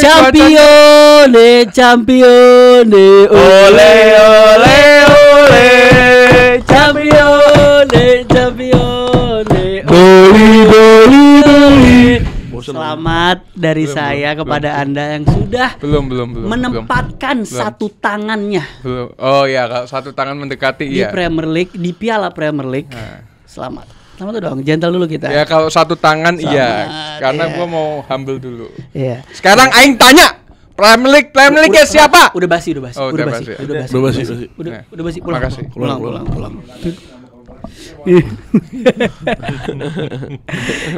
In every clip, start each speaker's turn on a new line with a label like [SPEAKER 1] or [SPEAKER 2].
[SPEAKER 1] Champione, champione,
[SPEAKER 2] Ole ole ole.
[SPEAKER 1] champione, champione. Selamat dari saya kepada Anda yang sudah
[SPEAKER 2] Belum.
[SPEAKER 1] menempatkan satu tangannya
[SPEAKER 2] Belum. Oh ya, kalau satu tangan mendekati
[SPEAKER 1] di
[SPEAKER 2] iya.
[SPEAKER 1] Premier League, di Piala Premier League. Selamat dong, gentle dulu kita.
[SPEAKER 2] Ya kalau satu tangan iya, karena
[SPEAKER 1] iya.
[SPEAKER 2] gua mau humble dulu.
[SPEAKER 1] Iya.
[SPEAKER 2] Sekarang aing tanya, Premier League ya siapa?
[SPEAKER 1] Udah basi.
[SPEAKER 2] Oh, udah basi.
[SPEAKER 1] Udah basi. Pulang.
[SPEAKER 2] Makasih.
[SPEAKER 1] Pulang.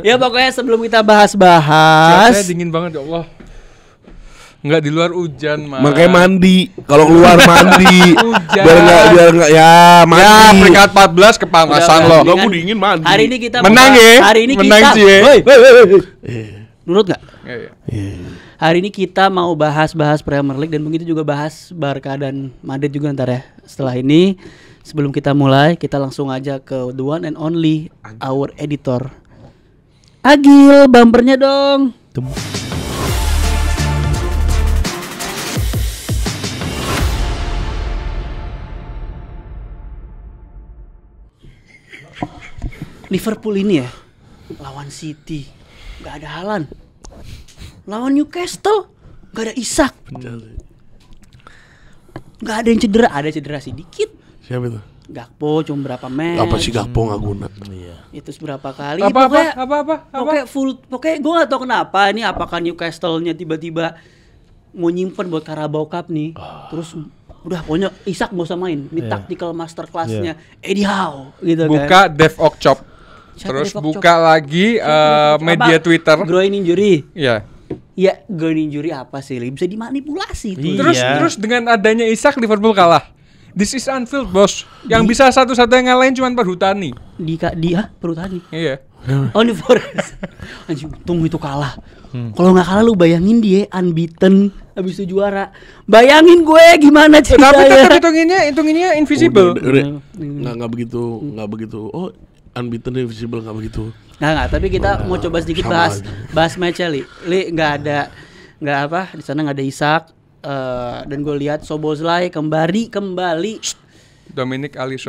[SPEAKER 1] Ya pokoknya sebelum kita bahas-bahas,
[SPEAKER 2] Saya dingin banget ya Allah. Enggak di luar hujan, Mas.
[SPEAKER 3] Makanya mandi. Kalau keluar mandi.
[SPEAKER 2] Hujan.
[SPEAKER 3] biar enggak ya mandi.
[SPEAKER 2] Ya, peringkat 14 kepanasan
[SPEAKER 1] Udah,
[SPEAKER 2] lo.
[SPEAKER 1] udah.
[SPEAKER 3] Kamu dingin mandi.
[SPEAKER 1] hari ini kita
[SPEAKER 2] Menang ya?
[SPEAKER 1] Hari ini
[SPEAKER 2] Menang
[SPEAKER 1] kita.
[SPEAKER 2] sih ya?
[SPEAKER 1] Woi. Nurut nggak?
[SPEAKER 2] Iya.
[SPEAKER 1] Hari ini kita mau bahas Premier League dan begitu juga bahas Barca dan Madrid juga ntar ya. Setelah ini, sebelum kita mulai, kita langsung aja ke the one and only our editor. Agil, bumpernya dong. Liverpool ini ya lawan City nggak ada Haaland, lawan Newcastle nggak ada Isak, nggak ada yang cedera sih dikit.
[SPEAKER 3] Siapa itu?
[SPEAKER 1] Gakpo cuma berapa match?
[SPEAKER 3] Apa sih Gakpo nggak guna?
[SPEAKER 1] Itu seberapa kali?
[SPEAKER 2] Apa?
[SPEAKER 1] Pokoknya gue nggak tahu kenapa ini, apakah Newcastle-nya tiba-tiba mau nyimpen buat Carabao Cup nih, terus udah pokoknya Isak nggak usah main, ini tactical master class-nya Eddie Howe gitu
[SPEAKER 2] Buka
[SPEAKER 1] kan.
[SPEAKER 2] Dev Okchop.
[SPEAKER 1] Siapa
[SPEAKER 2] Terus
[SPEAKER 1] Dev Okchop?
[SPEAKER 2] buka lagi media
[SPEAKER 1] Apa?
[SPEAKER 2] Twitter.
[SPEAKER 1] Groin injury.
[SPEAKER 2] Iya.
[SPEAKER 1] Ya, groin injury apa sih? Bisa dimanipulasi tuh.
[SPEAKER 2] Terus dengan adanya Isak Liverpool kalah. This is Anfield, bos. Yang bisa satu-satunya ngalahin cuma Perhutani.
[SPEAKER 1] Dia Perhutani.
[SPEAKER 2] Iya.
[SPEAKER 1] Oh, di Forest. Anjing, tunggu itu kalah. Kalau nggak kalah lu bayangin dia unbeaten habis itu juara. Bayangin gue gimana
[SPEAKER 2] Tapi
[SPEAKER 1] ceritanya.
[SPEAKER 2] tetap hitunginnya invisible.
[SPEAKER 3] Nggak begitu. Oh, unbeaten invisible nggak begitu.
[SPEAKER 1] Nggak, tapi kita mau coba sedikit bahas match-nya, Li nggak ada di sana nggak ada Isak, dan gue lihat Szoboszlai kembali
[SPEAKER 2] Dominic Ali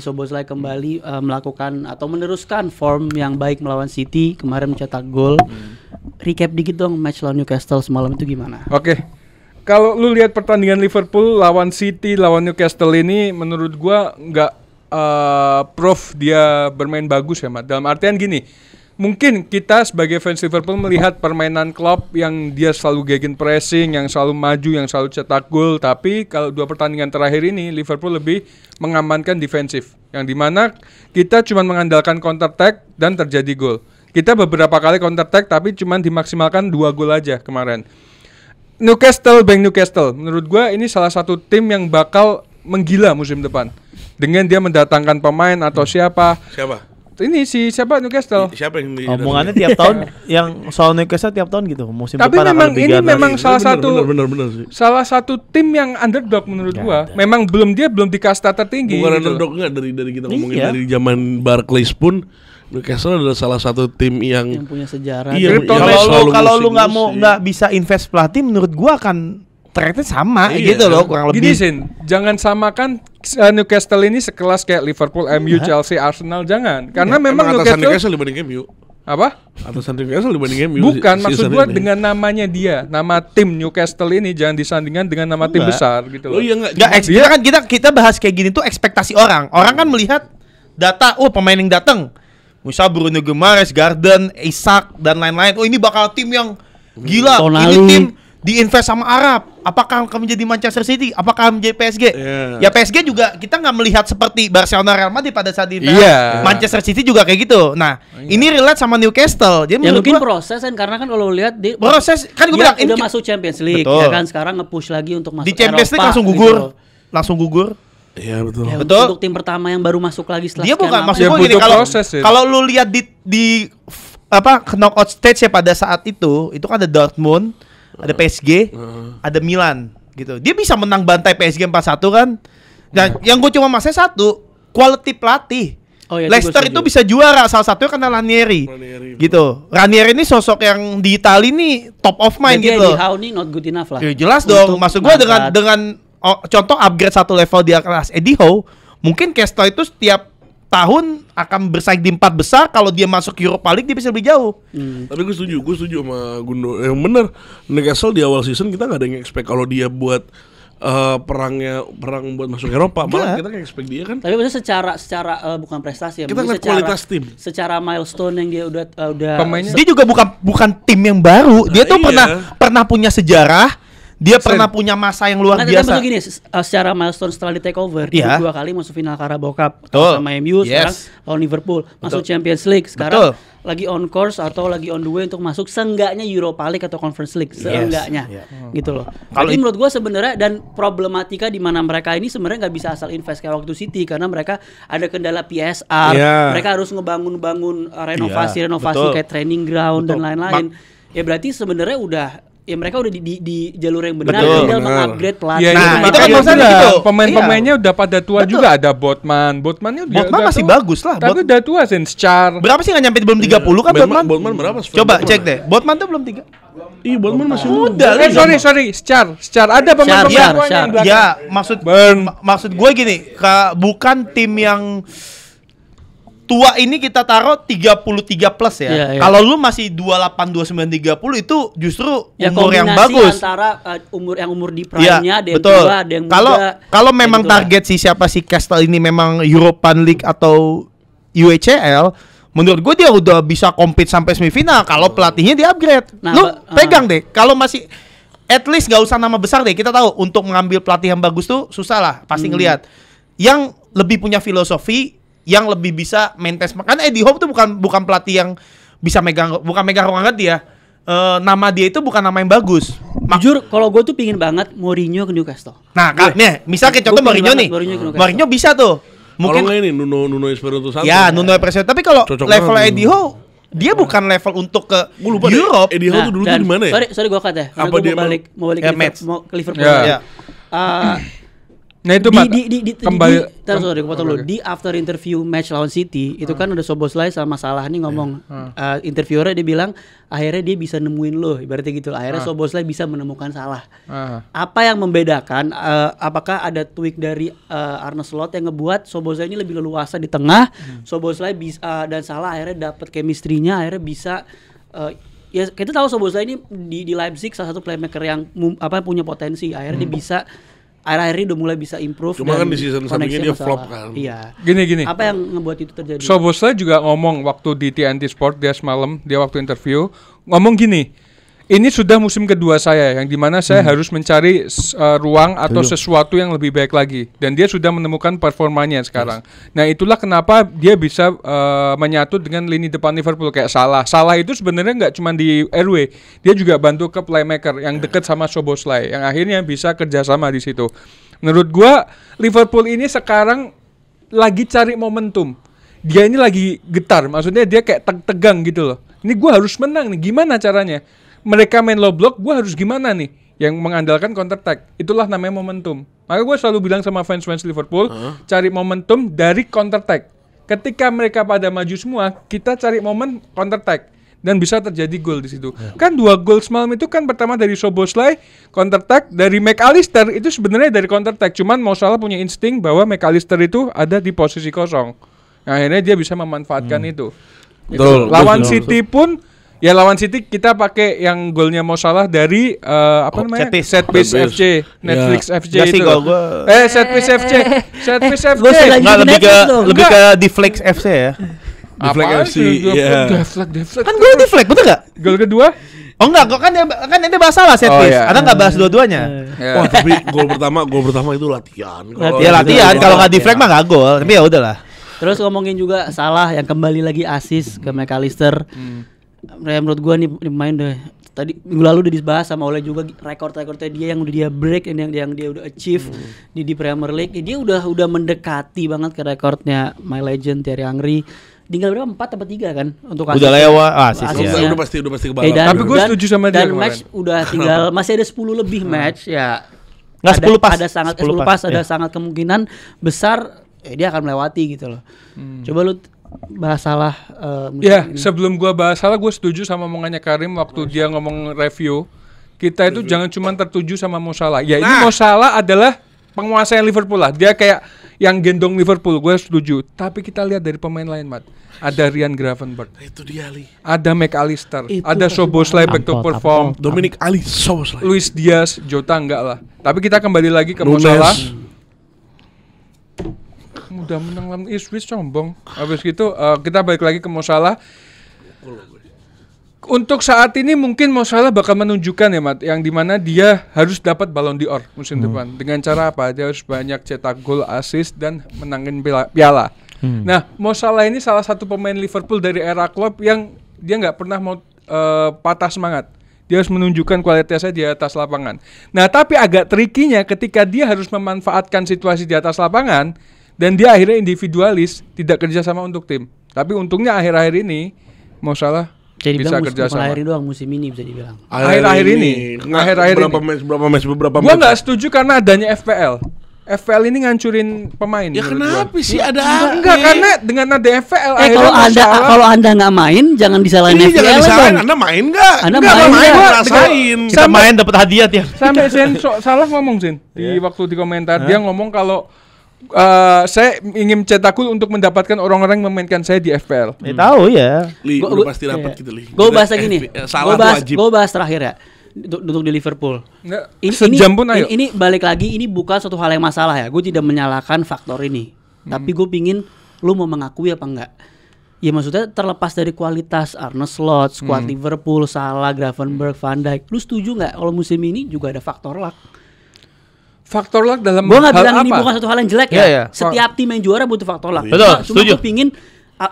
[SPEAKER 2] Szoboszlai
[SPEAKER 1] kembali melakukan atau meneruskan form yang baik melawan City, kemarin mencetak gol. Recap dikit dong match lawan Newcastle semalam itu gimana?
[SPEAKER 2] Oke. Kalau lu lihat pertandingan Liverpool lawan City, lawan Newcastle ini menurut gua nggak proof dia bermain bagus ya, Mat. Dalam artian gini, mungkin kita sebagai fans Liverpool melihat permainan Klopp yang dia selalu gegen pressing, yang selalu maju, yang selalu cetak gol. Tapi kalau dua pertandingan terakhir ini Liverpool lebih mengamankan defensif, yang dimana kita cuma mengandalkan counter attack dan terjadi gol. Kita beberapa kali counter attack tapi cuma dimaksimalkan 2 gol aja kemarin. Newcastle, menurut gua ini salah satu tim yang bakal menggila musim depan. Dengan dia mendatangkan pemain atau siapa? Ini siapa Newcastle?
[SPEAKER 3] Siapa yang
[SPEAKER 4] omongannya tiap tahun yang soal Newcastle tiap tahun gitu. Musim
[SPEAKER 2] tapi
[SPEAKER 4] depan
[SPEAKER 2] memang
[SPEAKER 4] akan lebih
[SPEAKER 2] ini
[SPEAKER 4] ganas.
[SPEAKER 2] memang
[SPEAKER 3] bener sih.
[SPEAKER 2] salah satu tim yang underdog menurut gua. Memang belum di kasta tertinggi.
[SPEAKER 3] Bukan
[SPEAKER 2] gitu.
[SPEAKER 3] underdog enggak dari kita ngomongin dari zaman Barclays pun Newcastle adalah salah satu tim yang
[SPEAKER 1] punya sejarah.
[SPEAKER 3] Iya,
[SPEAKER 4] Kalau lu nggak bisa invest pelatih, menurut gua akan tracknya sama gitu loh, kurang lebih.
[SPEAKER 2] Gini Sin, jangan samakan Newcastle ini sekelas kayak Liverpool, MU, Chelsea, Arsenal, jangan. Karena memang
[SPEAKER 3] Newcastle dibanding MU.
[SPEAKER 2] Apa?
[SPEAKER 3] Atasan Newcastle dibanding MU.
[SPEAKER 2] Bukan, maksud gua dengan namanya dia, nama tim Newcastle ini jangan disandingkan dengan nama tim besar gitu loh.
[SPEAKER 3] Oh iya
[SPEAKER 4] Kita bahas kayak gini tuh ekspektasi orang. Orang kan melihat data, pemain yang datang. Misal Bruno Guimaraes, Garden, Isak dan lain-lain. Oh, ini bakal tim yang gila.
[SPEAKER 1] Tonali.
[SPEAKER 4] Ini tim diinvest sama Arab. Apakah akan menjadi Manchester City? Apakah akan menjadi PSG? Ya PSG juga kita nggak melihat seperti Barcelona, Real Madrid pada saat di Manchester City juga kayak gitu. Nah, ini relate sama Newcastle. Jadi
[SPEAKER 1] ya mungkin proses kan, karena kan kalau lihat
[SPEAKER 4] proses kan gue bilang
[SPEAKER 1] udah masuk Champions League.
[SPEAKER 4] Betul.
[SPEAKER 1] Ya kan sekarang nge-push lagi untuk masuk
[SPEAKER 4] di Champions League
[SPEAKER 1] Eropa,
[SPEAKER 4] langsung gugur.
[SPEAKER 3] Iya betul.
[SPEAKER 1] Ya,
[SPEAKER 4] Betul.
[SPEAKER 1] Untuk tim pertama yang baru masuk lagi setelah
[SPEAKER 4] Dia bukan maksud
[SPEAKER 2] ya,
[SPEAKER 4] gue gini, kalau lu lihat di knockout stage ya pada saat itu kan ada Dortmund, ada PSG, ada Milan gitu. Dia bisa menang bantai PSG 4-1 kan. Dan yang gue cuma masalah satu, quality pelatih. Leicester itu bisa juara salah satunya karena Ranieri. Gitu. Ranieri ini sosok yang di Italia ini top of mind
[SPEAKER 1] jadi
[SPEAKER 4] gitu.
[SPEAKER 1] Eddie Howe ini not good enough lah.
[SPEAKER 4] Ya, jelas dong. Maksud gue dengan contoh upgrade satu level di kelas Eddie Howe, mungkin Castle itu setiap tahun akan bersaing di 4 besar. Kalau dia masuk Europa League dia bisa lebih jauh.
[SPEAKER 3] Tapi gue setuju sama Gundo. Yang bener, Newcastle di awal season kita nggak ada yang expect kalau dia buat perang buat masuk Eropa. Malah kita nggak expect dia kan.
[SPEAKER 1] Tapi maksudnya secara bukan prestasi ya.
[SPEAKER 3] Kita lihat kualitas tim.
[SPEAKER 1] Secara milestone yang dia udah
[SPEAKER 4] pemainnya. Dia juga bukan tim yang baru. Dia tuh pernah punya sejarah. Dia pernah punya masa yang luar biasa.
[SPEAKER 1] Gini, secara milestone setelah di take over, dia 2 kali masuk final Carabao Cup sama MU, sekarang lawan Liverpool, masuk Champions League, sekarang lagi on course atau lagi on the way untuk masuk seenggaknya Europa League atau Conference League, seenggaknya, gitu loh. Tapi menurut gue sebenarnya dan problematika di mana mereka ini sebenarnya nggak bisa asal invest kayak waktu City karena mereka ada kendala PSR, mereka harus ngebangun renovasi kayak training ground dan lain-lain. Ya berarti sebenarnya mereka udah di jalur yang benar, tinggal mengupgrade pelatih.
[SPEAKER 2] Itu kan maksudnya gitu. Pemain-pemainnya udah pada tua juga. Ada Botman
[SPEAKER 4] masih bagus lah.
[SPEAKER 2] Tapi udah tua, Scar.
[SPEAKER 4] Berapa sih nggak nyampe belum 30 kan Botman?
[SPEAKER 3] Botman berapa?
[SPEAKER 4] Coba cek deh. Botman tuh belum 3.
[SPEAKER 3] Iya, Botman masih
[SPEAKER 4] muda.
[SPEAKER 2] Sorry, Scar ada pemain-pemain tuanya.
[SPEAKER 4] Ya, maksud gue gini, bukan tim yang tua ini kita taruh 33 plus ya. Kalau lu masih 28, 29, 30 itu justru umur yang bagus.
[SPEAKER 1] Antara umur di prime-nya ada yang tua, ada yang
[SPEAKER 4] muda. Kalau memang target siapa si Castle ini memang European League atau UECL, menurut gue dia udah bisa compete sampai semifinal kalau pelatihnya di-upgrade. Lu pegang deh. Kalau masih at least gak usah nama besar deh. Kita tahu untuk mengambil pelatih yang bagus tuh susah lah, pasti ngelihat. Yang lebih punya filosofi, yang lebih bisa maintain. Karena Eddie Howe tuh bukan pelatih yang bisa megang ruang ganti ya. Nama dia itu bukan nama yang bagus.
[SPEAKER 1] Jujur, kalau gue tuh pingin banget Mourinho ke Newcastle.
[SPEAKER 4] Nah, misal kayak contoh Mourinho nih. Mourinho bisa tuh.
[SPEAKER 3] Mungkin ini Nuno Espirito Santo.
[SPEAKER 4] Ya, Nuno Espirito. Tapi kalau level Eddie Howe, dia bukan level untuk ke Europe.
[SPEAKER 3] Eddie Howe tuh dulu tuh di mana ya?
[SPEAKER 1] Sorry gue kata ya.
[SPEAKER 3] Apa dia
[SPEAKER 1] mau balik ke Liverpool.
[SPEAKER 2] Nah itu
[SPEAKER 1] di after interview match lawan City itu kan ada Szoboszlai sama Salah nih ngomong interviewernya dia bilang akhirnya dia bisa nemuin lo ibaratnya gitu akhirnya Szoboszlai bisa menemukan Salah. Apa yang membedakan apakah ada tweak dari Arne Slot yang ngebuat Szoboszlai ini lebih leluasa di tengah, Szoboszlai bisa dan Salah akhirnya dapat chemistry-nya akhirnya bisa ya kita tahu Szoboszlai ini di Leipzig salah satu playmaker yang punya potensi akhirnya dia bisa akhir-akhir ini udah mulai bisa improve.
[SPEAKER 3] Cuma kan di season sampingnya dia flop kan.
[SPEAKER 1] Iya.
[SPEAKER 2] Gini.
[SPEAKER 1] Apa yang ngebuat itu terjadi?
[SPEAKER 2] Szoboszlai juga ngomong waktu di TNT Sport dia semalam, dia waktu interview ngomong gini. Ini sudah musim kedua saya yang dimana saya harus mencari ruang atau sesuatu yang lebih baik lagi dan dia sudah menemukan performanya sekarang. Nah itulah kenapa dia bisa menyatu dengan lini depan Liverpool kayak Salah. Salah itu sebenarnya nggak cuma di RW, dia juga bantu ke playmaker yang dekat sama Szoboszlai yang akhirnya bisa kerjasama di situ. Menurut gua Liverpool ini sekarang lagi cari momentum. Dia ini lagi getar, maksudnya dia kayak tegang gitu loh. Ini gua harus menang nih, gimana caranya? Mereka main low block, gue harus gimana nih? Yang mengandalkan counter attack. Itulah namanya momentum. Maka gue selalu bilang sama fans-fans Liverpool, cari momentum dari counter attack. Ketika mereka pada maju semua, kita cari momen counter attack dan bisa terjadi gol di situ. Kan 2 gol semalam itu kan pertama dari Szoboszlai counter attack, dari McAllister itu sebenarnya dari counter attack. Cuman Mo Salah punya insting bahwa McAllister itu ada di posisi kosong. Nah, akhirnya dia bisa memanfaatkan itu.
[SPEAKER 3] Betul.
[SPEAKER 2] Lawan City pun ya lawan City kita pakai yang golnya Mo Salah dari Set Piece FC, Netflix FC itu. Set Piece FC.
[SPEAKER 4] Enggak lebih ke Deflex FC ya.
[SPEAKER 3] Deflex FC.
[SPEAKER 4] Kan gue Deflex betul enggak?
[SPEAKER 2] Gol kedua?
[SPEAKER 4] Oh enggak, kan dia bahas salah set piece. Ada enggak bahas dua-duanya?
[SPEAKER 3] Wah, tapi gol pertama itu latihan.
[SPEAKER 4] Latihan kalau enggak Deflex mah enggak gol. Tapi ya udahlah.
[SPEAKER 1] Terus ngomongin juga Salah yang kembali lagi assist ke McAllister. Menurut gua nih pemain deh. Tadi minggu lalu udah dibahas sama Oleh juga rekor-rekornya dia yang udah dia break dan yang dia udah achieve di Premier League. Dia udah mendekati banget ke rekornya My Legend Thierry Henry. Tinggal berapa 4 atau 3 kan untuk
[SPEAKER 4] udah lewat asisnya.
[SPEAKER 3] Udah pasti ke balap.
[SPEAKER 2] Tapi gue setuju sama dia.
[SPEAKER 1] Dan match udah tinggal masih ada 10 lebih match ya.
[SPEAKER 4] Nggak 10 pas.
[SPEAKER 1] Ada sangat 10 pas ada sangat kemungkinan besar dia akan melewati gitu loh. Coba lu bahas Salah
[SPEAKER 2] Ya, sebelum gua bahas Salah, gue setuju sama omongannya Karim waktu dia ngomong review. Kita itu jangan cuma tertuju sama Mo Salah. Ya, ini Mo Salah adalah penguasa Liverpool lah. Dia kayak yang gendong Liverpool, gue setuju. Tapi kita lihat dari pemain lain, Mat. Ada Ryan Gravenberch.
[SPEAKER 3] Itu dia, Li.
[SPEAKER 2] Ada McAllister. Ada Szoboszlai back to perform.
[SPEAKER 3] Dominic Ali Szoboszlai.
[SPEAKER 2] Luis Diaz, Jota enggak lah. Tapi kita kembali lagi ke Mo Salah. Udah menang lawan Ipswich, sombong. Habis gitu kita balik lagi ke Mo Salah. Untuk saat ini mungkin Mo Salah bakal menunjukkan ya, Mat, yang dimana dia harus dapat Ballon d'Or musim depan. Dengan cara apa? Dia harus banyak cetak gol, assist, dan menangin piala. Nah, Mo Salah ini salah satu pemain Liverpool dari era Klopp yang dia nggak pernah mau patah semangat. Dia harus menunjukkan kualitasnya di atas lapangan. Nah, tapi agak trikinya ketika dia harus memanfaatkan situasi di atas lapangan dan dia akhirnya individualis, tidak kerja sama untuk tim. Tapi untungnya akhir-akhir ini Mo Salah
[SPEAKER 1] jadi
[SPEAKER 2] bisa kerja sama.
[SPEAKER 1] Akhir doang musim ini bisa dibilang.
[SPEAKER 2] Akhir-akhir ini. Beberapa match. Gua nggak setuju karena adanya FPL. FPL ini ngancurin pemain.
[SPEAKER 3] Ya kenapa sih ada?
[SPEAKER 2] Enggak, karena dengan ada FPL
[SPEAKER 1] kalau anda nggak main jangan disalahin
[SPEAKER 3] ini
[SPEAKER 1] FPL.
[SPEAKER 3] Jangan disalahin, Anda main nggak?
[SPEAKER 1] Anda
[SPEAKER 3] main
[SPEAKER 4] rasain. Kita main dapat hadiah ya.
[SPEAKER 2] Sampai Sen Salah ngomong Sen di waktu di komentar dia ngomong kalau saya ingin cetak gol untuk mendapatkan orang-orang yang memainkan saya di FPL.
[SPEAKER 4] Tahu ya.
[SPEAKER 3] Li, udah pasti dapat gitu, Li.
[SPEAKER 1] Gue bahas gini. Gue bahas terakhir ya. Untuk di Liverpool.
[SPEAKER 2] Sejam pun ayo.
[SPEAKER 1] Ini balik lagi, ini bukan suatu hal yang masalah ya. Gue tidak menyalahkan faktor ini. Tapi gue pingin lu mau mengakui apa enggak. Ya maksudnya terlepas dari kualitas Arne Slot, squad Liverpool, Salah, Gravenberch, Van Dijk, lu setuju nggak kalau musim ini juga ada faktor luck?
[SPEAKER 2] Faktor luck dalam
[SPEAKER 1] gua nggak bilang
[SPEAKER 2] apa?
[SPEAKER 1] ini bukan satu hal yang jelek ya. Setiap tim yang juara butuh faktor luck.
[SPEAKER 4] Betul, setuju.
[SPEAKER 1] Cuma gue pingin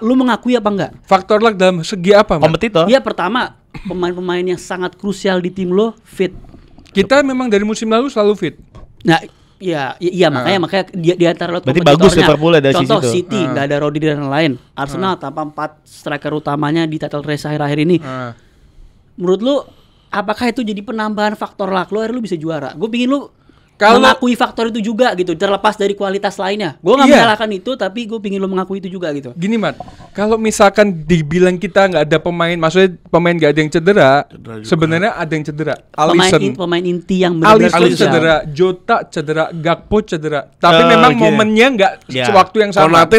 [SPEAKER 1] lu mengakui apa enggak?
[SPEAKER 2] Faktor luck dalam segi apa, Mat?
[SPEAKER 4] Kompetitor.
[SPEAKER 1] Iya, pertama pemain-pemain yang sangat krusial di tim lo fit.
[SPEAKER 2] Kita memang dari musim lalu selalu fit.
[SPEAKER 1] Nah, iya makanya di antara lo
[SPEAKER 4] berarti bagus Liverpool ada
[SPEAKER 1] contoh
[SPEAKER 4] sisi
[SPEAKER 1] City nggak ada Rodri dan lain. Arsenal tanpa 4 striker utamanya di title race akhir-akhir ini. Menurut lu apakah itu jadi penambahan faktor luck lo akhirnya lu bisa juara? Gue pingin lu mengakui faktor itu juga gitu, terlepas dari kualitas lainnya. Gue nggak menyalahkan itu, tapi gue pingin lo mengakui itu juga gitu.
[SPEAKER 2] Gini, Mat, kalau misalkan dibilang kita nggak ada pemain, maksudnya pemain nggak ada yang cedera sebenarnya ada yang cedera.
[SPEAKER 1] Pemain inti yang benar-benar
[SPEAKER 2] cedera, Jota cedera, Gakpo cedera. Tapi memang momennya nggak sewaktu yang sama.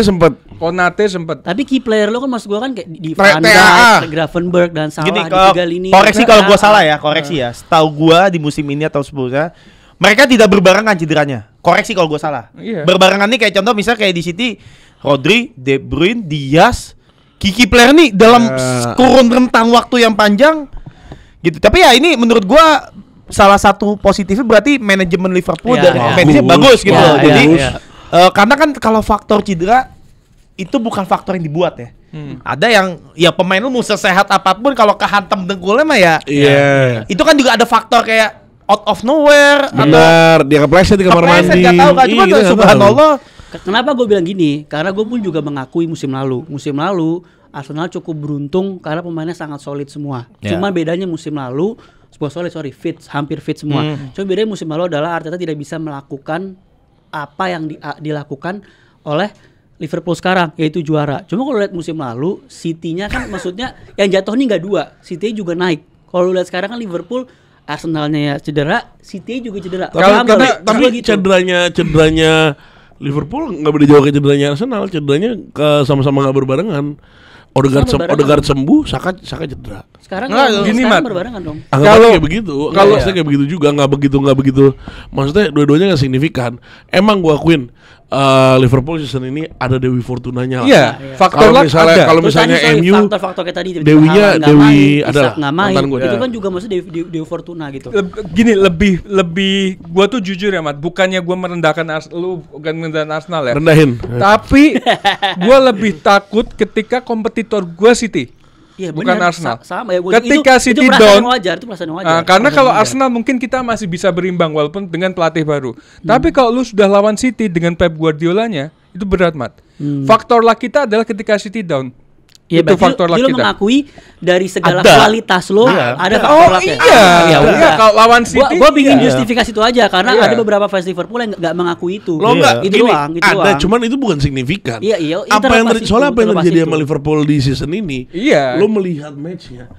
[SPEAKER 2] Konate sempet.
[SPEAKER 1] Tapi key player lo kan maksud gue kan kayak di Van Dijk, Gravenberch dan Salah
[SPEAKER 4] gini,
[SPEAKER 1] di tiga lini.
[SPEAKER 4] Koreksi kalau gue salah ya, koreksi ya. Setahu gue di musim ini atau sebelumnya mereka tidak berbarengan cederanya. Koreksi kalau gue salah. Berbarengan nih kayak contoh misalnya kayak di City Rodri, De Bruyne, Diaz, key player nih dalam kurun rentang waktu yang panjang gitu. Tapi ya ini menurut gue salah satu positifnya berarti manajemen Liverpool dan manajemen bagus gitu. Jadi karena kan kalau faktor cedera itu bukan faktor yang dibuat ya. Ada yang ya pemain lu mau sesehat apapun kalau kehantam dengkulnya mah ya. Itu kan juga ada faktor kayak out of nowhere.
[SPEAKER 3] Benar, dia kepleset di kamar mandi.
[SPEAKER 4] Gak tahu kan, cuma subhanallah.
[SPEAKER 1] Kenapa gue bilang gini? Karena gue pun juga mengakui musim lalu Arsenal cukup beruntung karena pemainnya sangat solid semua. Cuma bedanya musim lalu hampir fit semua. Cuma bedanya musim lalu adalah Arteta tidak bisa melakukan apa yang dilakukan oleh Liverpool sekarang, yaitu juara. Cuma kalau lihat musim lalu, City-nya kan maksudnya yang jatuh nih nggak dua, City juga naik. Kalau lihat sekarang kan Liverpool, Arsenalnya ya cedera, City juga cedera.
[SPEAKER 3] Tapi cederanya Liverpool nggak beda jauh ke cederanya Arsenal. Cederanya sama-sama nggak berbarengan. Odegaard sembuh, Saka cedera.
[SPEAKER 1] Sekarang
[SPEAKER 2] gini, Mat,
[SPEAKER 1] berbarengan dong.
[SPEAKER 3] Kalau kayak begitu, kalau saya kayak begitu juga nggak begitu. Maksudnya dua-duanya nggak signifikan. Emang gua akuin Liverpool season ini ada Dewi Fortunanya.
[SPEAKER 2] Iya. Faktor
[SPEAKER 3] kalau misalnya MU
[SPEAKER 1] faktor kayak tadi
[SPEAKER 3] Dewi adalah
[SPEAKER 1] nggak main. Itu kan juga maksudnya Dewi Fortuna gitu.
[SPEAKER 2] Gini lebih gua tuh jujur ya, Mat, bukannya gua merendahkan lu bukan merendahkan Arsenal ya.
[SPEAKER 3] Rendahin.
[SPEAKER 2] Tapi gua lebih takut ketika kompetitor gua City.
[SPEAKER 1] Iya,
[SPEAKER 2] bukan bener, Arsenal.
[SPEAKER 1] Sama ya.
[SPEAKER 2] Ketika City down,
[SPEAKER 1] itu perasaan wajar.
[SPEAKER 2] Karena kalau Arsenal mungkin kita masih bisa berimbang walaupun dengan pelatih baru. Tapi kalau lu sudah lawan City dengan Pep Guardiolanya, itu berat, Mat. Faktor luck kita adalah ketika City down.
[SPEAKER 1] Iya,
[SPEAKER 2] itu faktor luck
[SPEAKER 1] lo
[SPEAKER 2] kita.
[SPEAKER 1] mengakui dari segala
[SPEAKER 4] Ada.
[SPEAKER 1] kualitas lo ada faktor
[SPEAKER 2] Oh
[SPEAKER 1] luck ya.
[SPEAKER 2] iya, kalau lawan City.
[SPEAKER 1] Gua bikin justifikasi itu aja karena ada beberapa fans Liverpool yang nggak mengakui itu.
[SPEAKER 3] Lo enggak,
[SPEAKER 1] itu doang, itu
[SPEAKER 3] ada,
[SPEAKER 1] doang.
[SPEAKER 3] cuman itu bukan signifikan.
[SPEAKER 1] Iya,
[SPEAKER 3] Apa yang
[SPEAKER 1] terlepas
[SPEAKER 3] soalnya
[SPEAKER 1] itu,
[SPEAKER 3] apa yang
[SPEAKER 1] terlepas
[SPEAKER 3] terjadi
[SPEAKER 1] itu.
[SPEAKER 3] sama Liverpool di season ini?
[SPEAKER 2] Iya.
[SPEAKER 3] Lo melihat matchnya.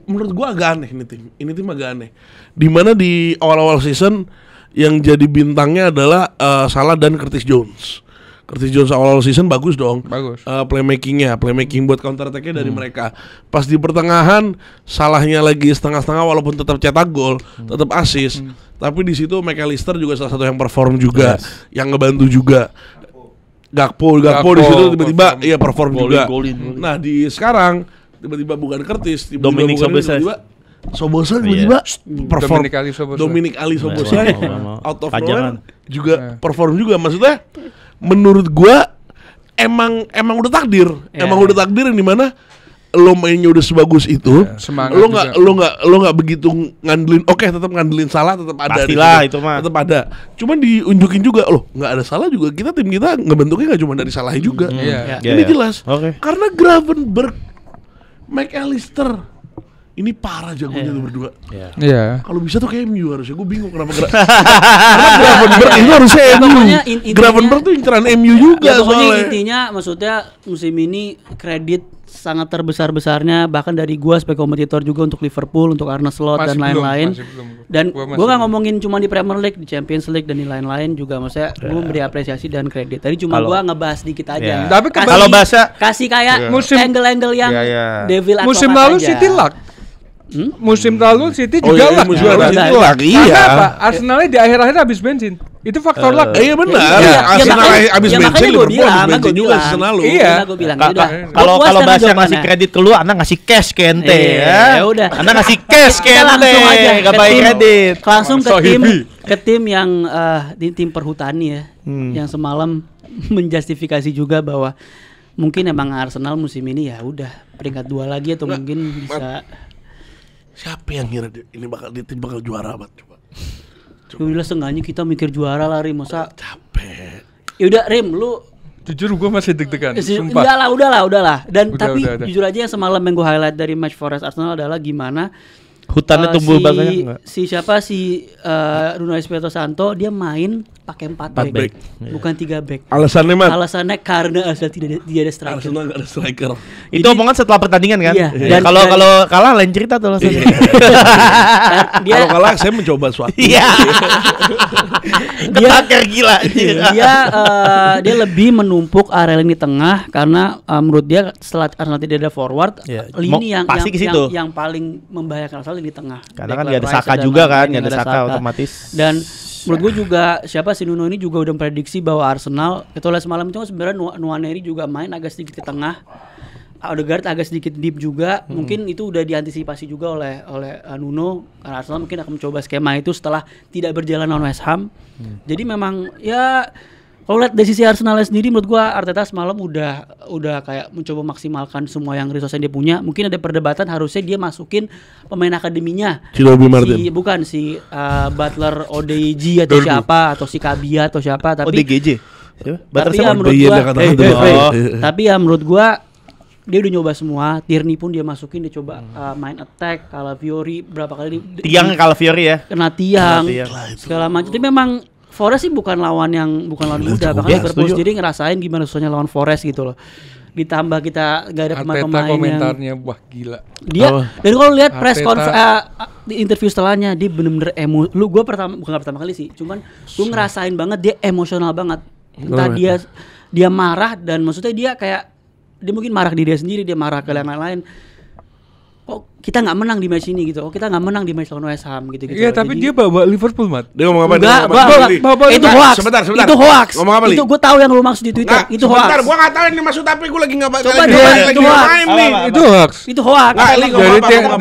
[SPEAKER 3] Menurut gua agak aneh ini tim agak aneh. Dimana di awal-awal season yang jadi bintangnya adalah Salah dan Curtis Jones. Curtis Jones awal season bagus dong.
[SPEAKER 2] Bagus.
[SPEAKER 3] Playmaking buat counter attack-nya dari mereka. Pas di pertengahan salahnya lagi setengah-setengah walaupun tetap cetak gol, tetap assist. Tapi di situ McAllister juga salah satu yang perform juga, yang ngebantu juga. Gakpo di situ tiba-tiba perform juga. Nah, di sekarang tiba-tiba bukan Curtis,
[SPEAKER 4] Dominic Szoboszlai.
[SPEAKER 3] Soboslai tiba-tiba perform.
[SPEAKER 2] Dominic Ali
[SPEAKER 3] Szoboszlai out of
[SPEAKER 4] Pajangan.
[SPEAKER 3] nowhere juga perform juga. Maksudnya menurut gua emang udah takdir. Emang udah takdir yang dimana lo mainnya udah sebagus itu, lo nggak begitu ngandelin. Oke, tetap ngandelin Salah, tetap ada.
[SPEAKER 4] Pastilah itu mah.
[SPEAKER 3] Tetap ada. Cuman diunjukin juga loh, nggak ada Salah juga. Tim kita ngebentuknya nggak cuma dari Salah juga. Ini jelas. Karena Gravenberch, McAllister ini parah jagonya tuh berdua.
[SPEAKER 2] Iya.
[SPEAKER 3] Kalau bisa tuh kayak MU harusnya. Gue bingung kenapa karena Gravenberch itu harusnya MU. Gravenberch tuh inceran MU juga
[SPEAKER 1] pokoknya
[SPEAKER 3] soalnya.
[SPEAKER 1] intinya maksudnya musim ini kredit sangat terbesar-besarnya bahkan dari gua sebagai kompetitor juga untuk Liverpool, untuk Arne Slot dan lain-lain. Dan gua nggak ngomongin cuma di Premier League, di Champions League dan di lain-lain juga. Maksudnya gua memberi apresiasi dan kredit. Tadi cuma gua ngebahas dikit aja.
[SPEAKER 2] Tapi
[SPEAKER 1] kalau bahasa kasih kayak angle-angle yang devil atau
[SPEAKER 2] musim lalu City luck. Musim lalu City juga luck.
[SPEAKER 3] Iya.
[SPEAKER 2] Apa? Arsenalnya di akhir-akhir habis bensin. Itu faktor luck.
[SPEAKER 3] Iya benar. Arsenal habis bensin, Liverpool habis bensin juga season lalu.
[SPEAKER 2] Iya.
[SPEAKER 4] Kalau bahasa ngasih kredit ke lu, Anda ngasih cash ke ente ya.
[SPEAKER 1] Ya udah.
[SPEAKER 4] Anda ngasih cash ke ente, enggak bayar kredit.
[SPEAKER 1] Langsung ke tim yang di tim perhutani ya. Yang semalam menjustifikasi juga bahwa mungkin emang Arsenal musim ini ya udah peringkat 2 lagi atau mungkin bisa.
[SPEAKER 3] Siapa yang ngira ini tim bakal juara banget coba.
[SPEAKER 1] Udah seenggaknya kita mikir juara lah Rim, masa
[SPEAKER 3] capek.
[SPEAKER 1] Ya udah Rim, lu
[SPEAKER 2] jujur gue masih deg-degan, sumpah.
[SPEAKER 1] Udahlah. Dan tapi jujur aja yang semalam yang gue highlight dari match Forest Arsenal adalah gimana
[SPEAKER 4] hutannya tumbuh banyak.
[SPEAKER 1] Si Nuno Espirito Santo dia main pakai 4 back, bukan 3 back. Alasannya karena tidak ada striker.
[SPEAKER 3] Arsenal enggak ada striker.
[SPEAKER 4] Itu omongan setelah pertandingan kan?
[SPEAKER 1] Iya.
[SPEAKER 4] Dan kalau kalah lain cerita tuh langsung.
[SPEAKER 3] Kalau kalah saya mencoba suatu.
[SPEAKER 4] Iya. Ketakar gila.
[SPEAKER 1] Dia lebih menumpuk area lini tengah karena menurut dia setelah Arsenal tidak ada forward, lini yang paling membahayakan Arsenal di tengah.
[SPEAKER 4] Karena kan enggak ada Saka juga kan, enggak ada Saka otomatis.
[SPEAKER 1] Dan menurut gue juga si Nuno ini juga udah memprediksi bahwa Arsenal itu oleh semalam itu sebenarnya Nwaneri juga main agak sedikit ke tengah, Odegaard agak sedikit deep juga. Mungkin itu udah diantisipasi juga oleh Nuno karena Arsenal mungkin akan mencoba skema itu setelah tidak berjalan lawan West Ham. Jadi memang ya kalau lihat dari sisi Arsenal sendiri menurut gua Arteta semalam udah kayak mencoba maksimalkan semua yang resource yang dia punya. Mungkin ada perdebatan harusnya dia masukin pemain akademinya. Bukan si Butler ODG atau siapa atau si Kabia atau siapa tapi
[SPEAKER 4] ODGJ.
[SPEAKER 1] Tapi ya menurut gua dia udah nyoba semua. Tierney pun dia masukin, dia coba main attack. Calafiori berapa kali
[SPEAKER 4] Calafiori ya.
[SPEAKER 1] Kena tiang segala macam. Tapi memang Forest sih bukan lawan mudah. Bahkan Liverpool sendiri ngerasain gimana susahnya lawan Forest gitu loh. Ditambah kita gak ada pemain-pemain
[SPEAKER 2] komentarnya wah gila.
[SPEAKER 1] Dia dan kalau lihat press conference di interview setelahnya dia bener-bener gue bukan pertama kali sih, cuman gue ngerasain banget dia emosional banget. Entah dia marah dan maksudnya dia kayak dia mungkin marah ke diri dia sendiri, dia marah ke yang lain. Kok kita nggak menang di match ini gitu? Kita nggak menang di match lawan West Ham gitu.
[SPEAKER 2] Iya, tapi dia bawa Liverpool, Mat.
[SPEAKER 3] Dia ngomong apa?
[SPEAKER 1] Itu hoax.
[SPEAKER 3] Sebentar.
[SPEAKER 1] Itu hoax.
[SPEAKER 3] Ngomong apa?
[SPEAKER 1] Itu gue tahu yang lu maksud di Twitter. Itu hoax.
[SPEAKER 3] Sebentar, gue nggak tahu yang dimaksud tapi gue lagi nggak baca.
[SPEAKER 1] Coba
[SPEAKER 2] itu hoax.
[SPEAKER 1] Itu hoax.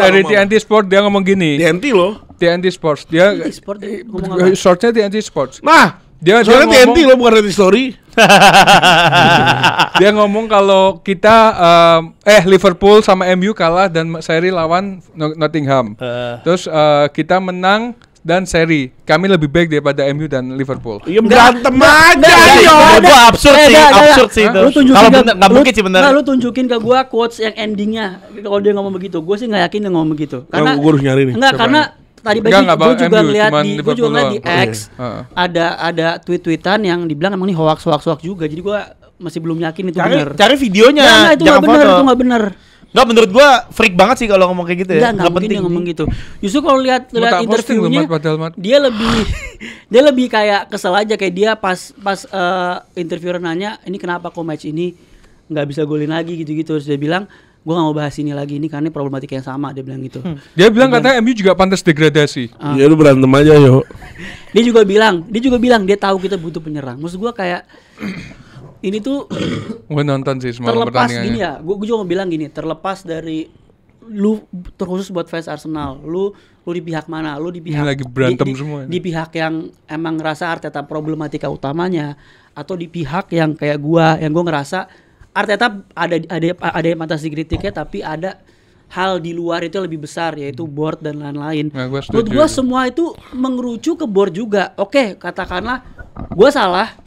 [SPEAKER 2] Dari TNT Sport dia ngomong gini. TNT Sports dia ngomong apa? Shortnya TNT Sports.
[SPEAKER 3] Nah, dia TNT lo bukan TNT Story.
[SPEAKER 2] Dia ngomong kalau kita Liverpool sama MU kalah dan seri lawan Nottingham. Terus kita menang dan seri. Kami lebih baik daripada MU dan Liverpool.
[SPEAKER 3] Iya berantem aja yo.
[SPEAKER 4] Gua absurd sih itu. Kalau bener nggak mungkin sih bener.
[SPEAKER 1] Lu tunjukin ke gua quotes yang endingnya kalau dia ngomong begitu. Gua sih nggak yakin dia ngomong begitu. Karena
[SPEAKER 3] gua harus nyari nih.
[SPEAKER 1] Enggak, karena tadi pagi gue juga ngeliat di X
[SPEAKER 2] doang.
[SPEAKER 1] ada tweet-tweetan yang dibilang emang ini hoax juga. Jadi gue masih belum yakin itu benar.
[SPEAKER 4] Cari videonya.
[SPEAKER 1] Itu nggak benar.
[SPEAKER 4] Nggak, menurut gue freak banget sih kalau ngomong kayak gitu ya.
[SPEAKER 1] Nggak mungkin dia ngomong gitu. Justru kalau lihat interviewnya dia lebih kayak kesel aja, kayak dia pas interviewer nanya ini kenapa kok match ini nggak bisa golin lagi gitu-gitu. Terus dia bilang gue gak mau bahas ini lagi, ini karena problematika yang sama, dia bilang gitu.
[SPEAKER 2] Dia bilang katanya MU juga pantas degradasi.
[SPEAKER 3] Ya lu berantem aja yo.
[SPEAKER 1] Dia juga bilang dia tahu kita butuh penyerang. Maksud gue kayak ini tuh
[SPEAKER 2] gue nonton sih semua
[SPEAKER 1] terlepas
[SPEAKER 2] pertandingannya.
[SPEAKER 1] gini ya, gue juga mau bilang gini, terlepas dari lu terkhusus buat fans Arsenal, lu di pihak mana? Lu di pihak
[SPEAKER 2] ini lagi berantem semua.
[SPEAKER 1] Di pihak yang emang ngerasa Arteta problematika utamanya, atau di pihak yang kayak gua ngerasa Arteta ada yang pantas dikritiknya, tapi ada hal di luar itu lebih besar, yaitu board dan lain-lain.
[SPEAKER 2] Nah,
[SPEAKER 1] menurut gue semua itu mengerucu ke board juga. Oke, katakanlah gue salah,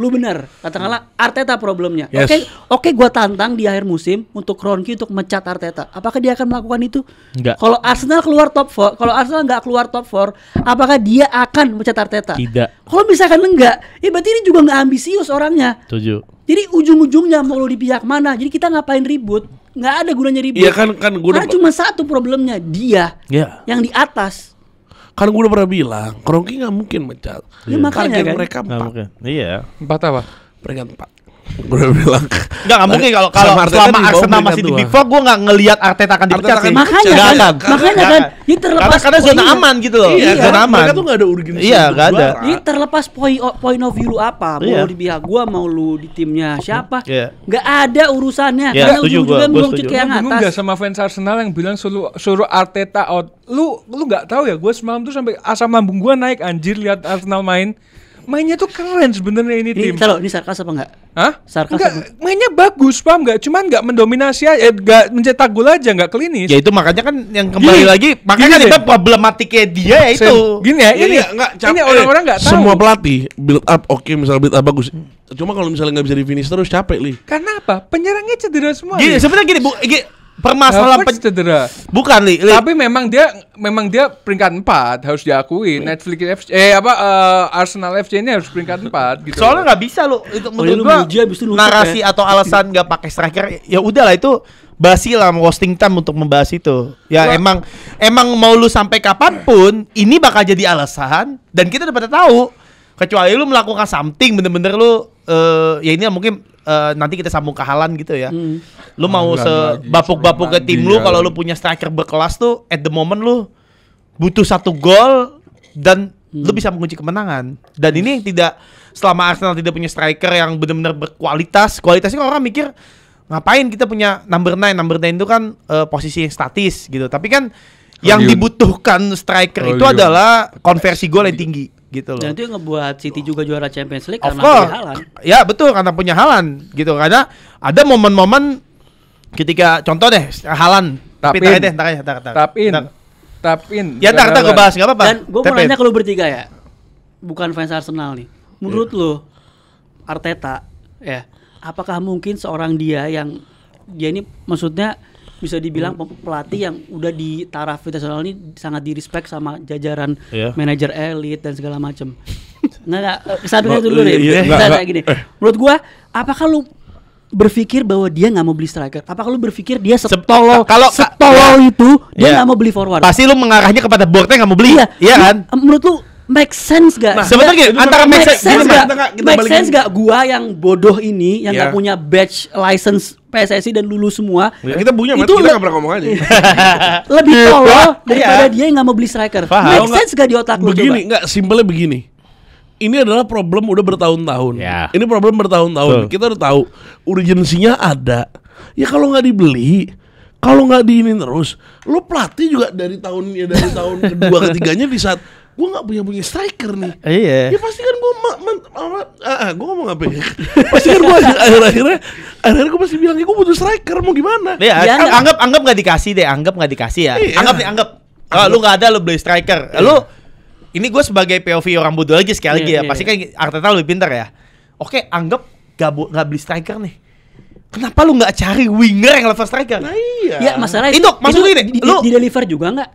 [SPEAKER 1] lu benar. Katakanlah Arteta problemnya.
[SPEAKER 3] Yes.
[SPEAKER 1] Oke, gue tantang di akhir musim untuk Kroenke untuk mecat Arteta. Apakah dia akan melakukan itu?
[SPEAKER 5] Enggak.
[SPEAKER 1] Kalau Arsenal keluar top 4, kalau Arsenal nggak keluar top 4, apakah dia akan mecat Arteta?
[SPEAKER 5] Tidak.
[SPEAKER 1] Kalau misalkan enggak, ya berarti ini juga nggak ambisius orangnya.
[SPEAKER 5] Setuju.
[SPEAKER 1] Jadi ujung-ujungnya mau lu di pihak mana? Jadi kita ngapain ribut? Nggak ada gunanya ribut.
[SPEAKER 3] Iya kan gue
[SPEAKER 1] Karena cuma satu problemnya, dia yang di atas.
[SPEAKER 3] Kan gue udah pernah bilang Kroenke nggak mungkin mecat.
[SPEAKER 1] Ya, makanya kan.
[SPEAKER 3] Mereka
[SPEAKER 5] Nggak
[SPEAKER 3] 4.
[SPEAKER 5] mungkin. Iya.
[SPEAKER 2] 4 apa?
[SPEAKER 3] Peringkat 4. Gue udah bilang.
[SPEAKER 4] Nggak mungkin kalau selama Arsenal masih di Big Four, gue nggak ngelihat Arteta akan dipecat sih.
[SPEAKER 1] Makanya kan. Ini terlepas
[SPEAKER 4] karena zona aman gitu loh.
[SPEAKER 3] Iya,
[SPEAKER 4] zona aman.
[SPEAKER 3] Mereka tuh nggak ada urgensi.
[SPEAKER 4] Iya, nggak ada.
[SPEAKER 1] Ini terlepas point of view lu apa, mau lu di pihak gua, mau lu di timnya siapa, nggak ada urusannya.
[SPEAKER 4] Iya,
[SPEAKER 1] Karena ujung-ujungnya melucut ke yang
[SPEAKER 2] Bingung gak
[SPEAKER 1] atas.
[SPEAKER 2] sama fans Arsenal yang bilang suruh Arteta out. Lu nggak tahu ya, gue semalam tuh sampai asam lambung gue naik anjir lihat Arsenal mainnya tuh keren sebenarnya ini tim.
[SPEAKER 1] Ini sarkas apa enggak?
[SPEAKER 2] Hah?
[SPEAKER 1] Sarkas
[SPEAKER 2] enggak,
[SPEAKER 1] apa?
[SPEAKER 2] mainnya bagus, paham nggak? Cuman nggak mendominasi aja, nggak mencetak gol aja, nggak klinis.
[SPEAKER 4] Ya itu makanya kan yang kembali lagi, makanya kan itu problematiknya dia ya itu.
[SPEAKER 2] Gini ya, ini orang-orang nggak tahu.
[SPEAKER 3] Semua pelatih build up misalnya build up bagus. Cuma kalau misalnya nggak bisa di finish terus capek li.
[SPEAKER 2] Karena apa? Penyerangnya cedera semua.
[SPEAKER 4] Gini, sebenarnya gini, permasalahan
[SPEAKER 2] cedera.
[SPEAKER 4] Bukan li.
[SPEAKER 2] Tapi memang dia peringkat 4 harus diakui. Netflix FC Arsenal FC ini harus peringkat 4 gitu.
[SPEAKER 4] Soalnya nggak bisa lo itu menurut gua narasi atau alasan nggak pakai striker ya udahlah itu basi lah, wasting time untuk membahas itu. Ya emang mau lu sampai kapanpun ini bakal jadi alasan dan kita udah pada tahu. Kecuali lu melakukan something bener-bener lu ya ini mungkin nanti kita sambung ke Haaland gitu ya. Lu mau sebapuk-bapuk ke tim lu kalau lu punya striker berkelas tuh at the moment lu butuh 1 gol dan lu bisa mengunci kemenangan. Dan ini tidak, selama Arsenal tidak punya striker yang benar-benar berkualitas. Kualitasnya orang mikir ngapain kita punya number 9 itu kan posisi yang statis gitu. Tapi kan yang dibutuhkan striker itu adalah konversi gol yang tinggi gitu loh.
[SPEAKER 1] Dan itu yang ngebuat City juga juara Champions League karena
[SPEAKER 4] punya
[SPEAKER 1] Haaland.
[SPEAKER 4] Ya betul, karena punya Haaland gitu. Karena ada momen-momen ketika contoh deh Haaland. Tapin. Ya entar gue bahas enggak apa-apa.
[SPEAKER 1] Dan gue mau nanya ke lu bertiga ya. Bukan fans Arsenal nih. Menurut lu Arteta ya, apakah mungkin seorang dia ini maksudnya bisa dibilang pelatih yang udah di taraf internasional ini sangat direspek sama jajaran manajer elit dan segala macam. Nggak kesadunya dulu deh. Kayak gini. Menurut gua, apakah lu berpikir bahwa dia nggak mau beli striker? Apakah lu berpikir dia setolol itu dia nggak mau beli forward?
[SPEAKER 4] Pasti lu mengarahnya kepada boardnya nggak mau beli. Iya kan?
[SPEAKER 1] Menurut lu make sense gak?
[SPEAKER 4] Nah, sebenarnya antara make sense gak
[SPEAKER 1] gua yang bodoh ini yang gak punya badge license PSSI dan lulus semua.
[SPEAKER 3] Kita punya itu kita gak pernah ngomong aja.
[SPEAKER 1] Lebih tolol daripada dia yang gak mau beli striker. Make sense gak di otak lu?
[SPEAKER 3] Begini, enggak simpelnya begini. Ini adalah problem udah bertahun-tahun. Ini problem bertahun-tahun. Kita udah tahu urgensinya ada. Ya kalau nggak dibeli, kalau nggak diinin terus, lo pelatih juga dari tahun kedua ketiganya di saat gue nggak punya striker nih.
[SPEAKER 4] Iya.
[SPEAKER 3] Ya pasti kan gue gue ngomong apa ya? Pasti kan gue akhirnya gue pasti bilang gue butuh striker, mau gimana?
[SPEAKER 4] Ya, anggap nggak dikasih deh, anggap nggak dikasih ya. Iya. Anggap. Lu nggak ada, lu beli striker. Lu ini gue sebagai POV orang bodoh lagi sekali lagi ya. Pasti kan Arteta lebih pintar ya. Oke, anggap gak beli striker nih. Kenapa lu nggak cari winger yang level striker?
[SPEAKER 3] Nah iya.
[SPEAKER 1] Ya masalah
[SPEAKER 4] itu maksud gini,
[SPEAKER 1] lu di deliver juga nggak?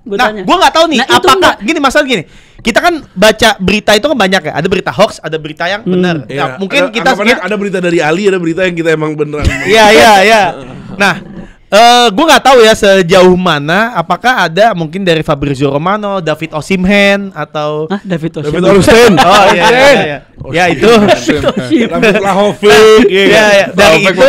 [SPEAKER 4] Gua nggak tahu nih.
[SPEAKER 1] Nah,
[SPEAKER 4] apakah gini masalah gini? Kita kan baca berita itu kan banyak ya. Ada berita hoax, ada berita yang benar.
[SPEAKER 3] Iya.
[SPEAKER 4] Nah, mungkin kita
[SPEAKER 3] ada berita dari Ali, ada berita yang kita emang beneran.
[SPEAKER 4] Iya. Nah, gue nggak tahu ya sejauh mana. Apakah ada mungkin dari Fabrizio Romano, David Osimhen atau
[SPEAKER 1] David
[SPEAKER 3] Ornstein.
[SPEAKER 4] Oh iya. Ya itu.
[SPEAKER 3] Rambut Vlahovic.
[SPEAKER 4] Iya. Dari itu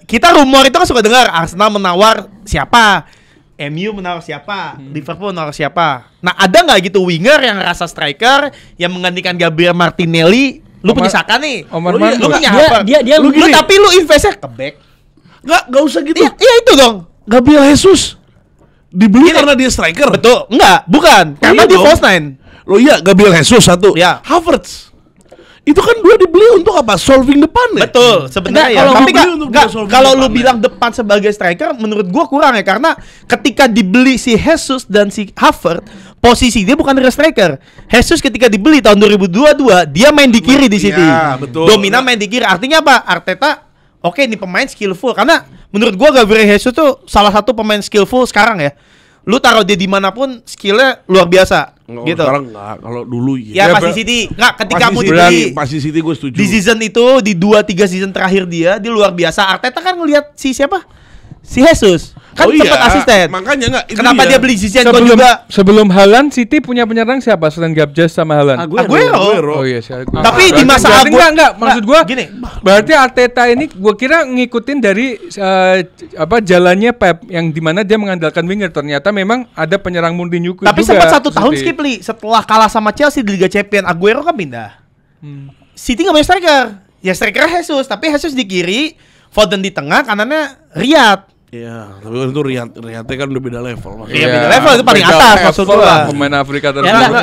[SPEAKER 4] kita rumor itu kan suka dengar Arsenal menawar siapa, MU menawar siapa, Liverpool menawar siapa. Nah, ada nggak gitu winger yang rasa striker yang menggantikan Gabriel Martinelli? Lu punya Saka nih. Lu punya apa?
[SPEAKER 1] Dia
[SPEAKER 4] lu tapi lu investnya ke back.
[SPEAKER 3] Nggak usah gitu.
[SPEAKER 4] Iya itu dong.
[SPEAKER 3] Gabriel Jesus dibeli karena dia striker.
[SPEAKER 4] Betul. Bukan. Karena dia false nine.
[SPEAKER 3] Loh iya, Gabriel Jesus satu.
[SPEAKER 4] Ya.
[SPEAKER 3] Havertz. Itu kan dua dibeli untuk apa? Solving depan ya?
[SPEAKER 4] Betul, sebenarnya.
[SPEAKER 3] Tapi
[SPEAKER 4] kalau lu bilang depan sebagai striker, menurut gua kurang ya, karena ketika dibeli si Jesus dan si Havertz, posisi dia bukan real striker. Jesus ketika dibeli tahun 2022, dia main di kiri di City.
[SPEAKER 3] Ya, betul.
[SPEAKER 4] Dominan main di kiri. Artinya apa? Arteta, oke, ini pemain skillful, karena menurut gua Gabriel Jesus tuh salah satu pemain skillful sekarang ya. Lu taruh dia dimanapun skillnya luar biasa.
[SPEAKER 3] Nggak,
[SPEAKER 4] gitu.
[SPEAKER 3] Sekarang nggak, kalau dulu
[SPEAKER 4] ya pasti City. Nggak, ketika mau dibeli
[SPEAKER 3] pasti City gue setuju.
[SPEAKER 4] di season itu, di 2-3 season terakhir dia luar biasa. Arteta kan ngelihat si siapa? Si Jesus. Kan sempat asisten.
[SPEAKER 3] Makanya nggak.
[SPEAKER 4] Kenapa dia beli Zinchenko juga?
[SPEAKER 2] Sebelum Haaland, City punya penyerang siapa selain Gabjes sama Haaland?
[SPEAKER 4] Aguero.
[SPEAKER 2] Oh iya sih.
[SPEAKER 4] Tapi di masa
[SPEAKER 2] enggak, maksud gua
[SPEAKER 4] gini.
[SPEAKER 2] Berarti Arteta ini gua kira ngikutin dari jalannya Pep yang dimana dia mengandalkan winger. Ternyata memang ada penyerang Mourinho juga.
[SPEAKER 4] Tapi sempat 1 tahun skip li setelah kalah sama Chelsea di Liga Champions. Aguero kan pindah. City nggak punya striker. Ya striker Jesus, tapi Jesus di kiri, Foden di tengah, kanannya Riyad.
[SPEAKER 3] Iya, tapi itu Riyad kan udah beda level.
[SPEAKER 4] Iya, beda level itu paling atas maksud gua.
[SPEAKER 2] Pemain Afrika
[SPEAKER 3] tersebut.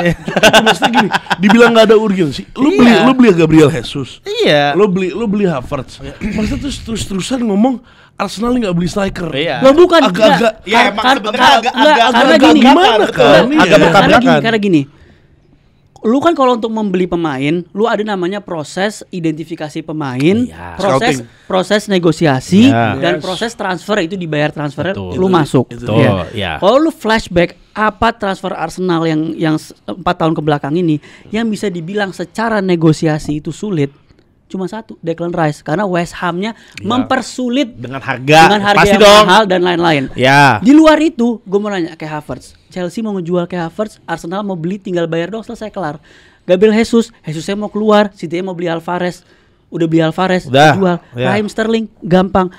[SPEAKER 3] Maksudnya gini, dibilang nggak ada urgensi. Lu beli Gabriel Jesus.
[SPEAKER 4] Iya.
[SPEAKER 3] Lu beli Havertz. Maksudnya terus-terusan ngomong Arsenal nggak beli striker.
[SPEAKER 1] Iya. Bukan
[SPEAKER 3] agak-agak.
[SPEAKER 4] Ya emang sebenarnya
[SPEAKER 1] agak karena gini. Lu kan kalau untuk membeli pemain, lu ada namanya proses identifikasi pemain, proses negosiasi, dan proses transfer, itu dibayar transfer, lu masuk. Ya. Kalau lu flashback apa transfer Arsenal yang 4 tahun ke belakang ini, yang bisa dibilang secara negosiasi itu sulit, cuma satu, Declan Rice, karena West Ham-nya mempersulit
[SPEAKER 4] dengan harga
[SPEAKER 1] yang mahal dan lain-lain.
[SPEAKER 4] Ya.
[SPEAKER 1] Di luar itu, gue mau nanya kayak Havertz, Chelsea mau ngejual kayak Havertz, Arsenal mau beli tinggal bayar dong, selesai kelar. Gabriel Jesusnya mau keluar, City mau beli Alvarez, udah beli Alvarez, jual. Raheem Sterling gampang.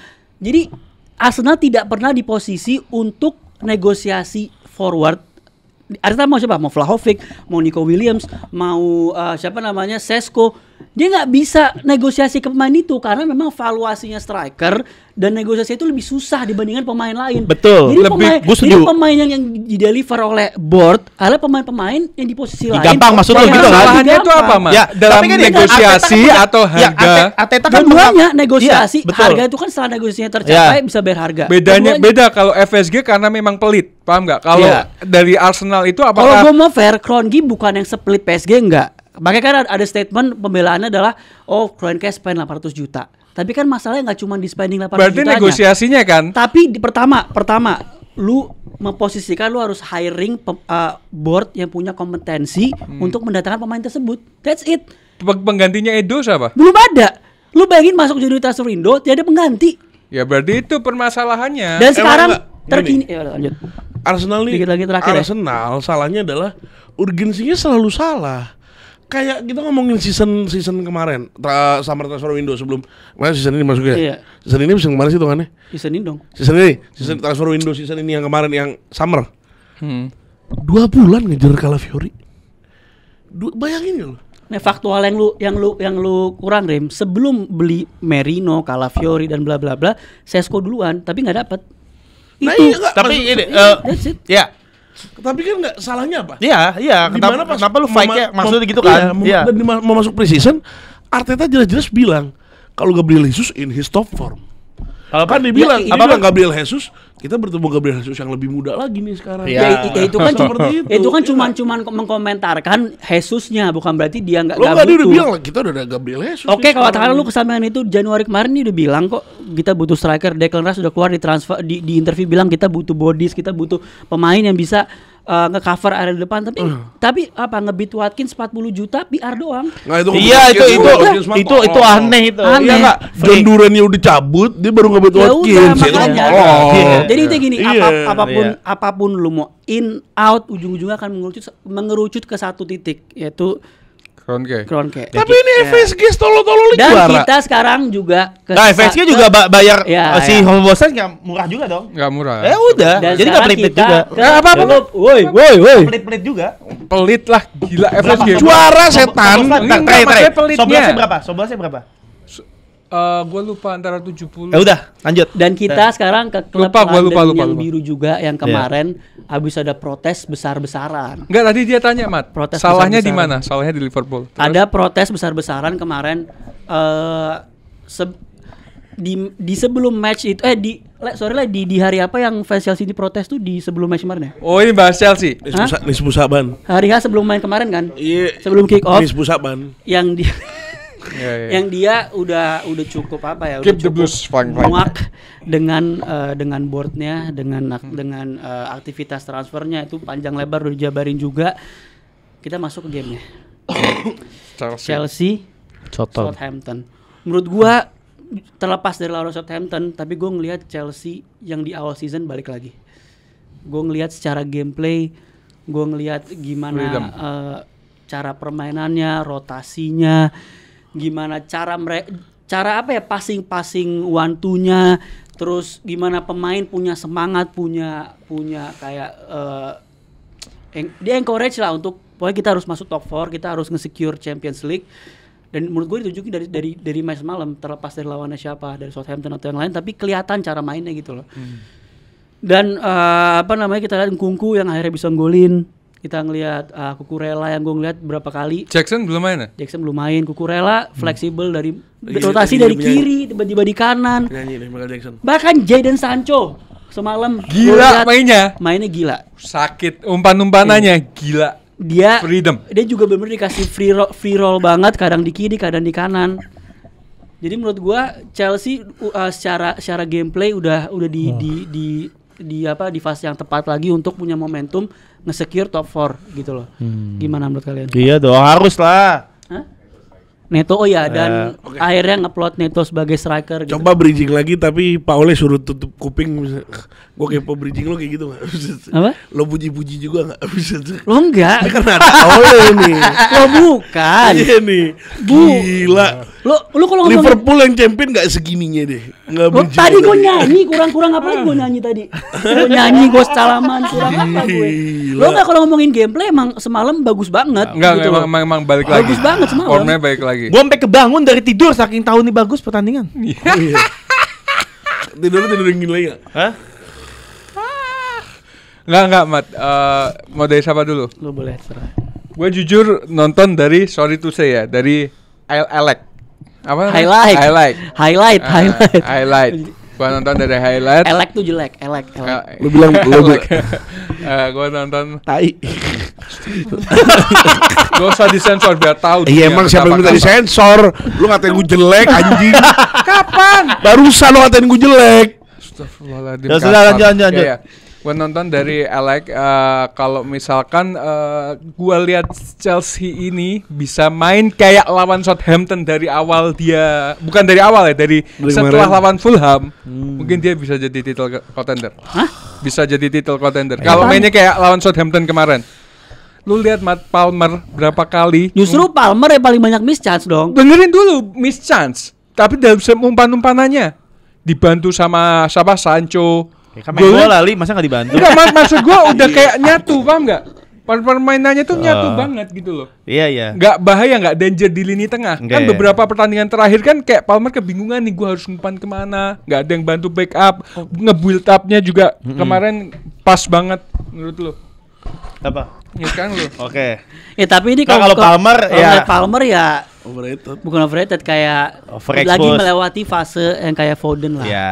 [SPEAKER 1] Jadi Arsenal tidak pernah di posisi untuk negosiasi forward. Arteta mau siapa? Mau Vlahovic, mau Nico Williams, mau Sesko. Dia nggak bisa negosiasi ke pemain itu karena memang valuasinya striker dan negosiasi itu lebih susah dibandingkan pemain lain.
[SPEAKER 4] Betul.
[SPEAKER 1] Jadi pemain yang di-deliver oleh board adalah pemain-pemain yang di posisi lain.
[SPEAKER 4] Gampang maksud lu gitu kan?
[SPEAKER 2] Masalahnya itu apa, Mas? Ya, dalam negosiasi atau harga?
[SPEAKER 1] Arteta kan dua-duanya negosiasi. Harga itu kan setelah negosiasinya tercapai bisa bayar harga.
[SPEAKER 2] Beda kalau FSG karena memang pelit. Paham nggak? Kalau dari Arsenal itu apakah?
[SPEAKER 1] Kalau gue mau fair, Kroenke bukan yang split PSG enggak. Makanya kan ada statement pembelaannya adalah Kroenke spend 800 juta. Tapi kan masalahnya nggak cuma di spending 800 juta.
[SPEAKER 2] Berarti negosiasinya kan?
[SPEAKER 1] Tapi pertama lu memposisikan lu harus hiring board yang punya kompetensi untuk mendatangkan pemain tersebut. That's it.
[SPEAKER 2] Penggantinya Edo siapa?
[SPEAKER 1] Belum ada. Lu bayangin masuk jadi transfer window tidak ada pengganti.
[SPEAKER 2] Ya berarti itu permasalahannya.
[SPEAKER 1] Dan sekarang terkini lanjut.
[SPEAKER 3] Arsenal nih, Arsenal salahnya adalah urgensinya selalu salah. Kayak kita ngomongin season kemarin, summer transfer window sebelum season ini masuk ya.
[SPEAKER 1] Iya.
[SPEAKER 3] Season ini season kemarin sih hitungannya?
[SPEAKER 1] Season ini dong.
[SPEAKER 3] Season transfer window season ini yang kemarin yang summer. 2 bulan ngejar Calafiori. Bayangin ya lo.
[SPEAKER 1] Nah, faktual yang lu kurang, Rem. Sebelum beli Merino, Calafiori dan bla bla bla, Sesko duluan, tapi nggak dapat.
[SPEAKER 3] Nah,
[SPEAKER 1] itu.
[SPEAKER 3] iya,
[SPEAKER 4] tapi ini
[SPEAKER 1] that's it.
[SPEAKER 4] Ya.
[SPEAKER 3] Tapi kan nggak salahnya apa?
[SPEAKER 4] Iya. Kenapa lu fight-nya maksudnya gitu kan?
[SPEAKER 3] Iya. Dan mau masuk preseason, Arteta jelas-jelas bilang kalau Gabriel Jesus in his top form. Kan dibilang,
[SPEAKER 1] Ya,
[SPEAKER 3] apa Gabriel Jesus, kita bertemu Gabriel Jesus yang lebih muda lagi nih sekarang.
[SPEAKER 1] Ya, itu kan
[SPEAKER 3] seperti
[SPEAKER 1] itu kan cuman mengkomentarkan Jesusnya, bukan berarti dia nggak
[SPEAKER 3] Lo dia udah
[SPEAKER 1] butuh.
[SPEAKER 3] bilang kita udah ada Gabriel Jesus.
[SPEAKER 1] Oke, kalau katakanlah lu kesamaan itu Januari kemarin nih udah bilang kok kita butuh striker. Declan Rice udah keluar di transfer di interview bilang kita butuh bodies, kita butuh pemain yang bisa nge-cover area depan, tapi apa ngebit Watkins 40 juta PR doang.
[SPEAKER 3] Nah, itu
[SPEAKER 4] itu aneh itu.
[SPEAKER 1] Aneh.
[SPEAKER 4] Iya enggak?
[SPEAKER 3] John Durannya udah cabut, dia baru ngebet
[SPEAKER 1] Ya
[SPEAKER 3] Watkins.
[SPEAKER 1] udah, makanya. Jadi itu gini,
[SPEAKER 3] Iya.
[SPEAKER 1] apapun lu mau in out ujung-ujungnya akan mengerucut ke satu titik, yaitu
[SPEAKER 2] Kroenke.
[SPEAKER 3] Tapi ini FSG tolol-tolol
[SPEAKER 1] Dan
[SPEAKER 3] juara.
[SPEAKER 1] kita sekarang juga
[SPEAKER 4] Nah, FSG juga bayar
[SPEAKER 1] Ya,
[SPEAKER 4] si
[SPEAKER 1] ya.
[SPEAKER 4] Holbosen nggak murah juga dong.
[SPEAKER 2] Nggak murah.
[SPEAKER 4] Ya udah,
[SPEAKER 1] Dan
[SPEAKER 4] jadi nggak
[SPEAKER 1] sekarang
[SPEAKER 4] pelit-pelit
[SPEAKER 1] kita
[SPEAKER 4] juga.
[SPEAKER 2] apa lu?
[SPEAKER 1] Woi.
[SPEAKER 4] Pelit-pelit juga.
[SPEAKER 2] Pelit lah, gila FSG.
[SPEAKER 3] Juara setan.
[SPEAKER 2] Maksudnya pelitnya.
[SPEAKER 4] Soblasnya berapa? Soblasnya berapa?
[SPEAKER 2] Gue lupa antara 70.
[SPEAKER 4] Ya udah, lanjut.
[SPEAKER 1] Dan kita sekarang ke klub
[SPEAKER 2] Lupa, gua
[SPEAKER 1] London
[SPEAKER 2] lupa.
[SPEAKER 1] yang biru juga yang kemarin habis ada protes besar-besaran.
[SPEAKER 2] Enggak, tadi dia tanya, Mat.
[SPEAKER 1] Protes
[SPEAKER 2] Salahnya di
[SPEAKER 1] besar-besaran.
[SPEAKER 2] mana? Salahnya di Liverpool. Terus?
[SPEAKER 1] Ada protes besar-besaran kemarin di sebelum match itu di hari apa yang fans Chelsea ini protes tuh di sebelum match kemarin ya?
[SPEAKER 2] Oh, ini bahas Chelsea.
[SPEAKER 3] Nisbu Saban.
[SPEAKER 1] Hari H sebelum main kemarin kan?
[SPEAKER 3] Iya.
[SPEAKER 1] Sebelum kick off
[SPEAKER 3] Nisbu Saban.
[SPEAKER 1] yang dia
[SPEAKER 2] Iya.
[SPEAKER 1] yang dia udah cukup apa ya?
[SPEAKER 2] Keep
[SPEAKER 1] Udah
[SPEAKER 2] the
[SPEAKER 1] cukup
[SPEAKER 2] Blues flying.
[SPEAKER 1] muak dengan boardnya, dengan aktivitas transfernya itu panjang lebar udah dijabarin juga. Kita masuk ke gamenya. Chelsea Southampton. Menurut gua terlepas dari lawan Southampton, tapi gua ngelihat Chelsea yang di awal season balik lagi. Gua ngelihat secara gameplay, gua ngelihat gimana cara permainannya, rotasinya, gimana cara apa ya passing one two-nya, terus gimana pemain punya semangat, punya kayak dia encourage lah untuk pokoknya kita harus masuk top 4, kita harus nge-secure Champions League. Dan menurut gue ditunjukin dari match malam, terlepas dari lawannya siapa, dari Southampton atau yang lain, tapi kelihatan cara mainnya gitu loh. Dan kita lihat Nkunku yang akhirnya bisa golin. Kita ngelihat Cucurella yang gue ngeliat berapa kali.
[SPEAKER 2] Jackson belum main ya?
[SPEAKER 1] Jackson belum main. Cucurella fleksibel dari rotasi dari kiri tiba-tiba di kanan.
[SPEAKER 3] Penyanyi deh Michael Jackson.
[SPEAKER 1] Bahkan Jadon Sancho semalam
[SPEAKER 2] Gila
[SPEAKER 1] mainnya gila.
[SPEAKER 2] Sakit umpan-umpanannya gila.
[SPEAKER 1] Dia
[SPEAKER 2] Freedom.
[SPEAKER 1] Dia juga benar-benar dikasih free roll banget, kadang di kiri, kadang di kanan. Jadi menurut gua Chelsea secara gameplay udah di fase yang tepat lagi untuk punya momentum nge-secure top 4 gitu loh. Gimana menurut kalian?
[SPEAKER 4] Iya dong, harus lah.
[SPEAKER 1] Hah? Neto dan akhirnya ngeplot Neto sebagai striker gitu.
[SPEAKER 3] Coba bridging lagi tapi Pak Ole suruh tutup kuping. Gue kepo bridging lo kayak gitu gak?
[SPEAKER 1] Apa?
[SPEAKER 3] Lo puji-puji juga gak?
[SPEAKER 1] Lo enggak.
[SPEAKER 3] Kan ada Ole nih.
[SPEAKER 1] Lo bukan.
[SPEAKER 3] Iya nih. Gila.
[SPEAKER 1] Lo kalau ngomong
[SPEAKER 3] Liverpool yang champion gak segininya deh. Nggak
[SPEAKER 1] Lo
[SPEAKER 3] bridging.
[SPEAKER 1] tadi gue nyanyi kurang apa lagi gue nyanyi tadi? Gue nyanyi, gue salaman, kurang apa gue? Lo nggak kalau ngomongin gameplay emang semalam bagus banget.
[SPEAKER 2] Enggak,
[SPEAKER 1] gitu loh.
[SPEAKER 2] memang balik lagi.
[SPEAKER 1] Bagus banget semalam.
[SPEAKER 2] Formnya baik lagi.
[SPEAKER 4] Gua sampai kebangun dari tidur saking tahu nih bagus pertandingan.
[SPEAKER 3] Iya. Tidur gila ya?
[SPEAKER 4] Hah?
[SPEAKER 2] Enggak, Mat. Mau dari siapa dulu?
[SPEAKER 1] Lo boleh serah.
[SPEAKER 2] Gue jujur nonton dari sorry to say ya, dari Elek. Apa?
[SPEAKER 1] Highlight.
[SPEAKER 2] Highlight. Gua nonton dari highlight.
[SPEAKER 1] Elek tuh jelek, elek.
[SPEAKER 3] Lo bilang
[SPEAKER 2] Gua nonton.
[SPEAKER 3] tai.
[SPEAKER 2] Gak usah disensor biar tahu.
[SPEAKER 3] Iya emang siapa yang minta disensor? Lu ngatain gue jelek anjing.
[SPEAKER 2] Kapan?
[SPEAKER 3] Barusan lu ngatain gue jelek.
[SPEAKER 2] Astagfirullahaladzim.
[SPEAKER 4] Ya sudah, lanjut.
[SPEAKER 2] Ya. Gue nonton dari Alec. Kalau misalkan gue lihat Chelsea ini bisa main kayak lawan Southampton dari awal dia, bukan dari awal ya, dari setelah
[SPEAKER 3] kemarin.
[SPEAKER 2] lawan Fulham, mungkin dia bisa jadi title contender.
[SPEAKER 1] Hah?
[SPEAKER 2] Bisa jadi title contender. Kalau mainnya kayak lawan Southampton kemarin. Lu lihat Matt Palmer berapa kali?
[SPEAKER 1] Justru Palmer yang paling banyak miss chance dong.
[SPEAKER 2] Dengerin dulu, miss chance. Tapi dalam umpan-umpanannya dibantu sama siapa? Sancho.
[SPEAKER 4] Kan main bola Li, masa gak dibantu?
[SPEAKER 2] Enggak, maksud gua udah kayak nyatu, paham enggak? Permainannya tuh nyatu banget gitu loh.
[SPEAKER 4] Iya.
[SPEAKER 2] Enggak bahaya, enggak danger di lini tengah.
[SPEAKER 4] Enggak,
[SPEAKER 2] Kan
[SPEAKER 4] ya.
[SPEAKER 2] beberapa pertandingan terakhir kan kayak Palmer kebingungan nih, gua harus umpan kemana. Enggak ada yang bantu backup. Nge-build up-nya juga kemarin pas banget menurut lu.
[SPEAKER 4] Apa?
[SPEAKER 2] Ya kan lu.
[SPEAKER 4] Oke.
[SPEAKER 1] Ya tapi ini
[SPEAKER 4] Nah, kalau Palmer,
[SPEAKER 1] kalau
[SPEAKER 4] ya.
[SPEAKER 1] Palmer ya
[SPEAKER 3] Overrated.
[SPEAKER 1] Bukan overrated, kayak
[SPEAKER 4] Overexposed.
[SPEAKER 1] lagi melewati fase yang kayak Foden lah.
[SPEAKER 4] Ya,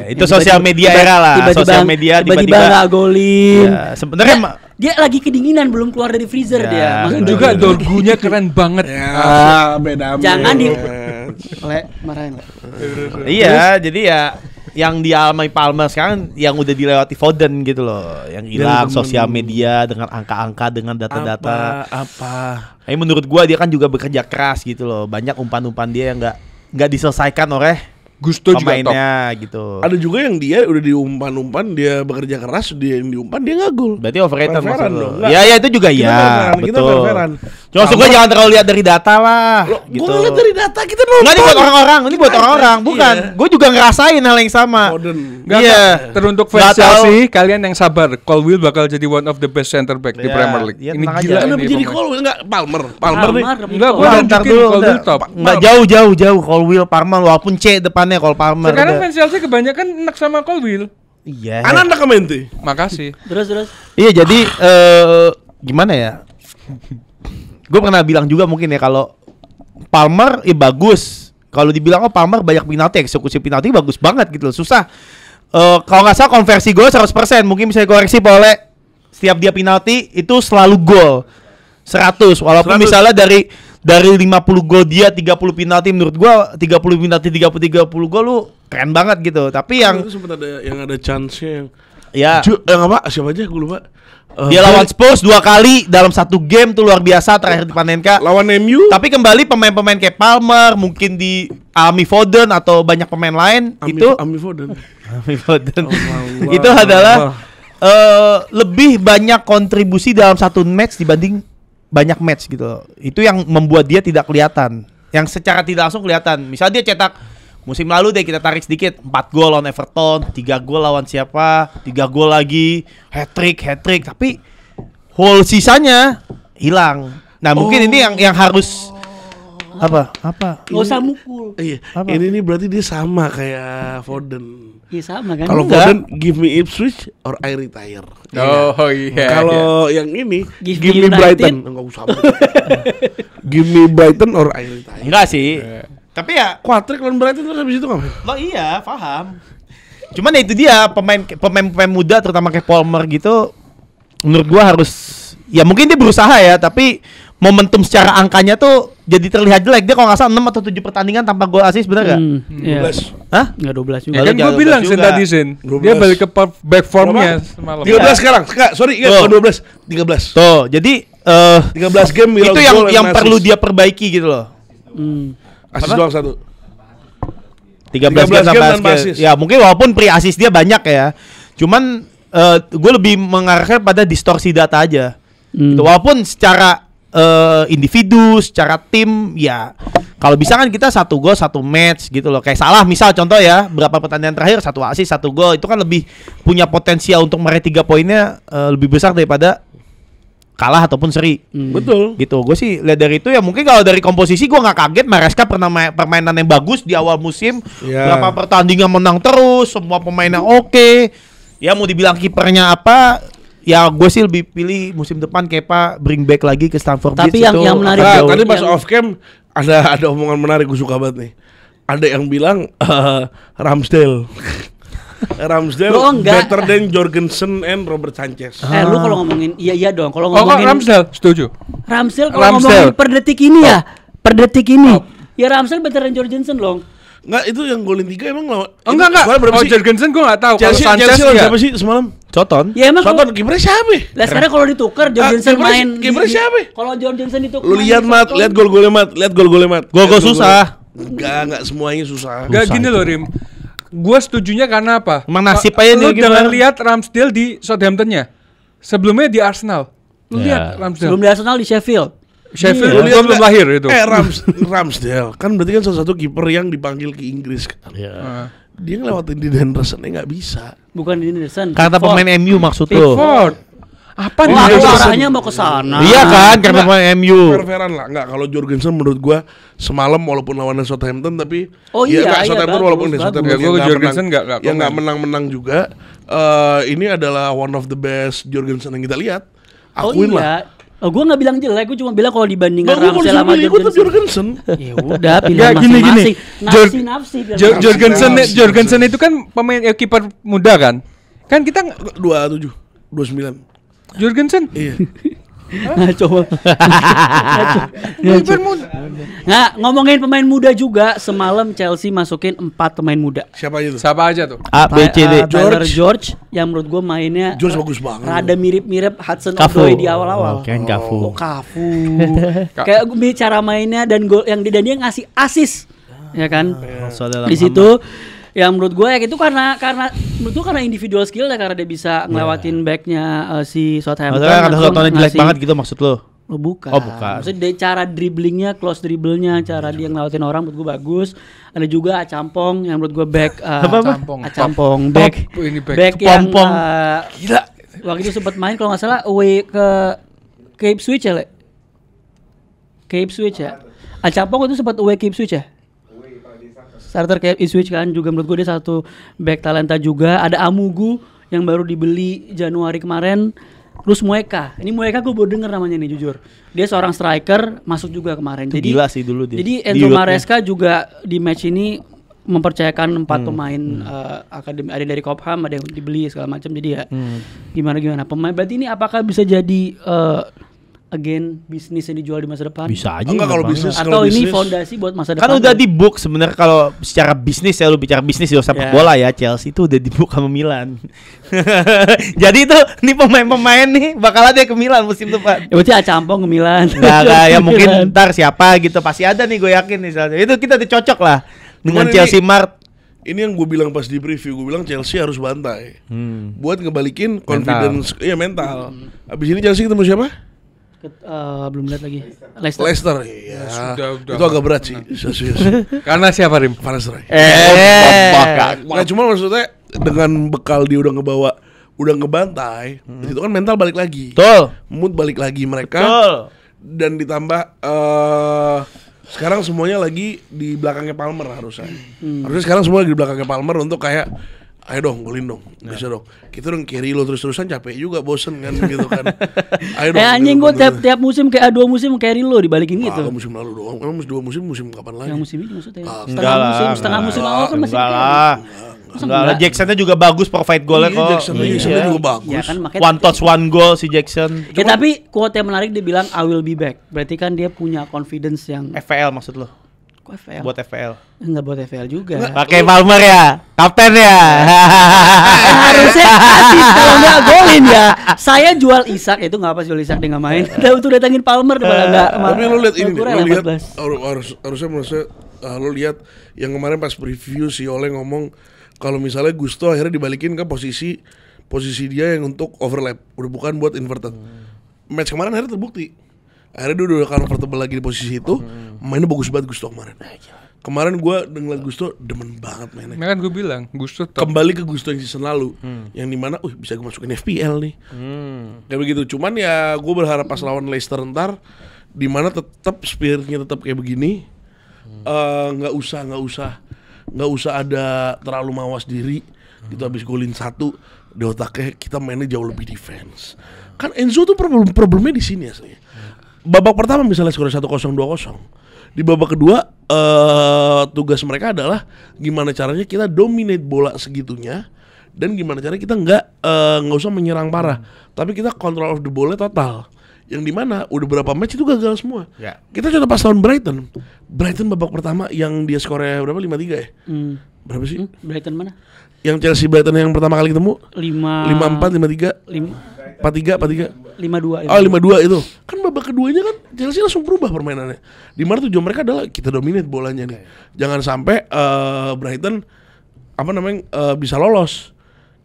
[SPEAKER 4] itu
[SPEAKER 1] Yang
[SPEAKER 4] sosial media era lah. Sosial media
[SPEAKER 1] tiba-tiba nggak golin.
[SPEAKER 4] Ya, sebenarnya
[SPEAKER 1] Dia lagi kedinginan, belum keluar dari freezer
[SPEAKER 4] Ya,
[SPEAKER 1] dia.
[SPEAKER 2] Dan
[SPEAKER 1] Maksudnya
[SPEAKER 2] juga Dorgunya keren banget.
[SPEAKER 3] Ya, beda.
[SPEAKER 1] Jangan marahin.
[SPEAKER 4] iya, jadi ya yang dialami Palmer sekarang yang udah dilewati Foden gitu loh, yang hilang sosial media dengan angka-angka, dengan data-data.
[SPEAKER 3] Apa?
[SPEAKER 4] Tapi menurut gua dia kan juga bekerja keras gitu loh. Banyak umpan-umpan dia yang nggak diselesaikan oleh
[SPEAKER 2] Gusto juga top.
[SPEAKER 4] pemainnya gitu.
[SPEAKER 3] Ada juga yang dia udah diumpan-umpan, dia bekerja keras, dia yang diumpan dia nggak gol.
[SPEAKER 4] Berarti overrated
[SPEAKER 3] Fair-fairan
[SPEAKER 4] maksud
[SPEAKER 3] dong.
[SPEAKER 4] lo.
[SPEAKER 3] Nggak.
[SPEAKER 4] Ya itu juga
[SPEAKER 3] Kita
[SPEAKER 4] ya,
[SPEAKER 3] fair-fairan, kita
[SPEAKER 4] betul.
[SPEAKER 3] fair-fairan.
[SPEAKER 4] Cuma maksud gua jangan terlalu lihat dari data lah.
[SPEAKER 3] Gue
[SPEAKER 4] Gitu.
[SPEAKER 3] ngeliat dari data kita nonton.
[SPEAKER 4] Enggak, ini buat orang-orang, ini buat
[SPEAKER 3] Kita
[SPEAKER 4] orang-orang,
[SPEAKER 3] iya.
[SPEAKER 4] bukan. Gue juga ngerasain hal yang sama.
[SPEAKER 3] Foden.
[SPEAKER 2] Nggak,
[SPEAKER 4] Iya.
[SPEAKER 2] teruntuk
[SPEAKER 4] Nggak
[SPEAKER 2] fans
[SPEAKER 4] tahu.
[SPEAKER 2] Chelsea, kalian yang sabar. Colwill bakal jadi one of the best center back di
[SPEAKER 4] Ya,
[SPEAKER 2] Premier League.
[SPEAKER 4] ya,
[SPEAKER 2] Ini
[SPEAKER 4] tenang
[SPEAKER 2] gila
[SPEAKER 4] aja.
[SPEAKER 3] Kenapa
[SPEAKER 2] ini
[SPEAKER 3] jadi
[SPEAKER 2] pemain.
[SPEAKER 3] Colwill? Enggak, Palmer nih.
[SPEAKER 2] Enggak, gua
[SPEAKER 4] Wah, ntar
[SPEAKER 2] tunjukin
[SPEAKER 4] dulu,
[SPEAKER 2] Colwill
[SPEAKER 4] udah.
[SPEAKER 2] top.
[SPEAKER 4] Nggak jauh Colwill, Palmer, walaupun C depannya Cole Palmer.
[SPEAKER 2] Sekarang
[SPEAKER 4] udah.
[SPEAKER 2] fans Chelsea kebanyakan enak sama Colwill.
[SPEAKER 4] Iya.
[SPEAKER 3] Anak-anak kemente.
[SPEAKER 2] Makasih.
[SPEAKER 1] Terus.
[SPEAKER 4] Iya, jadi gimana ya? Gue pernah bilang juga mungkin ya kalau Palmer bagus. Kalau dibilang Palmer banyak penalti, eksekusi penalti bagus banget gitu loh. Susah. Kalau nggak salah konversi gol 100%, mungkin bisa dikoreksi oleh setiap dia penalti itu selalu gol 100 walaupun
[SPEAKER 3] 100.
[SPEAKER 4] misalnya dari 50 gol dia 30 penalti, menurut gua 30 penalti 30 gol lu keren banget gitu. Tapi yang
[SPEAKER 3] itu sempat ada yang ada chance-nya yang
[SPEAKER 4] ya
[SPEAKER 3] yang apa? Siapa aja gue lupa.
[SPEAKER 4] dia lawan Spurs 2 kali dalam satu game tuh luar biasa, terakhir di Panenka.
[SPEAKER 3] lawan MU.
[SPEAKER 4] Tapi kembali pemain-pemain kayak Palmer, mungkin di Ami Foden atau banyak pemain lain itu
[SPEAKER 3] Ami Foden.
[SPEAKER 4] Ami Foden
[SPEAKER 3] Allah.
[SPEAKER 4] itu adalah lebih banyak kontribusi dalam satu match dibanding banyak match gitu. Itu yang membuat dia tidak kelihatan. Yang secara tidak langsung kelihatan. Misalnya dia cetak musim lalu deh, kita tarik sedikit, 4 gol lawan Everton, 3 gol lawan siapa, 3 gol lagi, hat-trick, tapi whole sisanya hilang. Nah, mungkin ini yang harus apa?
[SPEAKER 1] Nggak usah mukul.
[SPEAKER 3] Iya.
[SPEAKER 4] Apa?
[SPEAKER 3] Ini berarti dia sama kayak Foden.
[SPEAKER 1] Iya sama kan.
[SPEAKER 3] Kalau
[SPEAKER 4] Enggak.
[SPEAKER 3] Foden give me Ipswich or I retire.
[SPEAKER 2] Oh iya.
[SPEAKER 3] Kalau yang ini
[SPEAKER 1] Give
[SPEAKER 3] give
[SPEAKER 1] me
[SPEAKER 3] me Brighton.
[SPEAKER 1] United.
[SPEAKER 3] Enggak usah. Give me Brighton or I retire.
[SPEAKER 4] Enggak sih. Tapi ya
[SPEAKER 3] Quadrick lawan Brighton terus habis itu ngapain?
[SPEAKER 4] lo iya, paham. Cuman ya itu dia pemain muda terutama kayak Palmer gitu, menurut gua harus ya mungkin dia berusaha ya, tapi momentum secara angkanya tuh jadi terlihat jelek. Dia kalau nggak salah 6 atau 7 pertandingan tanpa gol assist, bener nggak?
[SPEAKER 1] Iya.
[SPEAKER 3] 12.
[SPEAKER 4] Hah?
[SPEAKER 1] Enggak 12 juga.
[SPEAKER 2] Ya kan gue
[SPEAKER 4] Jangan
[SPEAKER 2] bilang
[SPEAKER 4] lupa
[SPEAKER 2] Sen
[SPEAKER 4] juga.
[SPEAKER 2] tadi Sen.
[SPEAKER 3] 12.
[SPEAKER 2] Dia balik ke back formnya
[SPEAKER 3] Berapa?
[SPEAKER 2] semalam.
[SPEAKER 3] 13 sekarang. Enggak, sorry, enggak
[SPEAKER 4] Tuh.
[SPEAKER 3] bukan 12. 13.
[SPEAKER 4] Tuh, jadi
[SPEAKER 3] 13 game without
[SPEAKER 4] itu yang
[SPEAKER 3] goal and
[SPEAKER 4] perlu
[SPEAKER 3] assist.
[SPEAKER 4] dia perbaiki gitu loh.
[SPEAKER 3] Assist
[SPEAKER 4] Apa?
[SPEAKER 3] doang 1.
[SPEAKER 4] 13
[SPEAKER 3] 13
[SPEAKER 4] game tanpa
[SPEAKER 3] game tanpa
[SPEAKER 4] assist.
[SPEAKER 3] assist.
[SPEAKER 4] Ya mungkin walaupun pre-assist dia banyak ya. Cuman gue lebih mengarahkan pada distorsi data aja. Gitu. Walaupun secara individu, secara tim ya kalau bisa kan kita 1 gol 1 match gitu loh. Kayak Salah misal contoh ya, berapa pertandingan terakhir 1 assist 1 gol, itu kan lebih punya potensial untuk meraih 3 poinnya lebih besar daripada kalah ataupun seri.
[SPEAKER 3] Betul.
[SPEAKER 4] Gitu. Gue sih lihat dari itu ya, mungkin kalau dari komposisi gue nggak kaget Maresca pernah permainan yang bagus di awal musim.
[SPEAKER 3] Ya.
[SPEAKER 4] Berapa pertandingan menang terus, semua pemainnya oke. Ya mau dibilang kipernya apa? Ya gue sih lebih pilih musim depan Kepa bring back lagi ke Stamford
[SPEAKER 1] Tapi
[SPEAKER 4] Bridge
[SPEAKER 1] yang
[SPEAKER 4] itu
[SPEAKER 1] menarik
[SPEAKER 4] akan
[SPEAKER 3] Nah,
[SPEAKER 4] jauh.
[SPEAKER 3] tadi pas
[SPEAKER 1] yang-
[SPEAKER 3] off cam ada omongan menarik gue suka banget nih. Ada yang bilang Ramsdale. Ramsdale
[SPEAKER 1] Oh, enggak.
[SPEAKER 3] better than Jorgensen and Robert Sanchez.
[SPEAKER 1] Lu kalau ngomongin iya dong. Kalau
[SPEAKER 2] Oh kok
[SPEAKER 1] ngomongin
[SPEAKER 2] Ramsdale? Setuju.
[SPEAKER 1] Ramsdale kalau
[SPEAKER 2] Ramsdale.
[SPEAKER 1] ngomongin per detik ini ya. Per detik ini. Ya Ramsdale better than Jorgensen loh.
[SPEAKER 3] Enggak, itu yang golin 3 emang lawan.
[SPEAKER 2] Oh enggak.
[SPEAKER 3] Soalnya berapa
[SPEAKER 2] Oh
[SPEAKER 3] sih?
[SPEAKER 2] Jorgensen gue nggak tahu. Kalau
[SPEAKER 3] Chelsea
[SPEAKER 2] Sanchez
[SPEAKER 3] lawan
[SPEAKER 2] ya.
[SPEAKER 3] siapa sih semalam?
[SPEAKER 4] Soton.
[SPEAKER 1] Ya emang
[SPEAKER 3] Soton kipernya siapa?
[SPEAKER 1] Lah sekarang kalau ditukar Jorgensen
[SPEAKER 3] kipernya-
[SPEAKER 1] main
[SPEAKER 3] kipernya siapa?
[SPEAKER 1] Kalau Jorgensen ditukar
[SPEAKER 3] Lu lihat Mat, lihat gol-golnya Mat, lihat gol-golnya Mat.
[SPEAKER 4] Gol-gol
[SPEAKER 3] Lihat
[SPEAKER 4] susah.
[SPEAKER 3] Enggak semuanya susah.
[SPEAKER 2] Gak gini loh Rim. Gue setujunya karena apa?
[SPEAKER 4] Emang nasib aja
[SPEAKER 2] Lu
[SPEAKER 4] dia
[SPEAKER 2] jangan
[SPEAKER 4] gimana?
[SPEAKER 2] lihat Ramsdale di Southampton-nya. Sebelumnya di Arsenal. Lu lihat Ramsdale.
[SPEAKER 1] Sebelum di Arsenal di Sheffield.
[SPEAKER 2] Sheffield
[SPEAKER 3] Lu
[SPEAKER 2] gua
[SPEAKER 3] lihat
[SPEAKER 2] belum
[SPEAKER 3] nggak?
[SPEAKER 2] lahir itu.
[SPEAKER 3] Ramsdale kan berarti kan salah satu kiper yang dipanggil ke Inggris kan. Dia ngelewatin di Henderson nggak bisa.
[SPEAKER 1] Bukan di Henderson.
[SPEAKER 4] Kata
[SPEAKER 1] Pickford.
[SPEAKER 4] pemain MU maksud tuh.
[SPEAKER 2] Pickford. Apa
[SPEAKER 1] Oh,
[SPEAKER 2] di
[SPEAKER 1] aku
[SPEAKER 2] Henderson?
[SPEAKER 1] arahnya mau ke sana.
[SPEAKER 4] Iya kan, karena
[SPEAKER 3] Enggak.
[SPEAKER 4] pemain MU.
[SPEAKER 3] Fair-fairan lah. Enggak, kalau Jorgensen menurut gua semalam walaupun lawan Southampton tapi
[SPEAKER 1] Oh
[SPEAKER 3] ya,
[SPEAKER 1] iya,
[SPEAKER 3] enggak,
[SPEAKER 1] iya,
[SPEAKER 3] Southampton
[SPEAKER 1] bagus,
[SPEAKER 3] walaupun
[SPEAKER 1] bagus.
[SPEAKER 3] Southampton
[SPEAKER 2] Ya, gua
[SPEAKER 3] yang nggak
[SPEAKER 2] Jorgensen
[SPEAKER 3] menang,
[SPEAKER 2] nggak
[SPEAKER 3] yang nggak
[SPEAKER 2] komen.
[SPEAKER 3] menang-menang juga. Ini adalah one of the best Jorgensen yang kita lihat.
[SPEAKER 1] Oh
[SPEAKER 3] Akuin
[SPEAKER 1] iya.
[SPEAKER 3] lah.
[SPEAKER 1] Oh, gue nggak bilang jelek, gue cuma bilang kalau dibandingkan
[SPEAKER 3] Nah, gua
[SPEAKER 1] Ramsey sama
[SPEAKER 3] Jorgensen.
[SPEAKER 1] Ya udah, pilihan
[SPEAKER 2] Gini.
[SPEAKER 1] masing-masing. Nafsi.
[SPEAKER 2] Jorgensen itu kan pemain kiper muda kan? Kan kita
[SPEAKER 3] 27, 29.
[SPEAKER 2] Jorgensen.
[SPEAKER 3] Iya.
[SPEAKER 1] Ngaco.
[SPEAKER 2] Kiper muda.
[SPEAKER 1] Nah, ngomongin pemain muda juga, semalam Chelsea masukin 4 pemain muda.
[SPEAKER 3] Siapa aja tuh?
[SPEAKER 2] Siapa aja tuh?
[SPEAKER 4] A, B, C, D.
[SPEAKER 1] Tyler George yang menurut gue mainnya
[SPEAKER 3] George bagus banget.
[SPEAKER 1] rada mirip-mirip Hudson
[SPEAKER 4] Cafu.
[SPEAKER 1] Odoi di awal-awal.
[SPEAKER 4] Kan Cafu.
[SPEAKER 1] Cafu. Kayak cara mainnya dan gol yang dia ngasih assist. Ya kan? Di situ yang menurut gue ya itu karena menurut gue karena individual skill ya, karena dia bisa ngelewatin backnya si Southampton.
[SPEAKER 4] Maksudnya kan
[SPEAKER 1] langsung
[SPEAKER 4] Southampton jelek
[SPEAKER 1] ngasih-
[SPEAKER 4] banget gitu maksud lo?
[SPEAKER 1] Oh bukan.
[SPEAKER 4] Oh, bukan.
[SPEAKER 1] Maksudnya dari cara dribblingnya, close dribblenya, cara dia ngelawatin orang menurut gue bagus. Ada juga Acampong yang menurut gue back Acampong back
[SPEAKER 2] Ini back.
[SPEAKER 1] back yang
[SPEAKER 4] Kepompong.
[SPEAKER 2] Gila.
[SPEAKER 1] waktu itu sempat main kalau nggak salah away ke Cape Switch ya, Le? Cape Switch ya. Acampong itu sempat away Cape Switch ya. Starter kayak Ipswich kan juga menurut gue dia satu back talenta juga. Ada Amugu yang baru dibeli Januari kemarin. Terus Mueka. Ini Mueka gue baru denger namanya nih jujur. Dia seorang striker masuk juga kemarin.
[SPEAKER 4] Itu gila sih dulu dia.
[SPEAKER 1] Jadi
[SPEAKER 4] Di
[SPEAKER 1] Enzo
[SPEAKER 4] youth-nya.
[SPEAKER 1] Maresca juga di match ini mempercayakan 4 pemain akademi, ada dari Cobham, ada yang dibeli segala macam. Jadi ya gimana pemain berarti ini apakah bisa jadi again bisnis yang dijual di masa depan?
[SPEAKER 4] Bisa aja.
[SPEAKER 3] Enggak, kalau
[SPEAKER 4] bang.
[SPEAKER 3] bisnis.
[SPEAKER 1] Atau ini
[SPEAKER 3] bisnis-
[SPEAKER 1] fondasi buat masa depan?
[SPEAKER 4] Kan udah di book sebenarnya kalau secara bisnis ya, lu bicara bisnis ya sepak bola ya, Chelsea itu udah di book sama Milan. Jadi itu nih pemain-pemain nih bakal ada ke Milan musim depan.
[SPEAKER 1] Ya berarti Acampong ke Milan.
[SPEAKER 4] Enggak ya mungkin
[SPEAKER 1] Milan.
[SPEAKER 4] ntar siapa gitu pasti ada nih, gue yakin nih misalnya. Itu kita dicocok lah dengan
[SPEAKER 3] Cuman
[SPEAKER 4] Chelsea Mart.
[SPEAKER 3] Ini yang gue bilang pas di preview, gue bilang Chelsea harus bantai. Buat ngebalikin confidence, mental. Abis ini Chelsea ketemu siapa?
[SPEAKER 1] Belum lihat lagi.
[SPEAKER 3] Leicester. Iya.
[SPEAKER 2] Sudah.
[SPEAKER 3] Itu agak berat sih. Serius.
[SPEAKER 2] Karena siapa Rim?
[SPEAKER 3] Van Nistelrooy.
[SPEAKER 4] Nah,
[SPEAKER 3] Nah, cuma maksudnya dengan bekal dia udah ngebawa, udah ngebantai, itu kan mental balik lagi.
[SPEAKER 4] betul.
[SPEAKER 3] Mood balik lagi mereka.
[SPEAKER 4] Betul.
[SPEAKER 3] Dan ditambah sekarang semuanya lagi di belakangnya Palmer harusnya. Harusnya sekarang semua lagi di belakangnya Palmer untuk kayak ayo dong, golin dong, bisa dong. Kita dong carry lo terus-terusan capek juga, bosen kan gitu kan. Ayo dong.
[SPEAKER 1] Anjing gue
[SPEAKER 3] gitu.
[SPEAKER 1] tiap musim kayak 2 musim carry lo dibalikin gitu.
[SPEAKER 3] Kagak musim lalu doang, emang 2 musim kapan lagi?
[SPEAKER 1] Yang musim ini maksudnya.
[SPEAKER 3] Enggak
[SPEAKER 1] Setengah musim awal kan masih
[SPEAKER 4] enggak
[SPEAKER 1] carry.
[SPEAKER 4] lah. Enggak lah, Jacksonnya juga bagus provide golnya
[SPEAKER 3] Iya,
[SPEAKER 4] kok.
[SPEAKER 3] Jackson-nya juga bagus.
[SPEAKER 1] Ya kan makanya.
[SPEAKER 4] One touch one goal si Jackson.
[SPEAKER 1] Ya, tapi quote yang menarik dia bilang I will be back. Berarti kan dia punya confidence yang
[SPEAKER 4] FPL maksud lo?
[SPEAKER 1] kok FPL.
[SPEAKER 4] Buat FPL.
[SPEAKER 1] Enggak buat FPL juga.
[SPEAKER 4] Pakai Palmer ya, kapten ya.
[SPEAKER 1] Harusnya asis kalau nggak golin ya. Saya jual Isak itu nggak apa jual Isak dia nggak main. Dan untuk datangin Palmer daripada nggak.
[SPEAKER 3] Tapi lo lihat ini,
[SPEAKER 1] kurang
[SPEAKER 3] lo lihat
[SPEAKER 1] 14.
[SPEAKER 3] harusnya lo lihat yang kemarin pas preview si Ole ngomong kalau misalnya Gusto akhirnya dibalikin ke posisi dia yang untuk overlap, udah bukan buat inverted. Match kemarin akhirnya terbukti. Akhirnya dia udah comfortable lagi di posisi itu, mainnya bagus banget Gusto kemarin. Kemarin gue ngeliat Gusto demen banget mainnya.
[SPEAKER 2] Kan gue bilang Gusto top.
[SPEAKER 3] Kembali ke Gusto yang season lalu, yang dimana, bisa gue masukin FPL nih. Kayak begitu. Cuman ya gue berharap pas lawan Leicester ntar, dimana tetap spiritnya tetap kayak begini. Nggak usah ada terlalu mawas diri. Gitu habis golin 1 di otaknya kita mainnya jauh lebih defense. Kan Enzo tuh problemnya di sini aslinya. Babak pertama misalnya skor 1-0, 2-0. Di babak kedua tugas mereka adalah gimana caranya kita dominate bola segitunya dan gimana caranya kita nggak usah menyerang parah, tapi kita control of the ball-nya total. Yang dimana udah berapa match itu gagal semua.
[SPEAKER 4] Ya.
[SPEAKER 3] Kita contoh pas lawan Brighton babak pertama yang dia skornya berapa 5-3 ya? Berapa sih?
[SPEAKER 1] Brighton mana?
[SPEAKER 3] Yang Chelsea Brighton yang pertama kali ketemu 5-4, 5-3, 4-3,
[SPEAKER 1] 5-2.
[SPEAKER 3] Oh 5-2 itu. Kan babak keduanya kan Chelsea langsung berubah permainannya. Di mana tujuan mereka adalah kita dominate bolanya nih. Jangan sampai Brighton bisa lolos.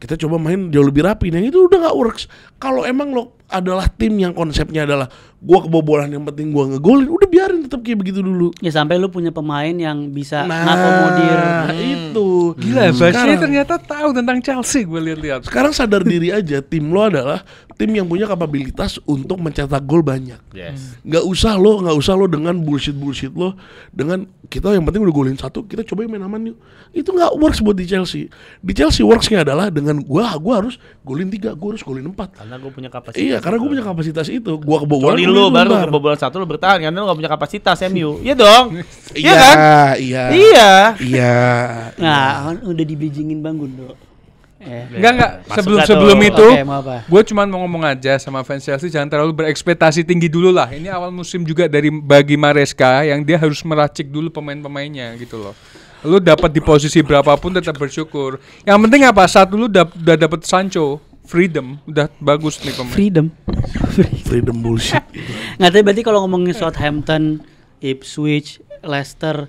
[SPEAKER 3] Kita coba main jauh lebih rapi. Yang itu udah gak works. Kalau emang lo adalah tim yang konsepnya adalah gua kebobolan yang penting gua ngegolin, udah biarin tetap kayak begitu dulu.
[SPEAKER 1] Ya sampai lu punya pemain yang bisa
[SPEAKER 3] Nah,
[SPEAKER 1] ngakomodir.
[SPEAKER 3] itu.
[SPEAKER 2] Gila, Basri
[SPEAKER 3] Sekarang-
[SPEAKER 2] ternyata tahu tentang Chelsea, gue lihat-lihat.
[SPEAKER 3] Sekarang sadar diri aja, tim lo adalah tim yang punya kapabilitas untuk mencetak gol banyak.
[SPEAKER 4] Yes.
[SPEAKER 3] Nggak usah lo dengan bullshit lo, dengan kita yang penting udah golin satu, kita cobain main aman yuk. Itu nggak works buat di Chelsea. Di Chelsea worksnya adalah dengan gua harus golin 3, gua harus golin 4.
[SPEAKER 4] Karena gue punya kapasitas.
[SPEAKER 3] Iya, karena gue punya kapasitas itu. Gua kebobolan.
[SPEAKER 4] Kecuali
[SPEAKER 3] gua
[SPEAKER 4] lu baru
[SPEAKER 3] lembar.
[SPEAKER 4] kebobolan 1 lu bertahan karena lu gak punya kapasitas MU. Iya dong.
[SPEAKER 3] Iya
[SPEAKER 4] kan?
[SPEAKER 3] Iya.
[SPEAKER 4] Iya.
[SPEAKER 1] Nah, udah dibridgingin Bang Gundo.
[SPEAKER 2] Enggak.
[SPEAKER 4] Masuk
[SPEAKER 2] Sebelum
[SPEAKER 4] gak
[SPEAKER 2] itu,
[SPEAKER 1] Oke, mau apa?
[SPEAKER 2] gue cuma mau ngomong aja sama fans Chelsea, jangan terlalu berekspektasi tinggi dulu lah. Ini awal musim juga bagi Maresca yang dia harus meracik dulu pemain-pemainnya gitu loh. Lu dapat di posisi berapapun tetap bersyukur. Yang penting apa? Saat lu udah dapat Sancho, freedom, udah bagus nih pemain.
[SPEAKER 3] Freedom bullshit.
[SPEAKER 1] Nggak tahu berarti kalau ngomongin Southampton, Ipswich, Leicester,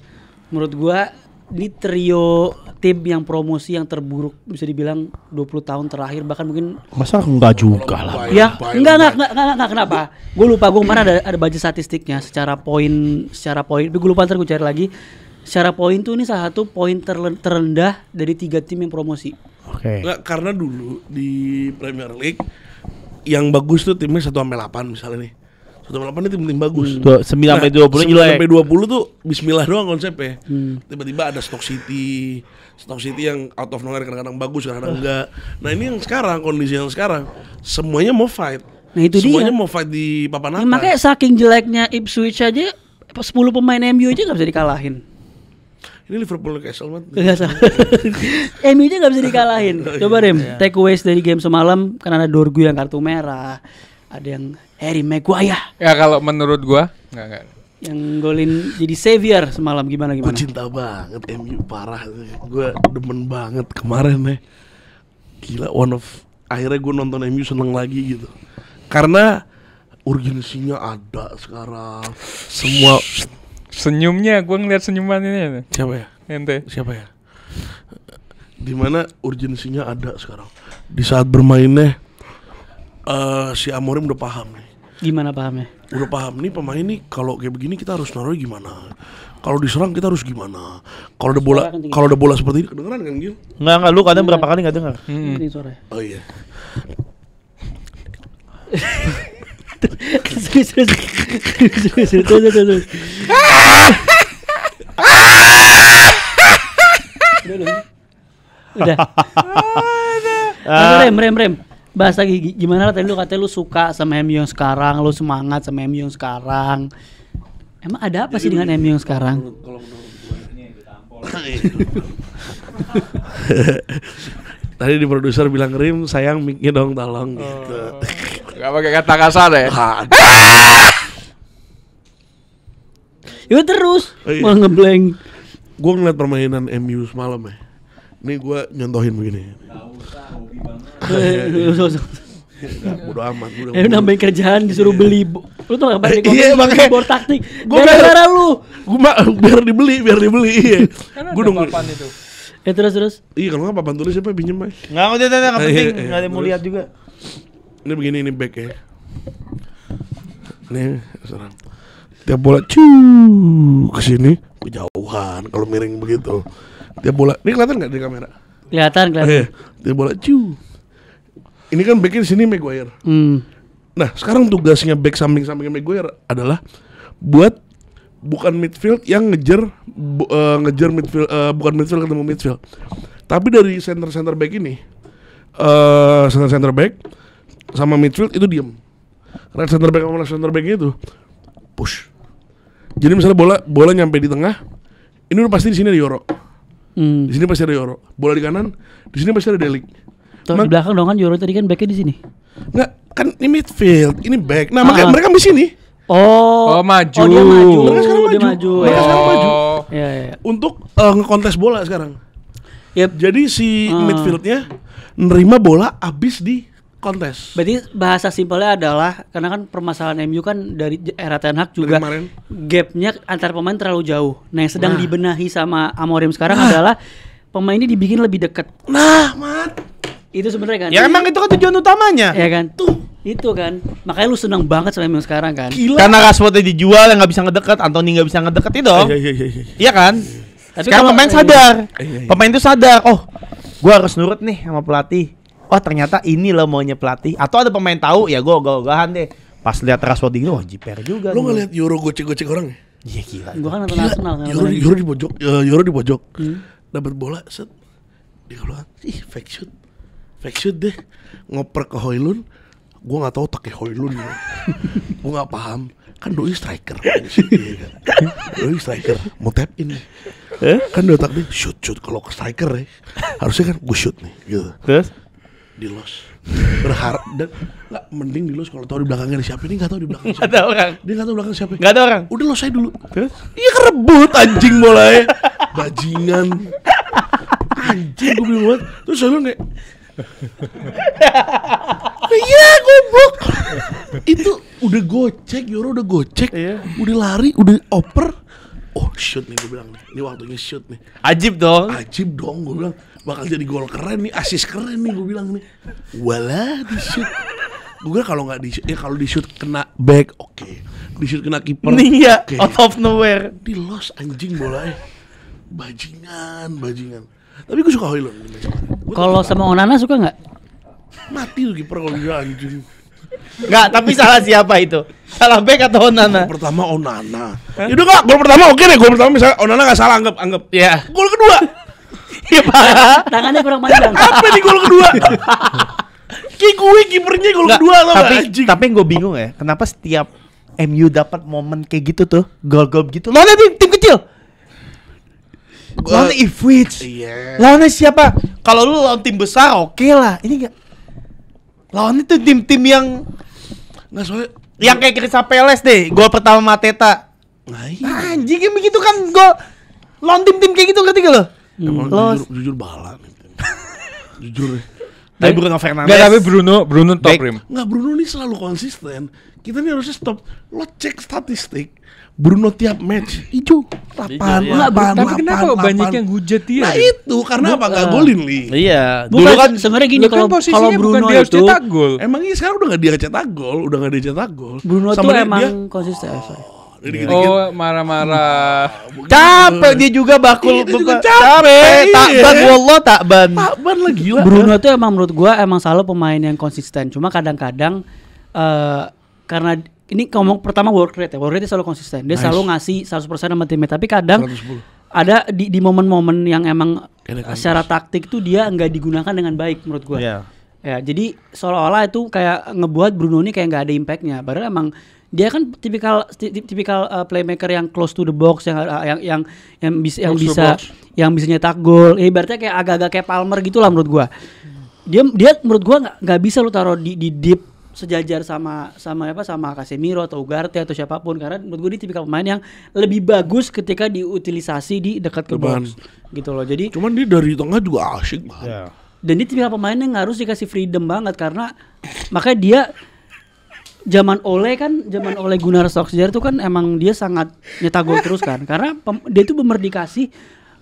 [SPEAKER 1] menurut gua ini trio tim yang promosi yang terburuk bisa dibilang 20 tahun terakhir, bahkan mungkin
[SPEAKER 4] Masa enggak juga lah.
[SPEAKER 1] ya enggak kenapa? Gue lupa, gue kemarin ada baca statistiknya secara poin, tapi gue lupa, ntar gue cari lagi. Secara poin tuh ini salah satu poin terendah dari 3 tim yang promosi.
[SPEAKER 4] Oke.
[SPEAKER 3] Nggak, karena dulu di Premier League yang bagus tuh timnya 1-8 misalnya nih. 1-8 ini tim-tim bagus.
[SPEAKER 4] 9 sampai 20 jelek.
[SPEAKER 3] 9 sampai 20 tuh bismillah doang konsepnya. Tiba-tiba ada Stoke City yang out of nowhere kadang-kadang bagus, kadang-kadang enggak. Nah, ini yang sekarang, kondisi yang sekarang semuanya mau fight.
[SPEAKER 1] Nah, itu
[SPEAKER 3] semuanya
[SPEAKER 1] dia.
[SPEAKER 3] mau fight di papan
[SPEAKER 1] Ya,
[SPEAKER 3] atas.
[SPEAKER 1] makanya saking jeleknya Ipswich aja 10 pemain MU aja nggak bisa dikalahin.
[SPEAKER 3] Ini Liverpool Newcastle man.
[SPEAKER 1] Nggak salah. MU aja nggak bisa dikalahin. Coba Rem, takeaways dari game semalam kan ada Dorgu yang kartu merah, ada yang Harry Maguire
[SPEAKER 2] Ya kalau menurut gua enggak.
[SPEAKER 1] yang golin jadi savior semalam, gimana?
[SPEAKER 3] Gue cinta banget MU parah. Gue demen banget kemarin nih. Gila, akhirnya gue nonton MU seneng lagi gitu. Karena urgensinya ada sekarang. Semua
[SPEAKER 2] Senyumnya, gua ngeliat senyuman ini.
[SPEAKER 3] siapa ya?
[SPEAKER 2] Ente.
[SPEAKER 3] Siapa ya? Dimana urgensinya ada sekarang. Di saat bermainnya si Amorim udah paham nih.
[SPEAKER 1] Gimana pahamnya?
[SPEAKER 3] Udah paham nih pemain nih, kalau kayak begini kita harus naruh gimana? Kalau diserang kita harus gimana? Kalau ada bola seperti ini kedengeran kan Gil?
[SPEAKER 4] Enggak, lu kadang berapa kali enggak dengar.
[SPEAKER 1] Ini sore.
[SPEAKER 3] Oh iya.
[SPEAKER 1] Terus. Udah. Rem. Bahas lagi gimana tadi lu katanya lu suka sama MU yang sekarang, lu semangat sama MU yang sekarang. Emang ada apa sih dengan MU yang sekarang?
[SPEAKER 3] Kalau menurut gue tadi di produser bilang Rim sayang mic-nya dong tolong gitu.
[SPEAKER 2] Gak pakai kata kasar ya.
[SPEAKER 1] Ya terus
[SPEAKER 3] Oh, iya.
[SPEAKER 1] malah ngeblank.
[SPEAKER 3] Gue ngeliat permainan MU semalam ya. Ini gue nyontohin begini. Bodo amat.
[SPEAKER 1] Nambahin kerjaan disuruh beli. Lu tuh ngapain
[SPEAKER 3] Iya, makanya.
[SPEAKER 1] board taktik.
[SPEAKER 3] Gua
[SPEAKER 1] Gara-gara lu.
[SPEAKER 3] Gue biar dibeli. Iya. Gue dong.
[SPEAKER 2] itu.
[SPEAKER 1] Terus.
[SPEAKER 3] Iya kalau nggak papan tulis siapa pinjem Bay?
[SPEAKER 4] Enggak penting,
[SPEAKER 3] Iya,
[SPEAKER 4] enggak ada yang mau
[SPEAKER 3] terus.
[SPEAKER 4] lihat juga.
[SPEAKER 3] Ini begini, ini back ya. Nih serang. Tiap bola ke sini kejauhan kalau miring begitu. Tiap bola, ini kelihatan nggak di kamera?
[SPEAKER 1] Kelihatan.
[SPEAKER 3] Iya. Tiap bola Ini kan backnya di sini Maguire. Nah sekarang tugasnya back samping-sampingnya Maguire adalah buat bukan midfield yang ngejar midfield, bukan midfield ketemu midfield, tapi dari center back ini, center back sama midfield itu diem. Right center back sama left center back itu push. Jadi misalnya bola nyampe di tengah, ini udah pasti di sini ada Yoro. Di sini pasti ada Yoro. Bola di kanan, di sini pasti ada Delik.
[SPEAKER 1] Tuh di belakang dong kan Yoro tadi kan backnya di sini.
[SPEAKER 3] Nggak, kan ini midfield, ini back. Nah, makanya mereka di sini.
[SPEAKER 1] Oh,
[SPEAKER 2] maju.
[SPEAKER 1] Oh, dia maju.
[SPEAKER 3] Mereka sekarang
[SPEAKER 1] Dia
[SPEAKER 3] maju.
[SPEAKER 1] maju.
[SPEAKER 3] Mereka sekarang maju.
[SPEAKER 1] Iya.
[SPEAKER 3] Untuk ngekontes bola sekarang.
[SPEAKER 1] Yep.
[SPEAKER 3] Jadi si midfieldnya nerima bola abis di kontes.
[SPEAKER 1] Berarti bahasa simpelnya adalah karena kan permasalahan MU kan dari era Ten Hag juga
[SPEAKER 3] Dari kemarin.
[SPEAKER 1] gapnya antar pemain terlalu jauh. Nah yang sedang dibenahi sama Amorim sekarang adalah pemain ini dibikin lebih dekat.
[SPEAKER 3] Nah, Mat.
[SPEAKER 1] Itu sebenarnya kan.
[SPEAKER 4] Ya emang itu kan tujuan utamanya.
[SPEAKER 1] Ya kan.
[SPEAKER 3] Tuh,
[SPEAKER 1] Itu kan. Makanya lu seneng banget sama MU sekarang kan.
[SPEAKER 3] Gila.
[SPEAKER 4] Karena Rashford dijual yang nggak bisa ngedeket, Anthony nggak bisa ngedeket itu dong.
[SPEAKER 3] Iya.
[SPEAKER 4] Iya kan?
[SPEAKER 1] Tapi
[SPEAKER 4] Sekarang
[SPEAKER 1] kalau-
[SPEAKER 4] pemain sadar.
[SPEAKER 3] Iya.
[SPEAKER 4] Pemain itu sadar. Oh, gua harus nurut nih sama pelatih. Oh, ternyata ini loh maunya pelatih. Atau ada pemain tahu ya gua ogah-ogahan deh. Pas lihat Rashford ini, wah jiper juga.
[SPEAKER 3] Lo
[SPEAKER 4] nih.
[SPEAKER 3] ngeliat Euro gocek-gocek orang ya?
[SPEAKER 4] Iya gila.
[SPEAKER 1] Gua kan nonton
[SPEAKER 3] Gila,
[SPEAKER 1] Arsenal kan.
[SPEAKER 3] Euro di pojok, Euro di pojok. Dapat bola, set. Dia bilang, fake shoot deh. Ngoper ke Højlund. Gua nggak tahu pakai Højlund. Gua nggak paham. Kan doi striker. Iya kan? Doi striker, mau tap in. Kan di otak dia shoot kalau ke striker ya. Harusnya kan gue shoot nih, gitu.
[SPEAKER 4] Terus?
[SPEAKER 3] Di los. Berharap dan nggak mending di los kalau tahu di belakangnya ada siapa. Ini nggak tahu di belakangnya
[SPEAKER 4] Nggak
[SPEAKER 3] siapa.
[SPEAKER 4] ada orang.
[SPEAKER 3] Dia nggak tahu belakang siapa.
[SPEAKER 4] Nggak ada orang.
[SPEAKER 3] Udah los aja dulu.
[SPEAKER 4] Terus?
[SPEAKER 3] Iya kerebut anjing bolanya. Bajingan. Anjing gue bilang banget. Terus saya bilang kayak iya goblok. Itu udah gocek, Euro udah gocek.
[SPEAKER 4] Iya.
[SPEAKER 3] Udah lari, udah oper. Oh shoot nih gue bilang nih. Ini waktunya shoot nih.
[SPEAKER 4] Ajib dong.
[SPEAKER 3] Ajib dong gue bilang. Bakal jadi gol keren nih, assist keren nih gue bilang nih. Walah di shoot. Gue kira kalau nggak di shoot, ya kalau di shoot kena back oke. Di shoot kena kiper.
[SPEAKER 4] Iya,
[SPEAKER 3] oke.
[SPEAKER 4] out of nowhere.
[SPEAKER 3] Di los anjing bolanya. Bajingan. Tapi gue suka Højlund.
[SPEAKER 1] Kalau sama Onana suka nggak?
[SPEAKER 3] Mati tuh kiper kalau dia anjing.
[SPEAKER 4] Nggak, tapi salah siapa itu? Salah back atau Onana?
[SPEAKER 3] Gol pertama Onana. Yaudah nggak, gol pertama oke deh. Gol pertama misalnya Onana nggak salah anggap.
[SPEAKER 4] Iya.
[SPEAKER 3] Gol kedua.
[SPEAKER 4] Iya, Pak.
[SPEAKER 1] Tangannya kurang panjang.
[SPEAKER 3] Apa nih gol kedua? Kayak gue kipernya gol
[SPEAKER 4] Nggak,
[SPEAKER 3] kedua tau
[SPEAKER 4] tapi
[SPEAKER 3] nggak, anjing.
[SPEAKER 4] tapi yang gue bingung ya, kenapa setiap MU dapat momen kayak gitu tuh, gol-gol gitu. Lawannya tim kecil. Lawannya Ipswich.
[SPEAKER 3] Iya.
[SPEAKER 4] Lawannya siapa? Kalau lu lawan tim besar oke lah. Ini enggak. Lawannya tuh tim-tim yang
[SPEAKER 3] Nggak soalnya.
[SPEAKER 4] kayak Crystal Palace deh, gol pertama Mateta.
[SPEAKER 3] Nah, iya.
[SPEAKER 4] Anjing kayak begitu kan gol. Lawan tim-tim kayak gitu ngerti gak lo?
[SPEAKER 3] Emang
[SPEAKER 4] Los.
[SPEAKER 3] jujur bala nih. Jujur ya.
[SPEAKER 4] Tapi Bruno Fernandes.
[SPEAKER 2] Enggak, tapi Bruno top
[SPEAKER 4] Back.
[SPEAKER 2] rim.
[SPEAKER 3] Nggak, Bruno ini selalu konsisten. Kita ini harusnya stop. Lo cek statistik. Bruno tiap match hijau 8,
[SPEAKER 4] Hijau, ya.
[SPEAKER 2] Tapi kenapa banyak yang hujat dia?
[SPEAKER 3] Nah itu karena apa nggak golin li?
[SPEAKER 4] Iya,
[SPEAKER 1] Bukan,
[SPEAKER 4] dulu kan
[SPEAKER 1] sebenarnya gini,
[SPEAKER 2] Lu kan
[SPEAKER 1] kalau
[SPEAKER 2] posisinya bukan
[SPEAKER 1] Bruno
[SPEAKER 2] dia harus
[SPEAKER 1] itu
[SPEAKER 2] cetak gol.
[SPEAKER 3] Emangnya sekarang udah nggak dia cetak gol, udah nggak dia cetak gol.
[SPEAKER 1] Bruno tuh
[SPEAKER 3] Sama dia-
[SPEAKER 1] emang
[SPEAKER 3] dia
[SPEAKER 1] konsisten. Sorry.
[SPEAKER 3] dikit-dikit.
[SPEAKER 2] Oh, marah-marah.
[SPEAKER 4] capek dia juga bakul.
[SPEAKER 3] Iya, dia juga
[SPEAKER 4] buka-
[SPEAKER 3] capek,
[SPEAKER 4] Takban,
[SPEAKER 3] iya.
[SPEAKER 4] wallah takban.
[SPEAKER 3] Takban lah gila.
[SPEAKER 1] Bruno tuh emang menurut gua emang selalu pemain yang konsisten. Cuma kadang-kadang karena ini ngomong pertama work rate dia selalu konsisten. Dia
[SPEAKER 3] Nice.
[SPEAKER 1] selalu ngasih 100% sama timnya. Tapi kadang
[SPEAKER 3] 110.
[SPEAKER 1] ada di momen-momen yang emang
[SPEAKER 3] Kayak ada
[SPEAKER 1] secara taktik tuh dia nggak digunakan dengan baik menurut gua.
[SPEAKER 4] Iya.
[SPEAKER 1] Ya, jadi seolah-olah itu kayak ngebuat Bruno ini kayak nggak ada impactnya. Padahal emang dia kan tipikal playmaker yang close to the box yang bisa
[SPEAKER 3] Close to the box.
[SPEAKER 1] yang bisa nyetak gol. Ibaratnya kayak agak-agak kayak Palmer gitulah menurut gua. Dia menurut gua nggak bisa lu taruh di deep sejajar sama Casemiro atau Ugarte atau siapapun, karena menurut gua dia tipikal pemain yang lebih bagus ketika diutilisasi di dekat ke
[SPEAKER 3] Depan.
[SPEAKER 1] box gitu loh. Jadi
[SPEAKER 3] Cuman dia dari tengah juga asyik banget.
[SPEAKER 4] Iya.
[SPEAKER 1] dan dia tipikal pemain yang harus dikasih freedom banget, karena makanya dia zaman Ole Gunnar Solskjaer itu kan emang dia sangat nyetak gol terus kan, karena dia itu bener dikasih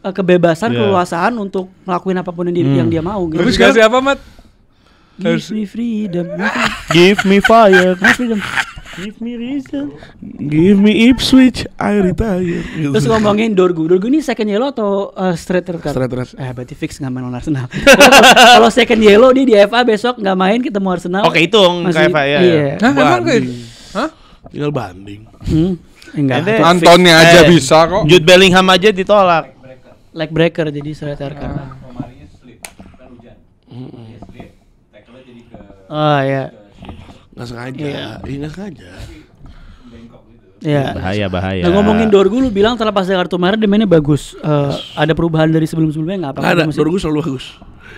[SPEAKER 1] kebebasan, keleluasaan untuk ngelakuin apapun yang dia mau gitu.
[SPEAKER 2] Terus kasih apa, Mat?
[SPEAKER 1] Give me freedom,
[SPEAKER 4] Give me fire.
[SPEAKER 1] freedom.
[SPEAKER 4] Give me reason.
[SPEAKER 3] Give me Ipswich, I retire. Gitu.
[SPEAKER 1] Terus ngomongin Dorgu ini second yellow atau straight red card?
[SPEAKER 3] Straight red.
[SPEAKER 1] Berarti fix nggak main lawan Arsenal. Kalau second yellow dia di FA besok nggak main ketemu Arsenal.
[SPEAKER 4] Oke, hitung
[SPEAKER 1] Masih-
[SPEAKER 4] kayak ya.
[SPEAKER 1] Iya.
[SPEAKER 2] Hah, emang kayak?
[SPEAKER 3] Banding.
[SPEAKER 2] Hah?
[SPEAKER 3] Tinggal banding.
[SPEAKER 1] Enggak.
[SPEAKER 4] Ente-
[SPEAKER 1] itu
[SPEAKER 2] Antonnya aja bisa kok.
[SPEAKER 4] Jude Bellingham aja ditolak.
[SPEAKER 1] leg breaker jadi straight red card. Oh ya.
[SPEAKER 3] Nggak sengaja. Iya nggak sengaja.
[SPEAKER 1] Ya.
[SPEAKER 4] Bahaya.
[SPEAKER 1] Nah, ngomongin Dorgu lu bilang terlepas dari kartu merah dia mainnya bagus. Ada perubahan dari sebelum-sebelumnya enggak apa?
[SPEAKER 3] Nggak ada. Dorgu selalu bagus.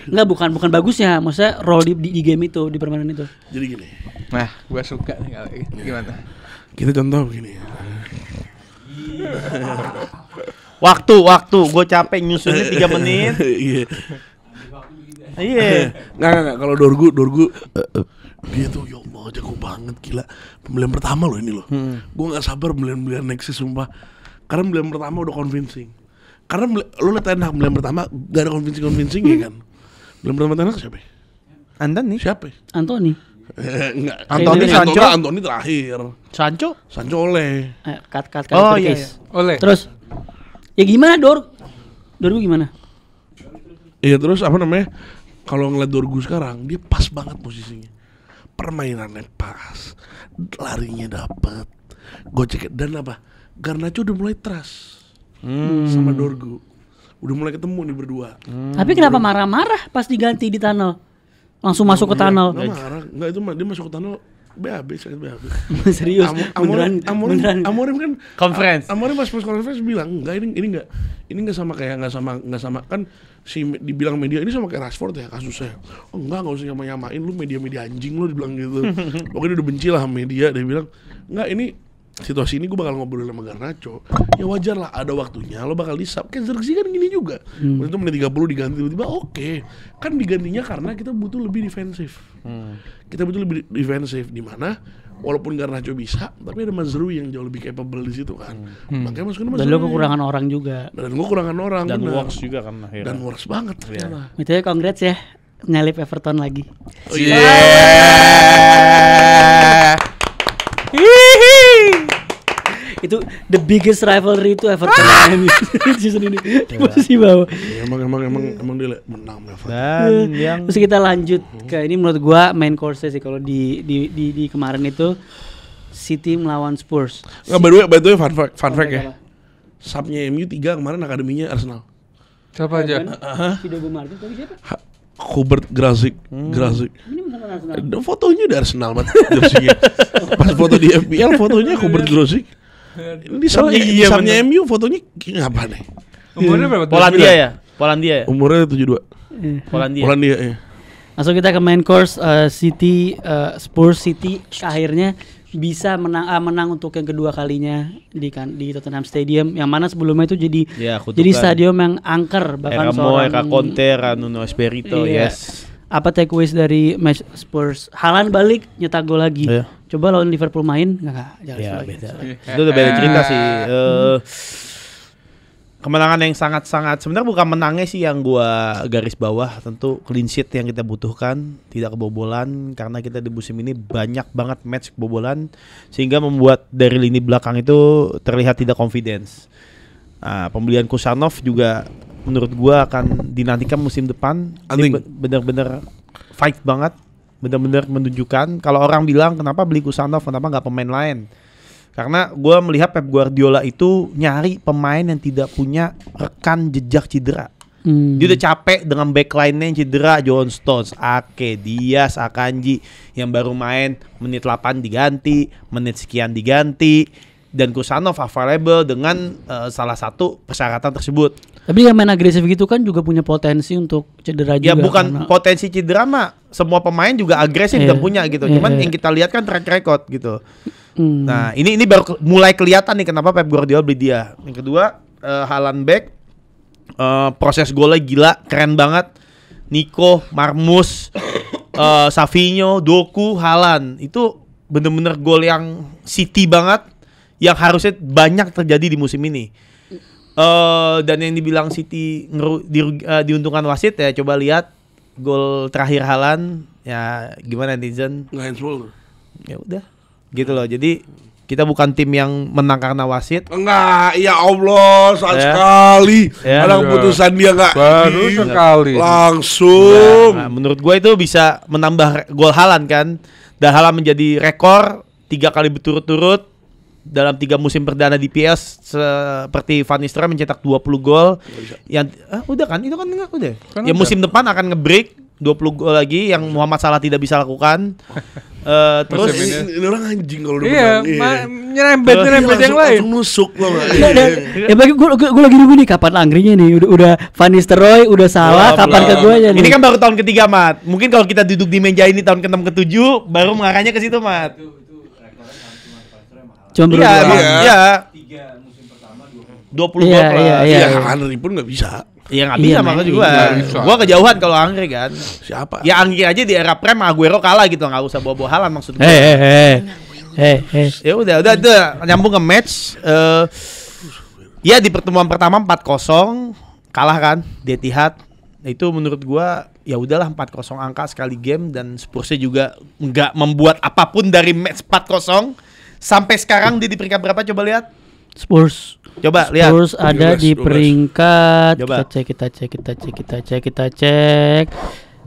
[SPEAKER 1] Enggak, bukan bagusnya, maksudnya role di game itu, di permainan itu.
[SPEAKER 3] Jadi gini.
[SPEAKER 2] Nah, gua suka nih kalau gimana?
[SPEAKER 3] Kita contoh begini.
[SPEAKER 4] Waktu, gue capek nyusunnya 3 menit.
[SPEAKER 3] Iya.
[SPEAKER 4] Iya.
[SPEAKER 3] Nggak. Kalau Dorgu dia tuh ya Allah jago banget gila. Pembelian pertama loh ini loh. Gue nggak sabar pembelian Nexus sumpah. Karena pembelian pertama udah convincing. Karena lo lihat Ten Hag pembelian pertama gak ada convincing ya kan. Pembelian pertama Ten Hag siapa?
[SPEAKER 4] Anda nih.
[SPEAKER 3] Siapa?
[SPEAKER 1] Anthony.
[SPEAKER 3] Enggak.
[SPEAKER 4] Antony, Sancho.
[SPEAKER 3] Antony terakhir.
[SPEAKER 4] Sancho
[SPEAKER 3] oleh.
[SPEAKER 1] Cut
[SPEAKER 4] Oh, iya.
[SPEAKER 2] Oleh.
[SPEAKER 1] Terus ya gimana Dorgu gimana?
[SPEAKER 3] Iya terus apa namanya? Kalau ngeliat Dorgu sekarang dia pas banget posisinya. Permainannya pas, larinya dapet, gocek dan apa? Garnacho udah mulai trust sama Dorgu, udah mulai ketemu nih berdua.
[SPEAKER 1] Tapi kenapa marah-marah pas diganti di tunnel? Langsung masuk ke tunnel.
[SPEAKER 3] Nggak marah, nggak itu dia masuk ke tunnel. BAB, sakit BAB.
[SPEAKER 1] Serius? Beneran?
[SPEAKER 3] Amorim kan
[SPEAKER 4] Conference.
[SPEAKER 3] Amorim pas conference bilang enggak ini enggak sama kayak enggak sama kan si dibilang media ini sama kayak Rashford ya kasusnya. Oh enggak usah nyamain lu media anjing lu dibilang gitu. Pokoknya dia udah benci lah sama media, dia bilang enggak ini situasi ini gue bakal ngobrol sama Garnacho. Ya wajar lah ada waktunya lo bakal disap. Kayak Zirkzee kan gini juga. Waktu itu menit 30 diganti tiba-tiba oke. Kan digantinya karena kita butuh lebih defensif. Kita butuh lebih defensif di mana walaupun Garnacho bisa, tapi ada Mazraoui yang jauh lebih capable di situ kan. Makanya masukin Mazraoui.
[SPEAKER 1] Dan lo kekurangan orang juga.
[SPEAKER 3] Dan gue kekurangan orang.
[SPEAKER 4] Dan
[SPEAKER 3] bener.
[SPEAKER 4] works juga kan akhirnya.
[SPEAKER 3] Dan works banget ternyata.
[SPEAKER 1] Itu ya congrats ya nyalip Everton lagi.
[SPEAKER 3] Oh, iya.
[SPEAKER 1] Itu the biggest rivalry itu Everton dan MU season ini. Di posisi bawah.
[SPEAKER 3] Ya, emang dia menang Everton.
[SPEAKER 4] Dan yang
[SPEAKER 1] Terus kita lanjut ke ini menurut gua main course sih kalau di kemarin itu City melawan Spurs.
[SPEAKER 3] Nggak, by the way fun fact ya. Subnya MU 3 kemarin akademinya Arsenal.
[SPEAKER 2] Siapa aja?
[SPEAKER 1] Video Martin tapi siapa?
[SPEAKER 3] Hubert Grazik.
[SPEAKER 1] Ini beneran Arsenal.
[SPEAKER 3] Ada fotonya dari Arsenal banget jersinya. Pas foto di FPL fotonya Hubert Grazik. Ini subnya MU fotonya ngapa nih?
[SPEAKER 2] Umurnya berapa?
[SPEAKER 4] Polandia ya?
[SPEAKER 3] Umurnya 72. Polandia ya.
[SPEAKER 1] Langsung kita ke main course City Spurs City akhirnya bisa menang untuk yang kedua kalinya di Tottenham Stadium yang mana sebelumnya itu jadi stadium yang angker bahkan
[SPEAKER 4] Era Conte, Nuno Espirito, yes.
[SPEAKER 1] Apa takeaways dari match Spurs? Haaland balik nyetak gol lagi.
[SPEAKER 4] Iya.
[SPEAKER 1] Coba lawan Liverpool main enggak
[SPEAKER 4] beda. Itu udah beda cerita sih. Kemenangan yang sangat-sangat sebenarnya bukan menangnya sih yang gua garis bawah, tentu clean sheet yang kita butuhkan, tidak kebobolan karena kita di musim ini banyak banget match kebobolan sehingga membuat dari lini belakang itu terlihat tidak confidence. Nah, pembelian Kusanov juga menurut gua akan dinantikan musim depan. Ini benar-benar fight banget, benar-benar menunjukkan kalau orang bilang kenapa beli Kusanov, kenapa nggak pemain lain? Karena gue melihat Pep Guardiola itu nyari pemain yang tidak punya rekan jejak cedera. Dia udah capek dengan backline-nya yang cedera, John Stones, Ake, Diaz, Akanji yang baru main menit 8 diganti, menit sekian diganti, dan Kusanov available dengan salah satu persyaratan tersebut.
[SPEAKER 1] Tapi yang main agresif gitu kan juga punya potensi untuk cedera juga.
[SPEAKER 4] Ya bukan potensi cedera mah, semua pemain juga agresif dan punya gitu. Cuman yang kita lihat kan track record gitu. Nah ini baru mulai kelihatan nih kenapa Pep Guardiola beli dia. Yang kedua Haaland back, proses golnya gila, keren banget. Nico, Marmus, Savinho, Doku, Haaland itu bener-bener gol yang City banget, yang harusnya banyak terjadi di musim ini. Dan yang dibilang City diuntungkan wasit ya, coba lihat gol terakhir Haaland ya, gimana netizen?
[SPEAKER 3] Nggak handball.
[SPEAKER 4] Ya udah gitu loh. Jadi kita bukan tim yang menang karena wasit.
[SPEAKER 3] Enggak, ya Allah, sekali. Ada keputusan dia enggak
[SPEAKER 2] baru sekali.
[SPEAKER 3] Langsung.
[SPEAKER 4] Nah, menurut gue itu bisa menambah gol Haaland kan. Dan Haaland menjadi rekor 3 kali berturut-turut dalam 3 musim perdana di PS, seperti Van Nistelrooy mencetak 20 gol. Yang udah kan? Itu kan enggak udah. Kan ya musim depan akan nge-break 20 gol lagi yang Muhammad Salah tidak bisa lakukan. Terus
[SPEAKER 3] ini orang anjing kalau udah menang.
[SPEAKER 2] Nyerempet yang lain.
[SPEAKER 3] Langsung nusuk loh.
[SPEAKER 1] Ya bagi gue lagi nunggu nih kapan Anggrinya nih udah Van Nistelrooy udah Salah kapan ke gue aja nih.
[SPEAKER 4] Ini kan baru tahun ketiga Mat. Mungkin kalau kita duduk di meja ini tahun ke-6 ke-7 baru mengarahnya ke situ Mat.
[SPEAKER 1] Cuma
[SPEAKER 4] iya. 3 musim pertama 20 gol lah.
[SPEAKER 3] Iya, Henry pun enggak bisa.
[SPEAKER 4] Iya nggak bisa makanya juga. Gua kejauhan kalau Angri kan.
[SPEAKER 3] Siapa?
[SPEAKER 4] Ya Angri aja di era Prem Aguero kalah gitu, nggak usah bawa Haaland maksud gue. Ya udah nyambung ke match. Ya di pertemuan pertama 4-0 kalah kan di Etihad. Itu menurut gua ya udahlah 4-0 angka sekali game, dan Spursnya juga nggak membuat apapun dari match 4-0. Sampai sekarang dia di peringkat berapa coba lihat?
[SPEAKER 1] Spurs.
[SPEAKER 4] Coba lihat.
[SPEAKER 1] Spurs ada
[SPEAKER 3] 12.
[SPEAKER 1] di peringkat.
[SPEAKER 4] Coba.
[SPEAKER 1] Kita cek.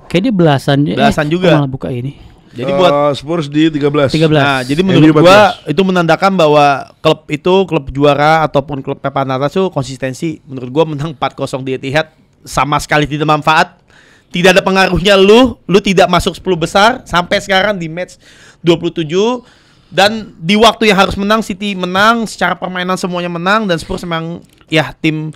[SPEAKER 1] Kayak dia belasan.
[SPEAKER 4] Belasan juga.
[SPEAKER 1] Kok malah buka ini.
[SPEAKER 4] Jadi buat
[SPEAKER 3] Spurs di 13.
[SPEAKER 4] Nah, jadi menurut gua itu menandakan bahwa klub itu, klub juara ataupun klub papan atas itu konsistensi. Menurut gua menang 4-0 di Etihad sama sekali tidak manfaat. Tidak ada pengaruhnya lu tidak masuk 10 besar sampai sekarang di match 27, dan di waktu yang harus menang City menang, secara permainan semuanya menang, dan Spurs memang ya tim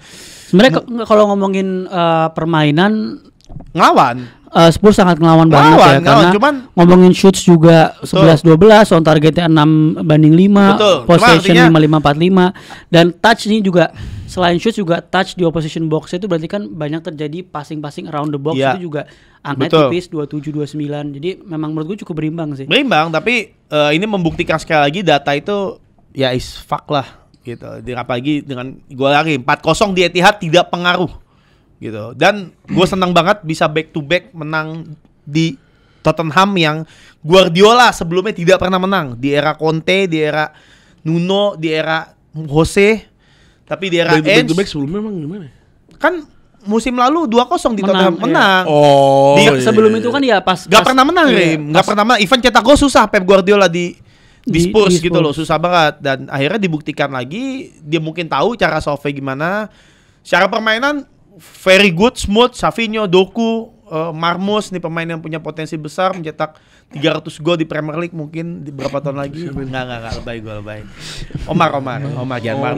[SPEAKER 1] Sebenarnya kalau ngomongin permainan
[SPEAKER 4] ngelawan.
[SPEAKER 1] Spurs sangat ngelawan banget ya, karena
[SPEAKER 4] cuman
[SPEAKER 1] ngomongin shoots juga 11-12, on targetnya 6-5,
[SPEAKER 4] betul.
[SPEAKER 1] possession
[SPEAKER 4] Cuma
[SPEAKER 1] 5-4-5, dan touch ini juga selain shoots juga touch di opposition box itu berarti kan banyak terjadi passing around the box, itu juga angkanya tipis 27-29, jadi memang menurut gue cukup berimbang sih.
[SPEAKER 4] Berimbang, tapi ini membuktikan sekali lagi data itu ya is fuck lah gitu. Apalagi dengan gue lagi 4-0 di Etihad tidak pengaruh gitu. Dan gue senang banget bisa back to back menang di Tottenham yang Guardiola sebelumnya tidak pernah menang, di era Conte, di era Nuno, di era Jose, tapi di era
[SPEAKER 3] back to back sebelumnya emang gimana?
[SPEAKER 4] Kan musim lalu 2-0 di Tottenham menang.
[SPEAKER 3] Oh.
[SPEAKER 1] Sebelum itu kan ya
[SPEAKER 4] gak pernah menang, gak pernah menang. Even cetak gol susah Pep Guardiola di Spurs gitu loh, susah banget. Dan akhirnya dibuktikan lagi, dia mungkin tahu cara solve gimana. Secara permainan very good, smooth. Savinho, Doku, Marmos nih pemain yang punya potensi besar mencetak 300 gol di Premier League mungkin di beberapa tahun lagi. Enggak lebay. Omar jangan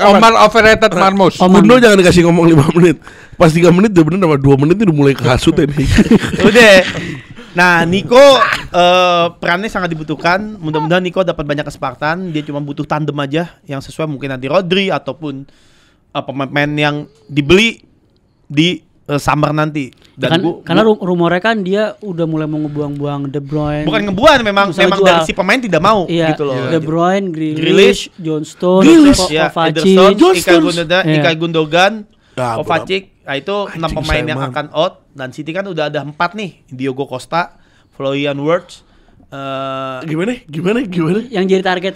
[SPEAKER 2] Omar overrated Marmos.
[SPEAKER 3] Kundo jangan dikasih ngomong 5 menit. Pas 3 menit udah bener, sama 2 menit udah mulai kehasut ini.
[SPEAKER 4] Udah. Nah, Nico perannya sangat dibutuhkan. Mudah-mudahan Nico dapat banyak kesempatan. Dia cuma butuh tandem aja yang sesuai, mungkin nanti Rodri ataupun pemain yang dibeli di summer nanti. Dan
[SPEAKER 1] karena rumornya kan dia udah mulai mau ngebuang-buang De Bruyne.
[SPEAKER 4] Bukan ngebuang, memang dari si pemain tidak mau gitu loh.
[SPEAKER 1] De Bruyne, Grealish, John Stones,
[SPEAKER 4] Kovacic, Ilkay Gundogan, Kovacic. Nah, itu 6 pemain yang akan out, dan City kan udah ada 4 nih. Diogo Costa, Florian Wirtz,
[SPEAKER 3] Gimana?
[SPEAKER 1] Yang jadi target.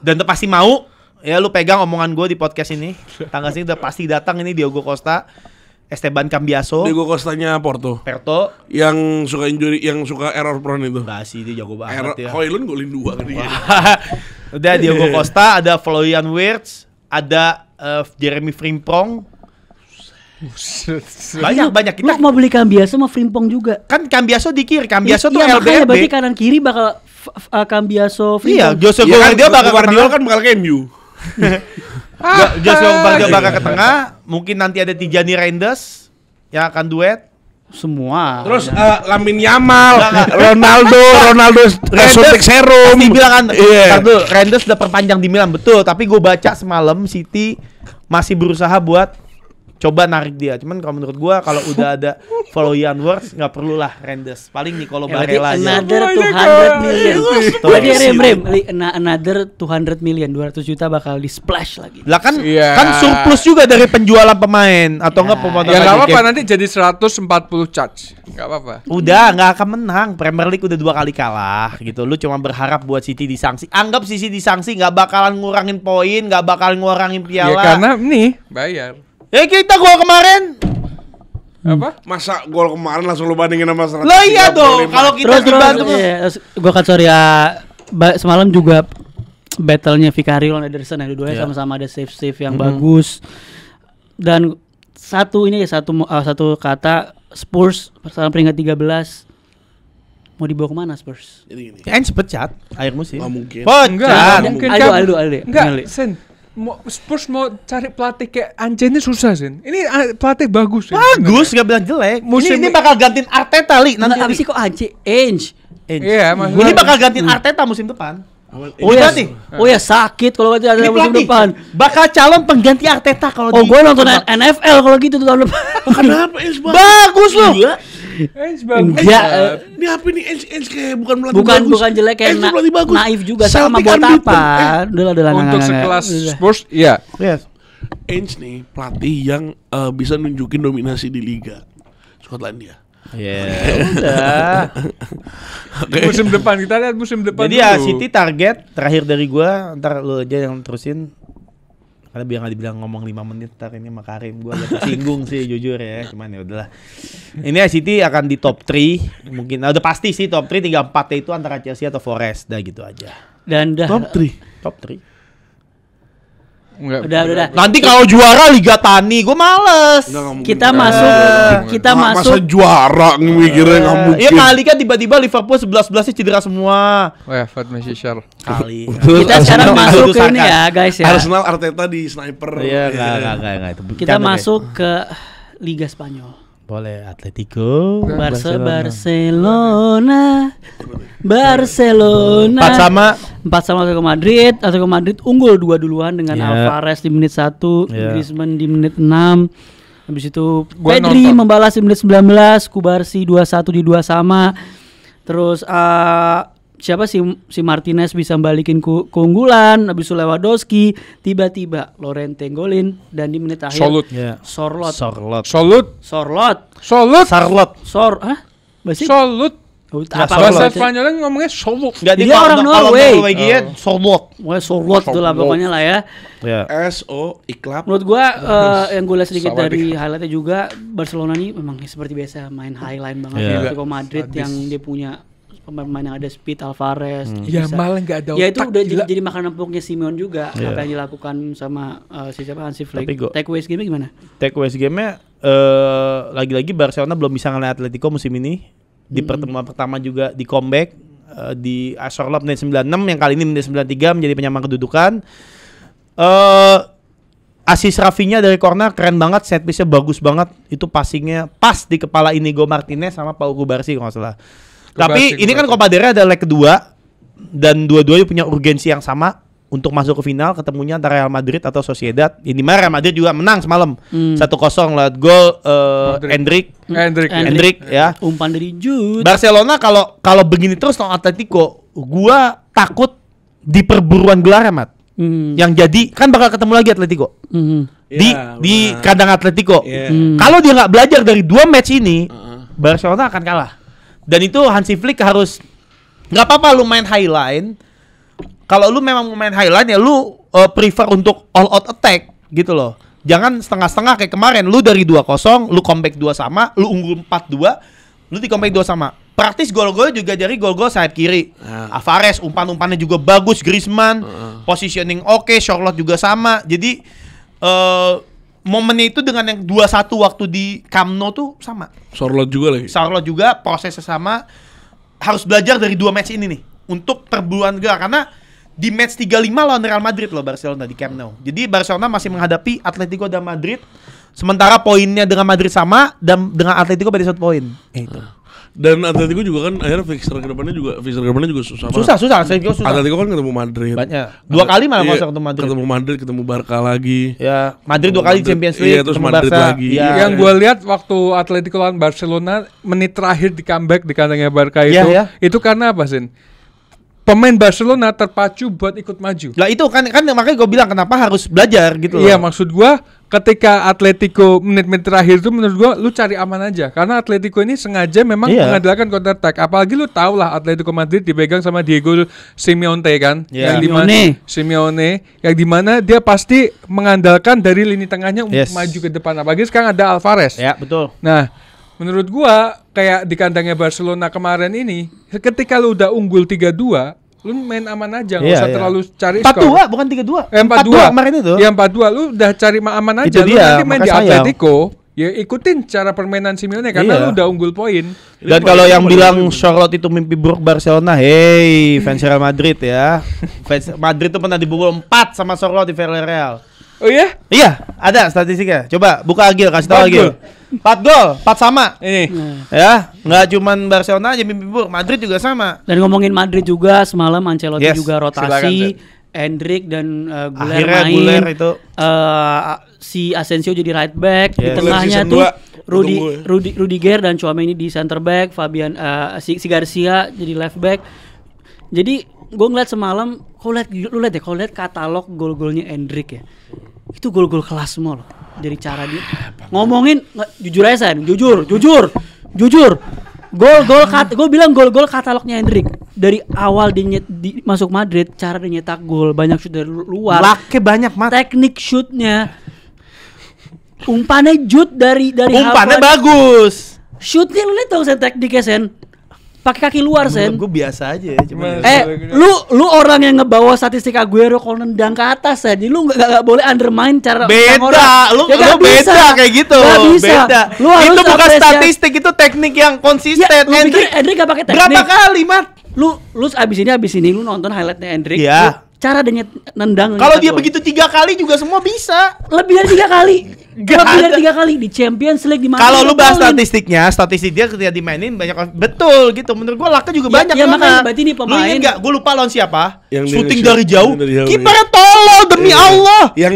[SPEAKER 4] Dan pasti mau. Ya lu pegang omongan gue di podcast ini. Tanggal sini udah pasti datang ini Diogo Costa, Esteban Cambiaso.
[SPEAKER 3] Diogo Costanya Porto. Yang suka injury, yang suka error prone itu.
[SPEAKER 4] Enggak sih, dia jago banget ya.
[SPEAKER 3] Hoylund golin 2 kan dia.
[SPEAKER 4] Udah Diogo Costa, ada Florian Wirtz, ada Jeremy Frimpong. Banyak kita.
[SPEAKER 1] Lu mau beli Cambiaso sama Frimpong juga.
[SPEAKER 4] Kan Cambiaso di kiri, Cambiaso tuh
[SPEAKER 1] Makanya
[SPEAKER 4] LBRB.
[SPEAKER 1] berarti kanan kiri bakal Cambiaso Frimpong.
[SPEAKER 4] Iya, Jose Guardiola
[SPEAKER 3] kan bakal ke MU.
[SPEAKER 4] Joshua bakal ke tengah, mungkin nanti ada Tijani Reinders yang akan duet.
[SPEAKER 1] Semua.
[SPEAKER 3] Terus Lamine Yamal, Ronaldo suntik serum.
[SPEAKER 4] Dibilang kan, Reinders udah perpanjang di Milan, betul. Tapi gue baca semalam City masih berusaha buat coba narik dia. Cuman kalau menurut gue, kalau udah ada Florian Wirtz nggak perlu lah Reinders. Paling Nicolo Barella aja.
[SPEAKER 1] Another 200 million. Berarti another 200 million, 200 juta bakal di splash lagi.
[SPEAKER 4] Lah kan surplus juga dari penjualan pemain atau enggak pemotongan.
[SPEAKER 2] Ya enggak apa-apa, nanti jadi 140 charge. Enggak apa-apa.
[SPEAKER 4] Udah enggak akan menang. Premier League udah 2 kali kalah gitu. Lu cuma berharap buat City disanksi. Anggap City disanksi enggak bakalan ngurangin poin, enggak bakalan ngurangin piala.
[SPEAKER 2] Ya karena nih bayar.
[SPEAKER 4] Ya kita gol kemarin.
[SPEAKER 2] Apa?
[SPEAKER 3] Masa gol kemarin langsung lu bandingin sama 100.
[SPEAKER 4] Lah iya dong, kalau kita dibantu.
[SPEAKER 1] Gua kan sorry ya, semalam juga battle-nya Vicario lawan Ederson, yang dua-duanya sama-sama ada save yang bagus. Dan satu kata Spurs persamaan peringkat 13. Mau dibawa kemana Spurs?
[SPEAKER 4] Ends pecat akhir musim.
[SPEAKER 3] Mungkin.
[SPEAKER 4] Pecat.
[SPEAKER 1] Aldo.
[SPEAKER 2] Enggak, Sen. Spurs mau cari pelatih kayak Ange ini susah, Sen. Ini pelatih bagus.
[SPEAKER 4] Bagus, enggak bilang jelek. Ini bakal gantiin Arteta nanti.
[SPEAKER 1] Abis sih kok Ange.
[SPEAKER 2] Iya, maksudnya.
[SPEAKER 4] Ini bakal gantiin Arteta musim depan.
[SPEAKER 1] Oh ya sakit kalau ganti Arteta musim depan.
[SPEAKER 4] Bakal calon pengganti Arteta kalau
[SPEAKER 1] gue nonton NFL kalau gitu tuh tahun depan.
[SPEAKER 3] Kenapa Ens
[SPEAKER 4] bagus loh.
[SPEAKER 1] Enggak.
[SPEAKER 3] Ini apa nih Ens kayak bukan pelatih
[SPEAKER 1] bagus. Bukan jelek kayak naif juga sama buat apa.
[SPEAKER 2] Untuk sekelas Spurs, iya.
[SPEAKER 3] Ainge nih pelatih yang bisa nunjukin dominasi di Liga Skotlandia.
[SPEAKER 4] Udah.
[SPEAKER 2] Musim depan kita lihat musim depan.
[SPEAKER 4] Jadi ya City target terakhir dari gua, ntar lu aja yang terusin. Karena biar nggak dibilang ngomong 5 menit ntar ini sama Karim, gua agak tersinggung sih jujur ya. Cuman ya udahlah. Ini City akan di top 3, mungkin udah pasti sih top 3, 3-4 itu antara Chelsea atau Forest, dah gitu aja.
[SPEAKER 1] Dan dah
[SPEAKER 3] Top 3.
[SPEAKER 4] Top 3.
[SPEAKER 1] udah.
[SPEAKER 4] Nanti kalau juara Liga Tani, gue males.
[SPEAKER 1] Kita masuk
[SPEAKER 3] Masa juara mikirnya nggak mungkin.
[SPEAKER 4] Iya kali kan tiba-tiba Liverpool 11-11 cedera semua.
[SPEAKER 2] Oh ya, Fat Messi-Shar.
[SPEAKER 4] Kali.
[SPEAKER 1] kita sekarang
[SPEAKER 4] Arsenal
[SPEAKER 1] masuk ke
[SPEAKER 4] Arsenal
[SPEAKER 1] ini ya guys ya.
[SPEAKER 3] Arsenal Arteta di sniper.
[SPEAKER 4] Iya, enggak itu.
[SPEAKER 1] Kita masuk ke Liga Spanyol.
[SPEAKER 4] Boleh Atletico,
[SPEAKER 1] Barcelona. 4-sama Atletico Madrid. Atletico Madrid unggul 2 duluan dengan Alvarez di menit 1, Griezmann di menit 6. Habis itu Pedri membalas di menit 19, Kubarsi 2-1 di 2 sama. Terus siapa si Martinez bisa balikin keunggulan. Habis itu Lewandowski, tiba-tiba Llorente golin dan di menit akhir Sorloth.
[SPEAKER 2] Bahasa Spanyolnya ngomongnya Sorloth.
[SPEAKER 4] Enggak,
[SPEAKER 1] dia orang Norway.
[SPEAKER 4] Sorloth.
[SPEAKER 1] Sorloth itulah pokoknya lah ya.
[SPEAKER 3] SO Iklap.
[SPEAKER 1] Menurut gua yang gue lihat sedikit dari highlightnya juga, Barcelona ini memang seperti biasa main highline banget ya. Atletico Madrid yang dia punya pemain yang ada speed, Alvarez.
[SPEAKER 2] Ya malah nggak ada.
[SPEAKER 1] Ya itu udah jadi makanan empuknya Simeone juga. Apa yang dilakukan sama Hansi Flick. Takeaways game gimana?
[SPEAKER 4] Takeaways game-nya lagi-lagi Barcelona belum bisa ngelawan Atletico musim ini. Di pertemuan pertama juga di comeback di Sorloth menit 96, yang kali ini menit 93 menjadi penyamaran kedudukan. Asis Rafinha dari corner keren banget, set piece-nya bagus banget. Itu passingnya pas di kepala Inigo Martinez sama Pau Kubarsi kalau nggak salah. Tapi ini kan Copa del Rey ada leg kedua dan dua-duanya punya urgensi yang sama untuk masuk ke final, ketemunya antara Real Madrid atau Sociedad. Ini Real Madrid juga menang semalam 1-0 lewat gol Endrick ya.
[SPEAKER 1] Umpan dari Jude.
[SPEAKER 4] Barcelona kalau begini terus lawan Atletico, gua takut di perburuan gelar ya, Mat. Yang jadi kan bakal ketemu lagi Atletico. Di kandang Atletico. Kalau dia nggak belajar dari 2 match ini, Barcelona akan kalah. Dan itu Hansi Flick harus, nggak apa-apa lu main highline. Kalau lu memang mau main highline ya lu prefer untuk all out attack gitu loh. Jangan setengah-setengah kayak kemarin, lu dari 2-0, lu comeback 2 sama, lu unggul 4-2, lu di comeback 2 sama. Praktis gol-gol juga dari gol-gol sayap kiri. Alvarez umpan-umpannya juga bagus, Griezmann positioning oke, Sorloth juga sama. Jadi momennya itu dengan yang 2-1 waktu di Camp Nou tuh sama.
[SPEAKER 3] Sorloth juga
[SPEAKER 4] prosesnya sama. Harus belajar dari 2 match ini nih untuk perburuan gelar, karena di match 35 lawan Real Madrid loh Barcelona di Camp Nou. Jadi Barcelona masih menghadapi Atletico dan Madrid, sementara poinnya dengan Madrid sama dan dengan Atletico beda 1 poin. Itu.
[SPEAKER 3] Dan Atletico juga kan akhirnya fixture kedepannya juga susah.
[SPEAKER 4] Susah.
[SPEAKER 3] Atletico kan ketemu Madrid.
[SPEAKER 4] Banyak. 2 kali malah masuk ketemu Madrid.
[SPEAKER 3] Ketemu Madrid, ketemu Barca lagi.
[SPEAKER 4] Ya, Madrid 2 kali Champions League.
[SPEAKER 3] Iya, terus Madrid Barca lagi.
[SPEAKER 2] Ya. Yang gue lihat waktu Atletico lawan Barcelona menit terakhir di comeback di kandangnya Barca itu karena apa, Sin? Pemain Barcelona terpacu buat ikut maju.
[SPEAKER 4] Lah itu kan makanya gue bilang kenapa harus belajar gitu loh.
[SPEAKER 2] Iya, maksud gue ketika Atletico menit-menit terakhir itu menurut gue lu cari aman aja, karena Atletico ini sengaja memang mengandalkan counter attack. Apalagi lu tau lah Atletico Madrid dipegang sama Diego Simeone kan, yang dimana dia pasti mengandalkan dari lini tengahnya untuk maju ke depan. Apalagi sekarang ada Alvarez.
[SPEAKER 4] Ya betul.
[SPEAKER 2] Nah, menurut gua kayak di kandangnya Barcelona kemarin ini, ketika lu udah unggul 3-2, lu main aman aja, nggak usah terlalu cari skor.
[SPEAKER 4] 4-2 bukan 3-2.
[SPEAKER 2] 4-2
[SPEAKER 4] kemarin itu.
[SPEAKER 2] Ya 4-2 lu udah cari aman aja. Lu nanti main di Atletico, ya ikutin cara permainan Simeone karena lu udah unggul poin.
[SPEAKER 4] Dan kalau yang bilang Sorloth itu mimpi buruk Barcelona, hey fans Real Madrid ya. Fans Madrid tuh pernah dibukul 4 sama Sorloth di Villarreal.
[SPEAKER 2] Oh iya?
[SPEAKER 4] Iya, ada statistiknya. Coba buka Agil, kasih tahu Agil. 4 gol, 4 sama.
[SPEAKER 2] Ini.
[SPEAKER 4] Ya, nggak cuman Barcelona aja mimpi buruk, Madrid juga sama.
[SPEAKER 1] Dan ngomongin Madrid juga, semalam Ancelotti juga rotasi, Endrick dan Guler main.
[SPEAKER 4] Guler itu.
[SPEAKER 1] Si Asensio jadi right back, di tengahnya tuh Rudiger dan Tchouaméni di center back, Fabian si Garcia jadi left back. Jadi gue ngeliat semalam, kalau lihat katalog gol-golnya Endrick ya, Itu gol-gol kelas semua loh. Dari cara dia ngomongin jujur aja Sen, jujur. Gue bilang gol-gol katalognya Hendrik. Dari awal dia masuk Madrid, cara dia nyetak gol, banyak shoot dari luar.
[SPEAKER 4] Lake banyak, Mat.
[SPEAKER 1] Teknik shootnya. Umpannya jut dari
[SPEAKER 4] Umpannya bagus.
[SPEAKER 1] Shootnya lu lihat dong Sen, tekniknya Sen. Pakai kaki luar Sen.
[SPEAKER 4] Gue biasa aja ya, cuma
[SPEAKER 1] lu orang yang ngebawa statistik Aguero kalau nendang ke atas Sen. Jadi lu enggak boleh undermine cara
[SPEAKER 4] beda. Lu beda kayak gitu.
[SPEAKER 1] Gak bisa.
[SPEAKER 4] Beda. Itu bukan statistik, itu teknik yang konsisten.
[SPEAKER 1] Hendrik gak pakai teknik.
[SPEAKER 4] Berapa kali, Mat?
[SPEAKER 1] Lu abis ini lu nonton highlightnya Hendrik.
[SPEAKER 4] Iya.
[SPEAKER 1] Cara dia nendang.
[SPEAKER 4] Kalau dia begitu 3 kali juga semua bisa.
[SPEAKER 1] Lebih dari 3 kali. Lebih dari 3 kali di Champions League di mana?
[SPEAKER 4] Kalau lu bahas statistik dia ketika dimainin banyak betul gitu. Menurut gua Laka juga banyak.
[SPEAKER 1] Ya makanya berarti ini pemain.
[SPEAKER 4] Lu ingat enggak? Gua lupa lawan siapa? Shooting
[SPEAKER 3] Yang
[SPEAKER 4] dari jauh. Kipernya
[SPEAKER 3] Iya.
[SPEAKER 4] tolol demi Allah.
[SPEAKER 3] Yang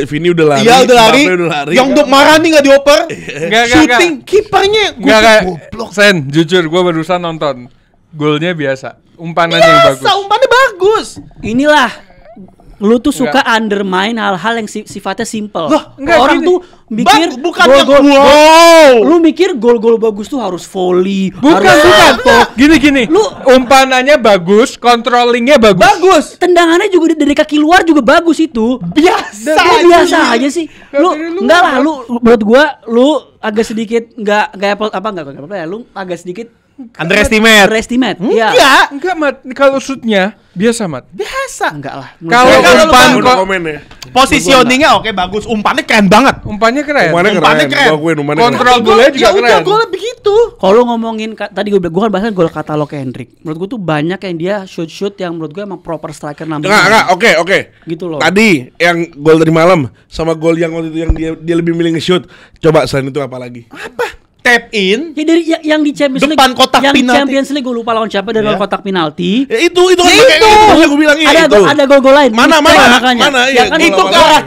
[SPEAKER 3] Vini udah lari.
[SPEAKER 4] Iya udah lari.
[SPEAKER 3] Mbappe udah lari.
[SPEAKER 4] Yang untuk Marani enggak dioper.
[SPEAKER 2] Enggak.
[SPEAKER 4] Shooting kipernya
[SPEAKER 2] goblok. Sen, jujur gua barusan nonton. Golnya biasa. Umpanannya yang bagus.
[SPEAKER 4] Umpannya bagus.
[SPEAKER 1] Inilah lu tuh suka undermine hal-hal yang sifatnya simple. Orang
[SPEAKER 2] gini.
[SPEAKER 1] tuh mikir
[SPEAKER 4] bukan
[SPEAKER 1] gol-gol.
[SPEAKER 4] wow.
[SPEAKER 1] Lu mikir gol-gol bagus tuh harus volley.
[SPEAKER 2] Bukan. Gini.
[SPEAKER 1] Lu
[SPEAKER 2] umpanannya bagus, controllingnya bagus.
[SPEAKER 4] Bagus.
[SPEAKER 1] Tendangannya juga dari kaki luar juga bagus itu. Biasa aja sih. Lu enggak lah, lu menurut gua lu agak sedikit enggak ya, lu agak sedikit
[SPEAKER 4] underestimate.
[SPEAKER 1] Iya.
[SPEAKER 2] Enggak, Mat. Kalau shootnya biasa, Mat.
[SPEAKER 4] Biasa.
[SPEAKER 1] Enggak lah.
[SPEAKER 2] Kalau umpan
[SPEAKER 3] komen ya.
[SPEAKER 4] Positioningnya oke bagus, umpannya keren banget.
[SPEAKER 2] Umpannya keren.
[SPEAKER 4] Umpannya keren.
[SPEAKER 2] Kontrol golnya juga keren.
[SPEAKER 4] Golnya begitu.
[SPEAKER 1] Kalau ngomongin tadi gue bilang kan gol katalog Hendrik. Menurut gue tuh banyak yang dia shoot yang menurut gue emang proper striker number.
[SPEAKER 3] Enggak, oke.
[SPEAKER 1] Gitu loh.
[SPEAKER 3] Tadi yang gol tadi malam sama gol yang waktu itu yang dia lebih milih nge-shoot. Coba selain itu apa lagi?
[SPEAKER 4] Apa? Tap in.
[SPEAKER 1] Ya dari yang di Champions League.
[SPEAKER 4] Depan kotak
[SPEAKER 1] yang
[SPEAKER 4] penalti.
[SPEAKER 1] Yang Champions League gue lupa lawan siapa dari kotak penalti.
[SPEAKER 3] Ya itu kan makanya gue bilang
[SPEAKER 1] Ada gol-gol lain.
[SPEAKER 3] Mana?
[SPEAKER 1] Ya kan
[SPEAKER 3] itu
[SPEAKER 4] ke arah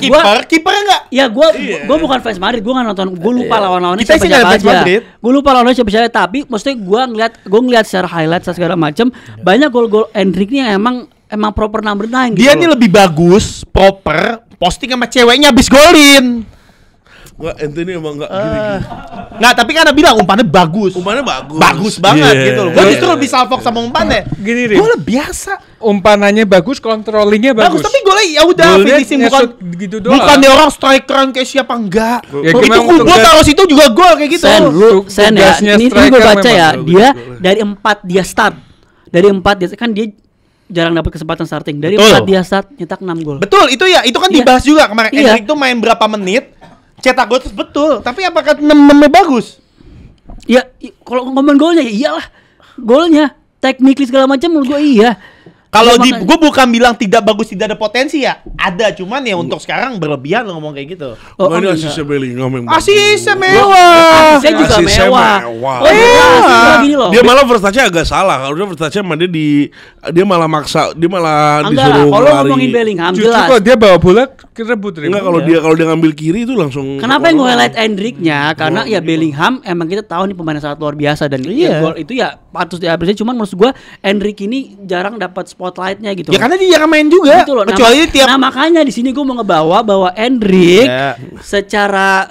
[SPEAKER 4] kipernya enggak?
[SPEAKER 1] Ya gue bukan fans Madrid, gue nggak nonton. Gue lupa lawan-lawannya
[SPEAKER 4] Kita
[SPEAKER 1] siapa
[SPEAKER 4] sih nggak fans
[SPEAKER 1] aja.
[SPEAKER 4] Madrid.
[SPEAKER 1] Gue lupa lawannya siapa, tapi maksudnya gue ngeliat secara highlight segala macam banyak gol-gol Hendrik nih yang emang proper number 9 gitu.
[SPEAKER 4] Dia nih lebih bagus, proper, posting sama ceweknya habis golin.
[SPEAKER 3] Enggak, ente ini emang enggak gini.
[SPEAKER 4] Nggak, tapi kan bilang umpannya bagus.
[SPEAKER 3] Umpannya bagus.
[SPEAKER 4] Bagus banget
[SPEAKER 3] Yeah.
[SPEAKER 4] gitu loh. Gue justru lebih salfok sama umpannya.
[SPEAKER 2] Gini, Rim.
[SPEAKER 4] Gue biasa.
[SPEAKER 2] Umpanannya bagus, controllingnya bagus.
[SPEAKER 4] Tapi golnya ya udah finishing bukan
[SPEAKER 2] gitu doang.
[SPEAKER 4] Bukan dia orang strikeran kayak siapa enggak.
[SPEAKER 2] Ya,
[SPEAKER 4] itu
[SPEAKER 2] gimana
[SPEAKER 4] gue taruh situ juga gol kayak gitu.
[SPEAKER 1] Sen ya, ini gue baca ya, dia dari 4 dia start. Dari 4 dia kan dia jarang dapat kesempatan starting. Dari 4 dia start nyetak 6 gol.
[SPEAKER 4] Betul, itu ya, itu kan dibahas juga kemarin.
[SPEAKER 1] Iya.
[SPEAKER 4] Hendrik tuh main berapa menit, cetak gol terus betul. Tapi apakah 6-6-nya bagus?
[SPEAKER 1] Ya, kalau ngomong golnya ya iyalah. Golnya, teknik segala macam menurut gue iya.
[SPEAKER 4] Kalau di gue bukan bilang tidak bagus, tidak ada potensi ya. Ada, cuman ya untuk sekarang berlebihan lo ngomong kayak gitu.
[SPEAKER 3] Ini asisnya Bellingham yang
[SPEAKER 4] Asisnya mewah.
[SPEAKER 1] Asisnya juga
[SPEAKER 3] Asisnya
[SPEAKER 1] mewah.
[SPEAKER 3] mewah.
[SPEAKER 1] Oh iya, gini loh.
[SPEAKER 3] Dia malah first touch-nya agak salah. Kalau dia first touch-nya sama dia malah maksa, dia malah
[SPEAKER 1] Enggak lah,
[SPEAKER 3] disuruh
[SPEAKER 1] kalau
[SPEAKER 3] lari.
[SPEAKER 1] ngomongin Bellingham
[SPEAKER 2] Justru
[SPEAKER 1] jelas.
[SPEAKER 2] kok dia bawa bola kerebut, Rim.
[SPEAKER 3] Enggak, kalau dia ngambil kiri itu langsung.
[SPEAKER 1] Kenapa yang gue highlight Hendriknya? Karena ya Bellingham emang kita tahu nih pemain yang sangat luar biasa dan ya gol itu ya patut diapresiasi. Cuman maksud gue Hendrik ini jarang dapat spotlightnya gitu.
[SPEAKER 4] Ya karena dia jarang main juga.
[SPEAKER 1] Gitu loh.
[SPEAKER 4] Kecuali tiap.
[SPEAKER 1] Nah makanya di sini gue mau ngebawa bahwa Hendrik secara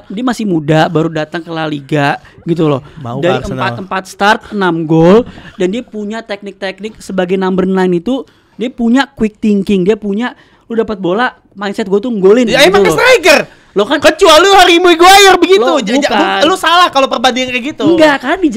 [SPEAKER 1] dia masih muda, baru datang ke La Liga gitu loh. Dari 4 start 6 gol dan dia punya teknik-teknik sebagai number 9 itu dia punya quick thinking, dia punya lu dapat bola mindset gue tuh golin.
[SPEAKER 4] Ya
[SPEAKER 1] gitu
[SPEAKER 4] emang
[SPEAKER 1] loh.
[SPEAKER 4] striker.
[SPEAKER 1] Lo kan
[SPEAKER 4] Kecuali Harry Maguire begitu.
[SPEAKER 1] Bukan.
[SPEAKER 4] Lu salah kalau perbandingan kayak gitu.
[SPEAKER 1] enggak, karena di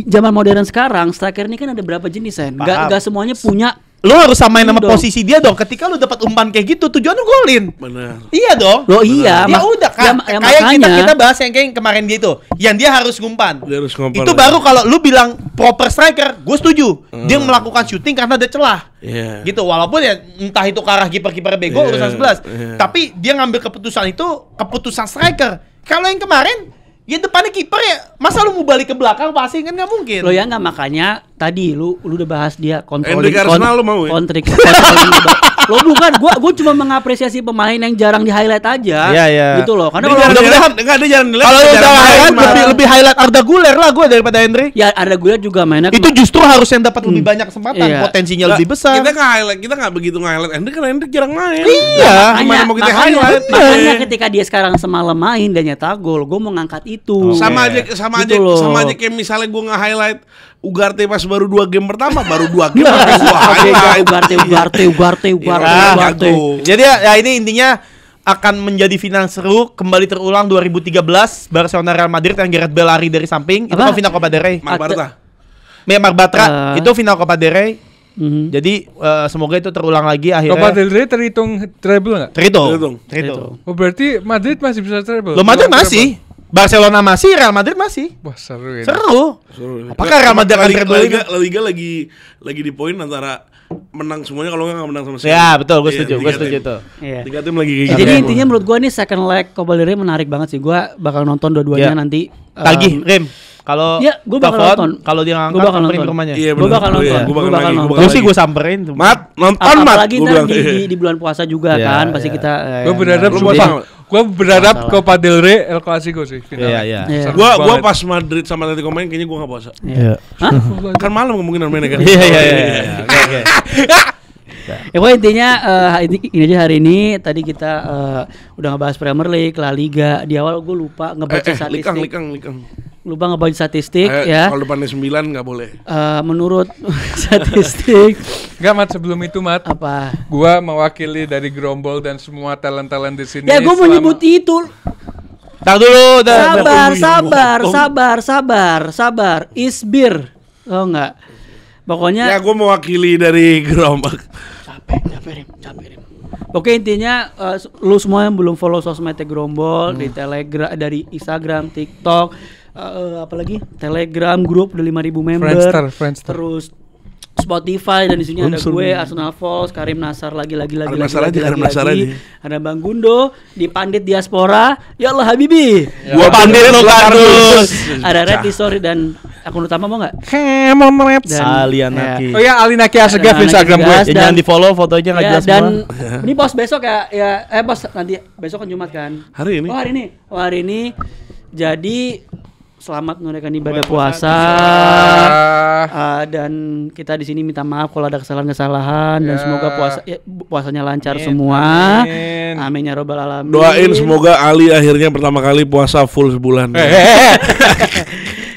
[SPEAKER 1] zaman modern sekarang striker ini kan ada berapa jenis kan? Enggak semuanya punya.
[SPEAKER 4] Lu harus samain sama
[SPEAKER 1] dong.
[SPEAKER 4] posisi dia dong. Ketika lu dapat umpan kayak gitu, tujuan lu golin.
[SPEAKER 3] Benar.
[SPEAKER 4] Iya dong.
[SPEAKER 1] Lo iya.
[SPEAKER 4] Ya udah kan.
[SPEAKER 1] Ya,
[SPEAKER 4] Kayak
[SPEAKER 1] makanya.
[SPEAKER 4] kita bahas yang kayak kemarin gitu. Yang dia harus ngumpan.
[SPEAKER 3] Dia harus ngumpan.
[SPEAKER 4] Itu baru kalau lu bilang proper striker, gue setuju. Dia melakukan shooting karena ada celah.
[SPEAKER 3] Iya.
[SPEAKER 4] Gitu, walaupun ya entah itu ke arah kiper bego urusan 11. Tapi dia ngambil keputusan itu keputusan striker. Kalau yang kemarin ya depannya kiper ya, masa lu mau balik ke belakang passing kan nggak mungkin.
[SPEAKER 1] Lo ya nggak, makanya tadi lu udah bahas dia
[SPEAKER 3] Hendrik Arsenal lu mau ya?
[SPEAKER 1] kontrik. Lo bukan, gua cuma mengapresiasi pemain yang jarang di highlight aja.
[SPEAKER 4] Iya.
[SPEAKER 1] Gitu loh. Karena
[SPEAKER 3] Dia
[SPEAKER 1] kalau
[SPEAKER 3] jarang- enggak dia jarang dilihat.
[SPEAKER 4] Kalau
[SPEAKER 3] dia
[SPEAKER 4] udah
[SPEAKER 3] jarang main,
[SPEAKER 4] highlight
[SPEAKER 3] malah.
[SPEAKER 4] lebih highlight Arda Güler lah gue daripada Hendrik.
[SPEAKER 1] ya ada gue juga mainnya
[SPEAKER 4] Itu justru harus yang dapat lebih banyak kesempatan,
[SPEAKER 1] Iya.
[SPEAKER 4] potensinya
[SPEAKER 3] Nggak,
[SPEAKER 4] lebih besar.
[SPEAKER 3] Kita nggak begitu nge-highlight Hendrik karena Hendrik jarang main.
[SPEAKER 4] Iya.
[SPEAKER 3] Gimana mau kita highlight?
[SPEAKER 1] Makanya ketika dia sekarang semalam main dan nyetak gol, gue mau ngangkat itu.
[SPEAKER 3] Sama
[SPEAKER 1] Gitu
[SPEAKER 3] aja
[SPEAKER 1] loh.
[SPEAKER 3] sama aja kayak misalnya gue nge-highlight Ugarte pas baru 2 game pertama, baru 2 game
[SPEAKER 1] Oke,
[SPEAKER 3] gua highlight.
[SPEAKER 1] Ugarte.
[SPEAKER 3] Jago.
[SPEAKER 4] Jadi ya ini intinya akan menjadi final seru kembali terulang 2013 Barcelona Real Madrid yang Gareth Bale lari dari samping itu
[SPEAKER 1] Apa?
[SPEAKER 4] kan final Copa del Rey.
[SPEAKER 3] Mark Bartra.
[SPEAKER 4] Mark Bartra itu final Copa del Rey.
[SPEAKER 1] Mhm.
[SPEAKER 4] Jadi semoga itu terulang lagi akhirnya.
[SPEAKER 2] Copa del Rey terhitung treble nggak?
[SPEAKER 4] Terhitung.
[SPEAKER 2] Oh berarti Madrid masih bisa treble?
[SPEAKER 4] Lo Madrid
[SPEAKER 2] Peluang
[SPEAKER 4] masih, Barcelona masih, Real Madrid masih.
[SPEAKER 2] treble. Wah seru ini.
[SPEAKER 4] Seru. Apakah Real Madrid akan treble ini?
[SPEAKER 3] La Liga lagi di poin antara menang semuanya kalau nggak menang sama sekali.
[SPEAKER 4] Ya betul, gue
[SPEAKER 3] Iya,
[SPEAKER 4] setuju,
[SPEAKER 3] tiga tim.
[SPEAKER 4] tuh.
[SPEAKER 1] Iya.
[SPEAKER 3] 3 tim lagi kayak
[SPEAKER 1] Jadi
[SPEAKER 3] gitu.
[SPEAKER 1] intinya menurut gue nih second leg Copa del Rey menarik banget sih. Gue bakal nonton dua-duanya
[SPEAKER 4] Iya.
[SPEAKER 1] nanti.
[SPEAKER 4] Tagih, Rim. Kalau
[SPEAKER 1] Iya, gua bakal
[SPEAKER 4] telepon,
[SPEAKER 1] nonton.
[SPEAKER 4] kalau dia
[SPEAKER 1] Gua
[SPEAKER 4] ngangkat
[SPEAKER 1] bakal
[SPEAKER 4] samperin
[SPEAKER 1] nonton.
[SPEAKER 4] ke rumahnya.
[SPEAKER 3] Iya,
[SPEAKER 1] Gua
[SPEAKER 3] bener.
[SPEAKER 1] bakal
[SPEAKER 3] Oh, iya,
[SPEAKER 1] nonton.
[SPEAKER 3] gua bakal
[SPEAKER 1] Gua bakal
[SPEAKER 3] lagi,
[SPEAKER 1] nonton.
[SPEAKER 3] gua
[SPEAKER 4] Gue
[SPEAKER 3] bakal
[SPEAKER 4] sih
[SPEAKER 3] lagi.
[SPEAKER 4] gue samperin tuh.
[SPEAKER 3] Mat, nonton Mat.
[SPEAKER 1] Apalagi
[SPEAKER 3] Gua
[SPEAKER 1] ntar
[SPEAKER 3] bilang.
[SPEAKER 1] di bulan puasa juga
[SPEAKER 4] Iya,
[SPEAKER 1] kan,
[SPEAKER 4] iya.
[SPEAKER 1] pasti kita.
[SPEAKER 2] Gue berharap
[SPEAKER 3] Lu
[SPEAKER 2] Copa-
[SPEAKER 3] puasa
[SPEAKER 2] Gue berharap
[SPEAKER 1] Masalah.
[SPEAKER 2] Copa del Rey El Clasico sih final.
[SPEAKER 4] Iya.
[SPEAKER 1] Iya.
[SPEAKER 2] Seru
[SPEAKER 3] Gua
[SPEAKER 2] banget.
[SPEAKER 3] pas Madrid sama Atletico main kayaknya gua enggak puasa.
[SPEAKER 1] Iya. Hah?
[SPEAKER 3] Kan malam kemungkinan mainnya kan.
[SPEAKER 4] Iya. Oke.
[SPEAKER 1] Ya pokoknya intinya ini aja hari ini. Tadi kita udah ngebahas Premier League, La Liga. Di awal gue lupa ngebaca statistik.
[SPEAKER 3] Likang.
[SPEAKER 1] Lupa ngebaca statistik ya.
[SPEAKER 3] Kalau depannya 9 enggak boleh.
[SPEAKER 1] Menurut statistik
[SPEAKER 2] Enggak Mat, sebelum itu Mat,
[SPEAKER 1] apa?
[SPEAKER 2] gua mewakili dari Grombol dan semua talent-talent di sini.
[SPEAKER 1] Ya gue mau
[SPEAKER 2] selama-
[SPEAKER 1] nyebut itu.
[SPEAKER 4] Tar dulu,
[SPEAKER 1] Sabar. Isbir. Oh enggak. Pokoknya
[SPEAKER 3] Ya gua mewakili dari Gerombak.
[SPEAKER 1] capek Rim. Oke intinya lu semua yang belum follow sosmednya Grombol di Telegram, dari Instagram, TikTok, apalagi Telegram grup udah 5.000 member,
[SPEAKER 2] Friendster.
[SPEAKER 1] terus Spotify, dan di sini ada gue Arsenal Falls, Karim Nasar lagi,
[SPEAKER 3] Karim Nasar aja.
[SPEAKER 1] ada Bang Gundo di Pandit Diaspora, ya Allah Habibi,
[SPEAKER 3] Gua pandit lo kardus.
[SPEAKER 1] ada Red Story dan akun utama mau nggak?
[SPEAKER 2] Hemon Red.
[SPEAKER 1] Dan-
[SPEAKER 4] Alianaki.
[SPEAKER 2] Oh ya Alinaki Asegaf
[SPEAKER 1] Nah,
[SPEAKER 2] Instagram gue.
[SPEAKER 1] Gas.
[SPEAKER 4] Ya, jangan di follow fotonya nggak
[SPEAKER 1] Ya,
[SPEAKER 4] jelas
[SPEAKER 1] dan
[SPEAKER 4] semua.
[SPEAKER 1] ini post besok ya post nanti besok kan Jumat kan.
[SPEAKER 3] Hari ini?
[SPEAKER 1] Oh hari ini. Jadi selamat menunaikan ibadah puasa. Dan kita di sini minta maaf kalau ada kesalahan-kesalahan dan
[SPEAKER 2] Ya.
[SPEAKER 1] semoga puasanya lancar semua. Amin ya robbal alamin.
[SPEAKER 3] Doain semoga Ali akhirnya pertama kali puasa full sebulan.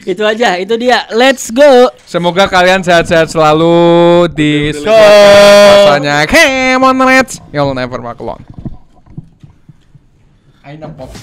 [SPEAKER 1] Itu aja, itu dia. Let's go.
[SPEAKER 2] Semoga kalian sehat-sehat selalu di puasanya. Hemon Red. You'll never walk alone. I know pop.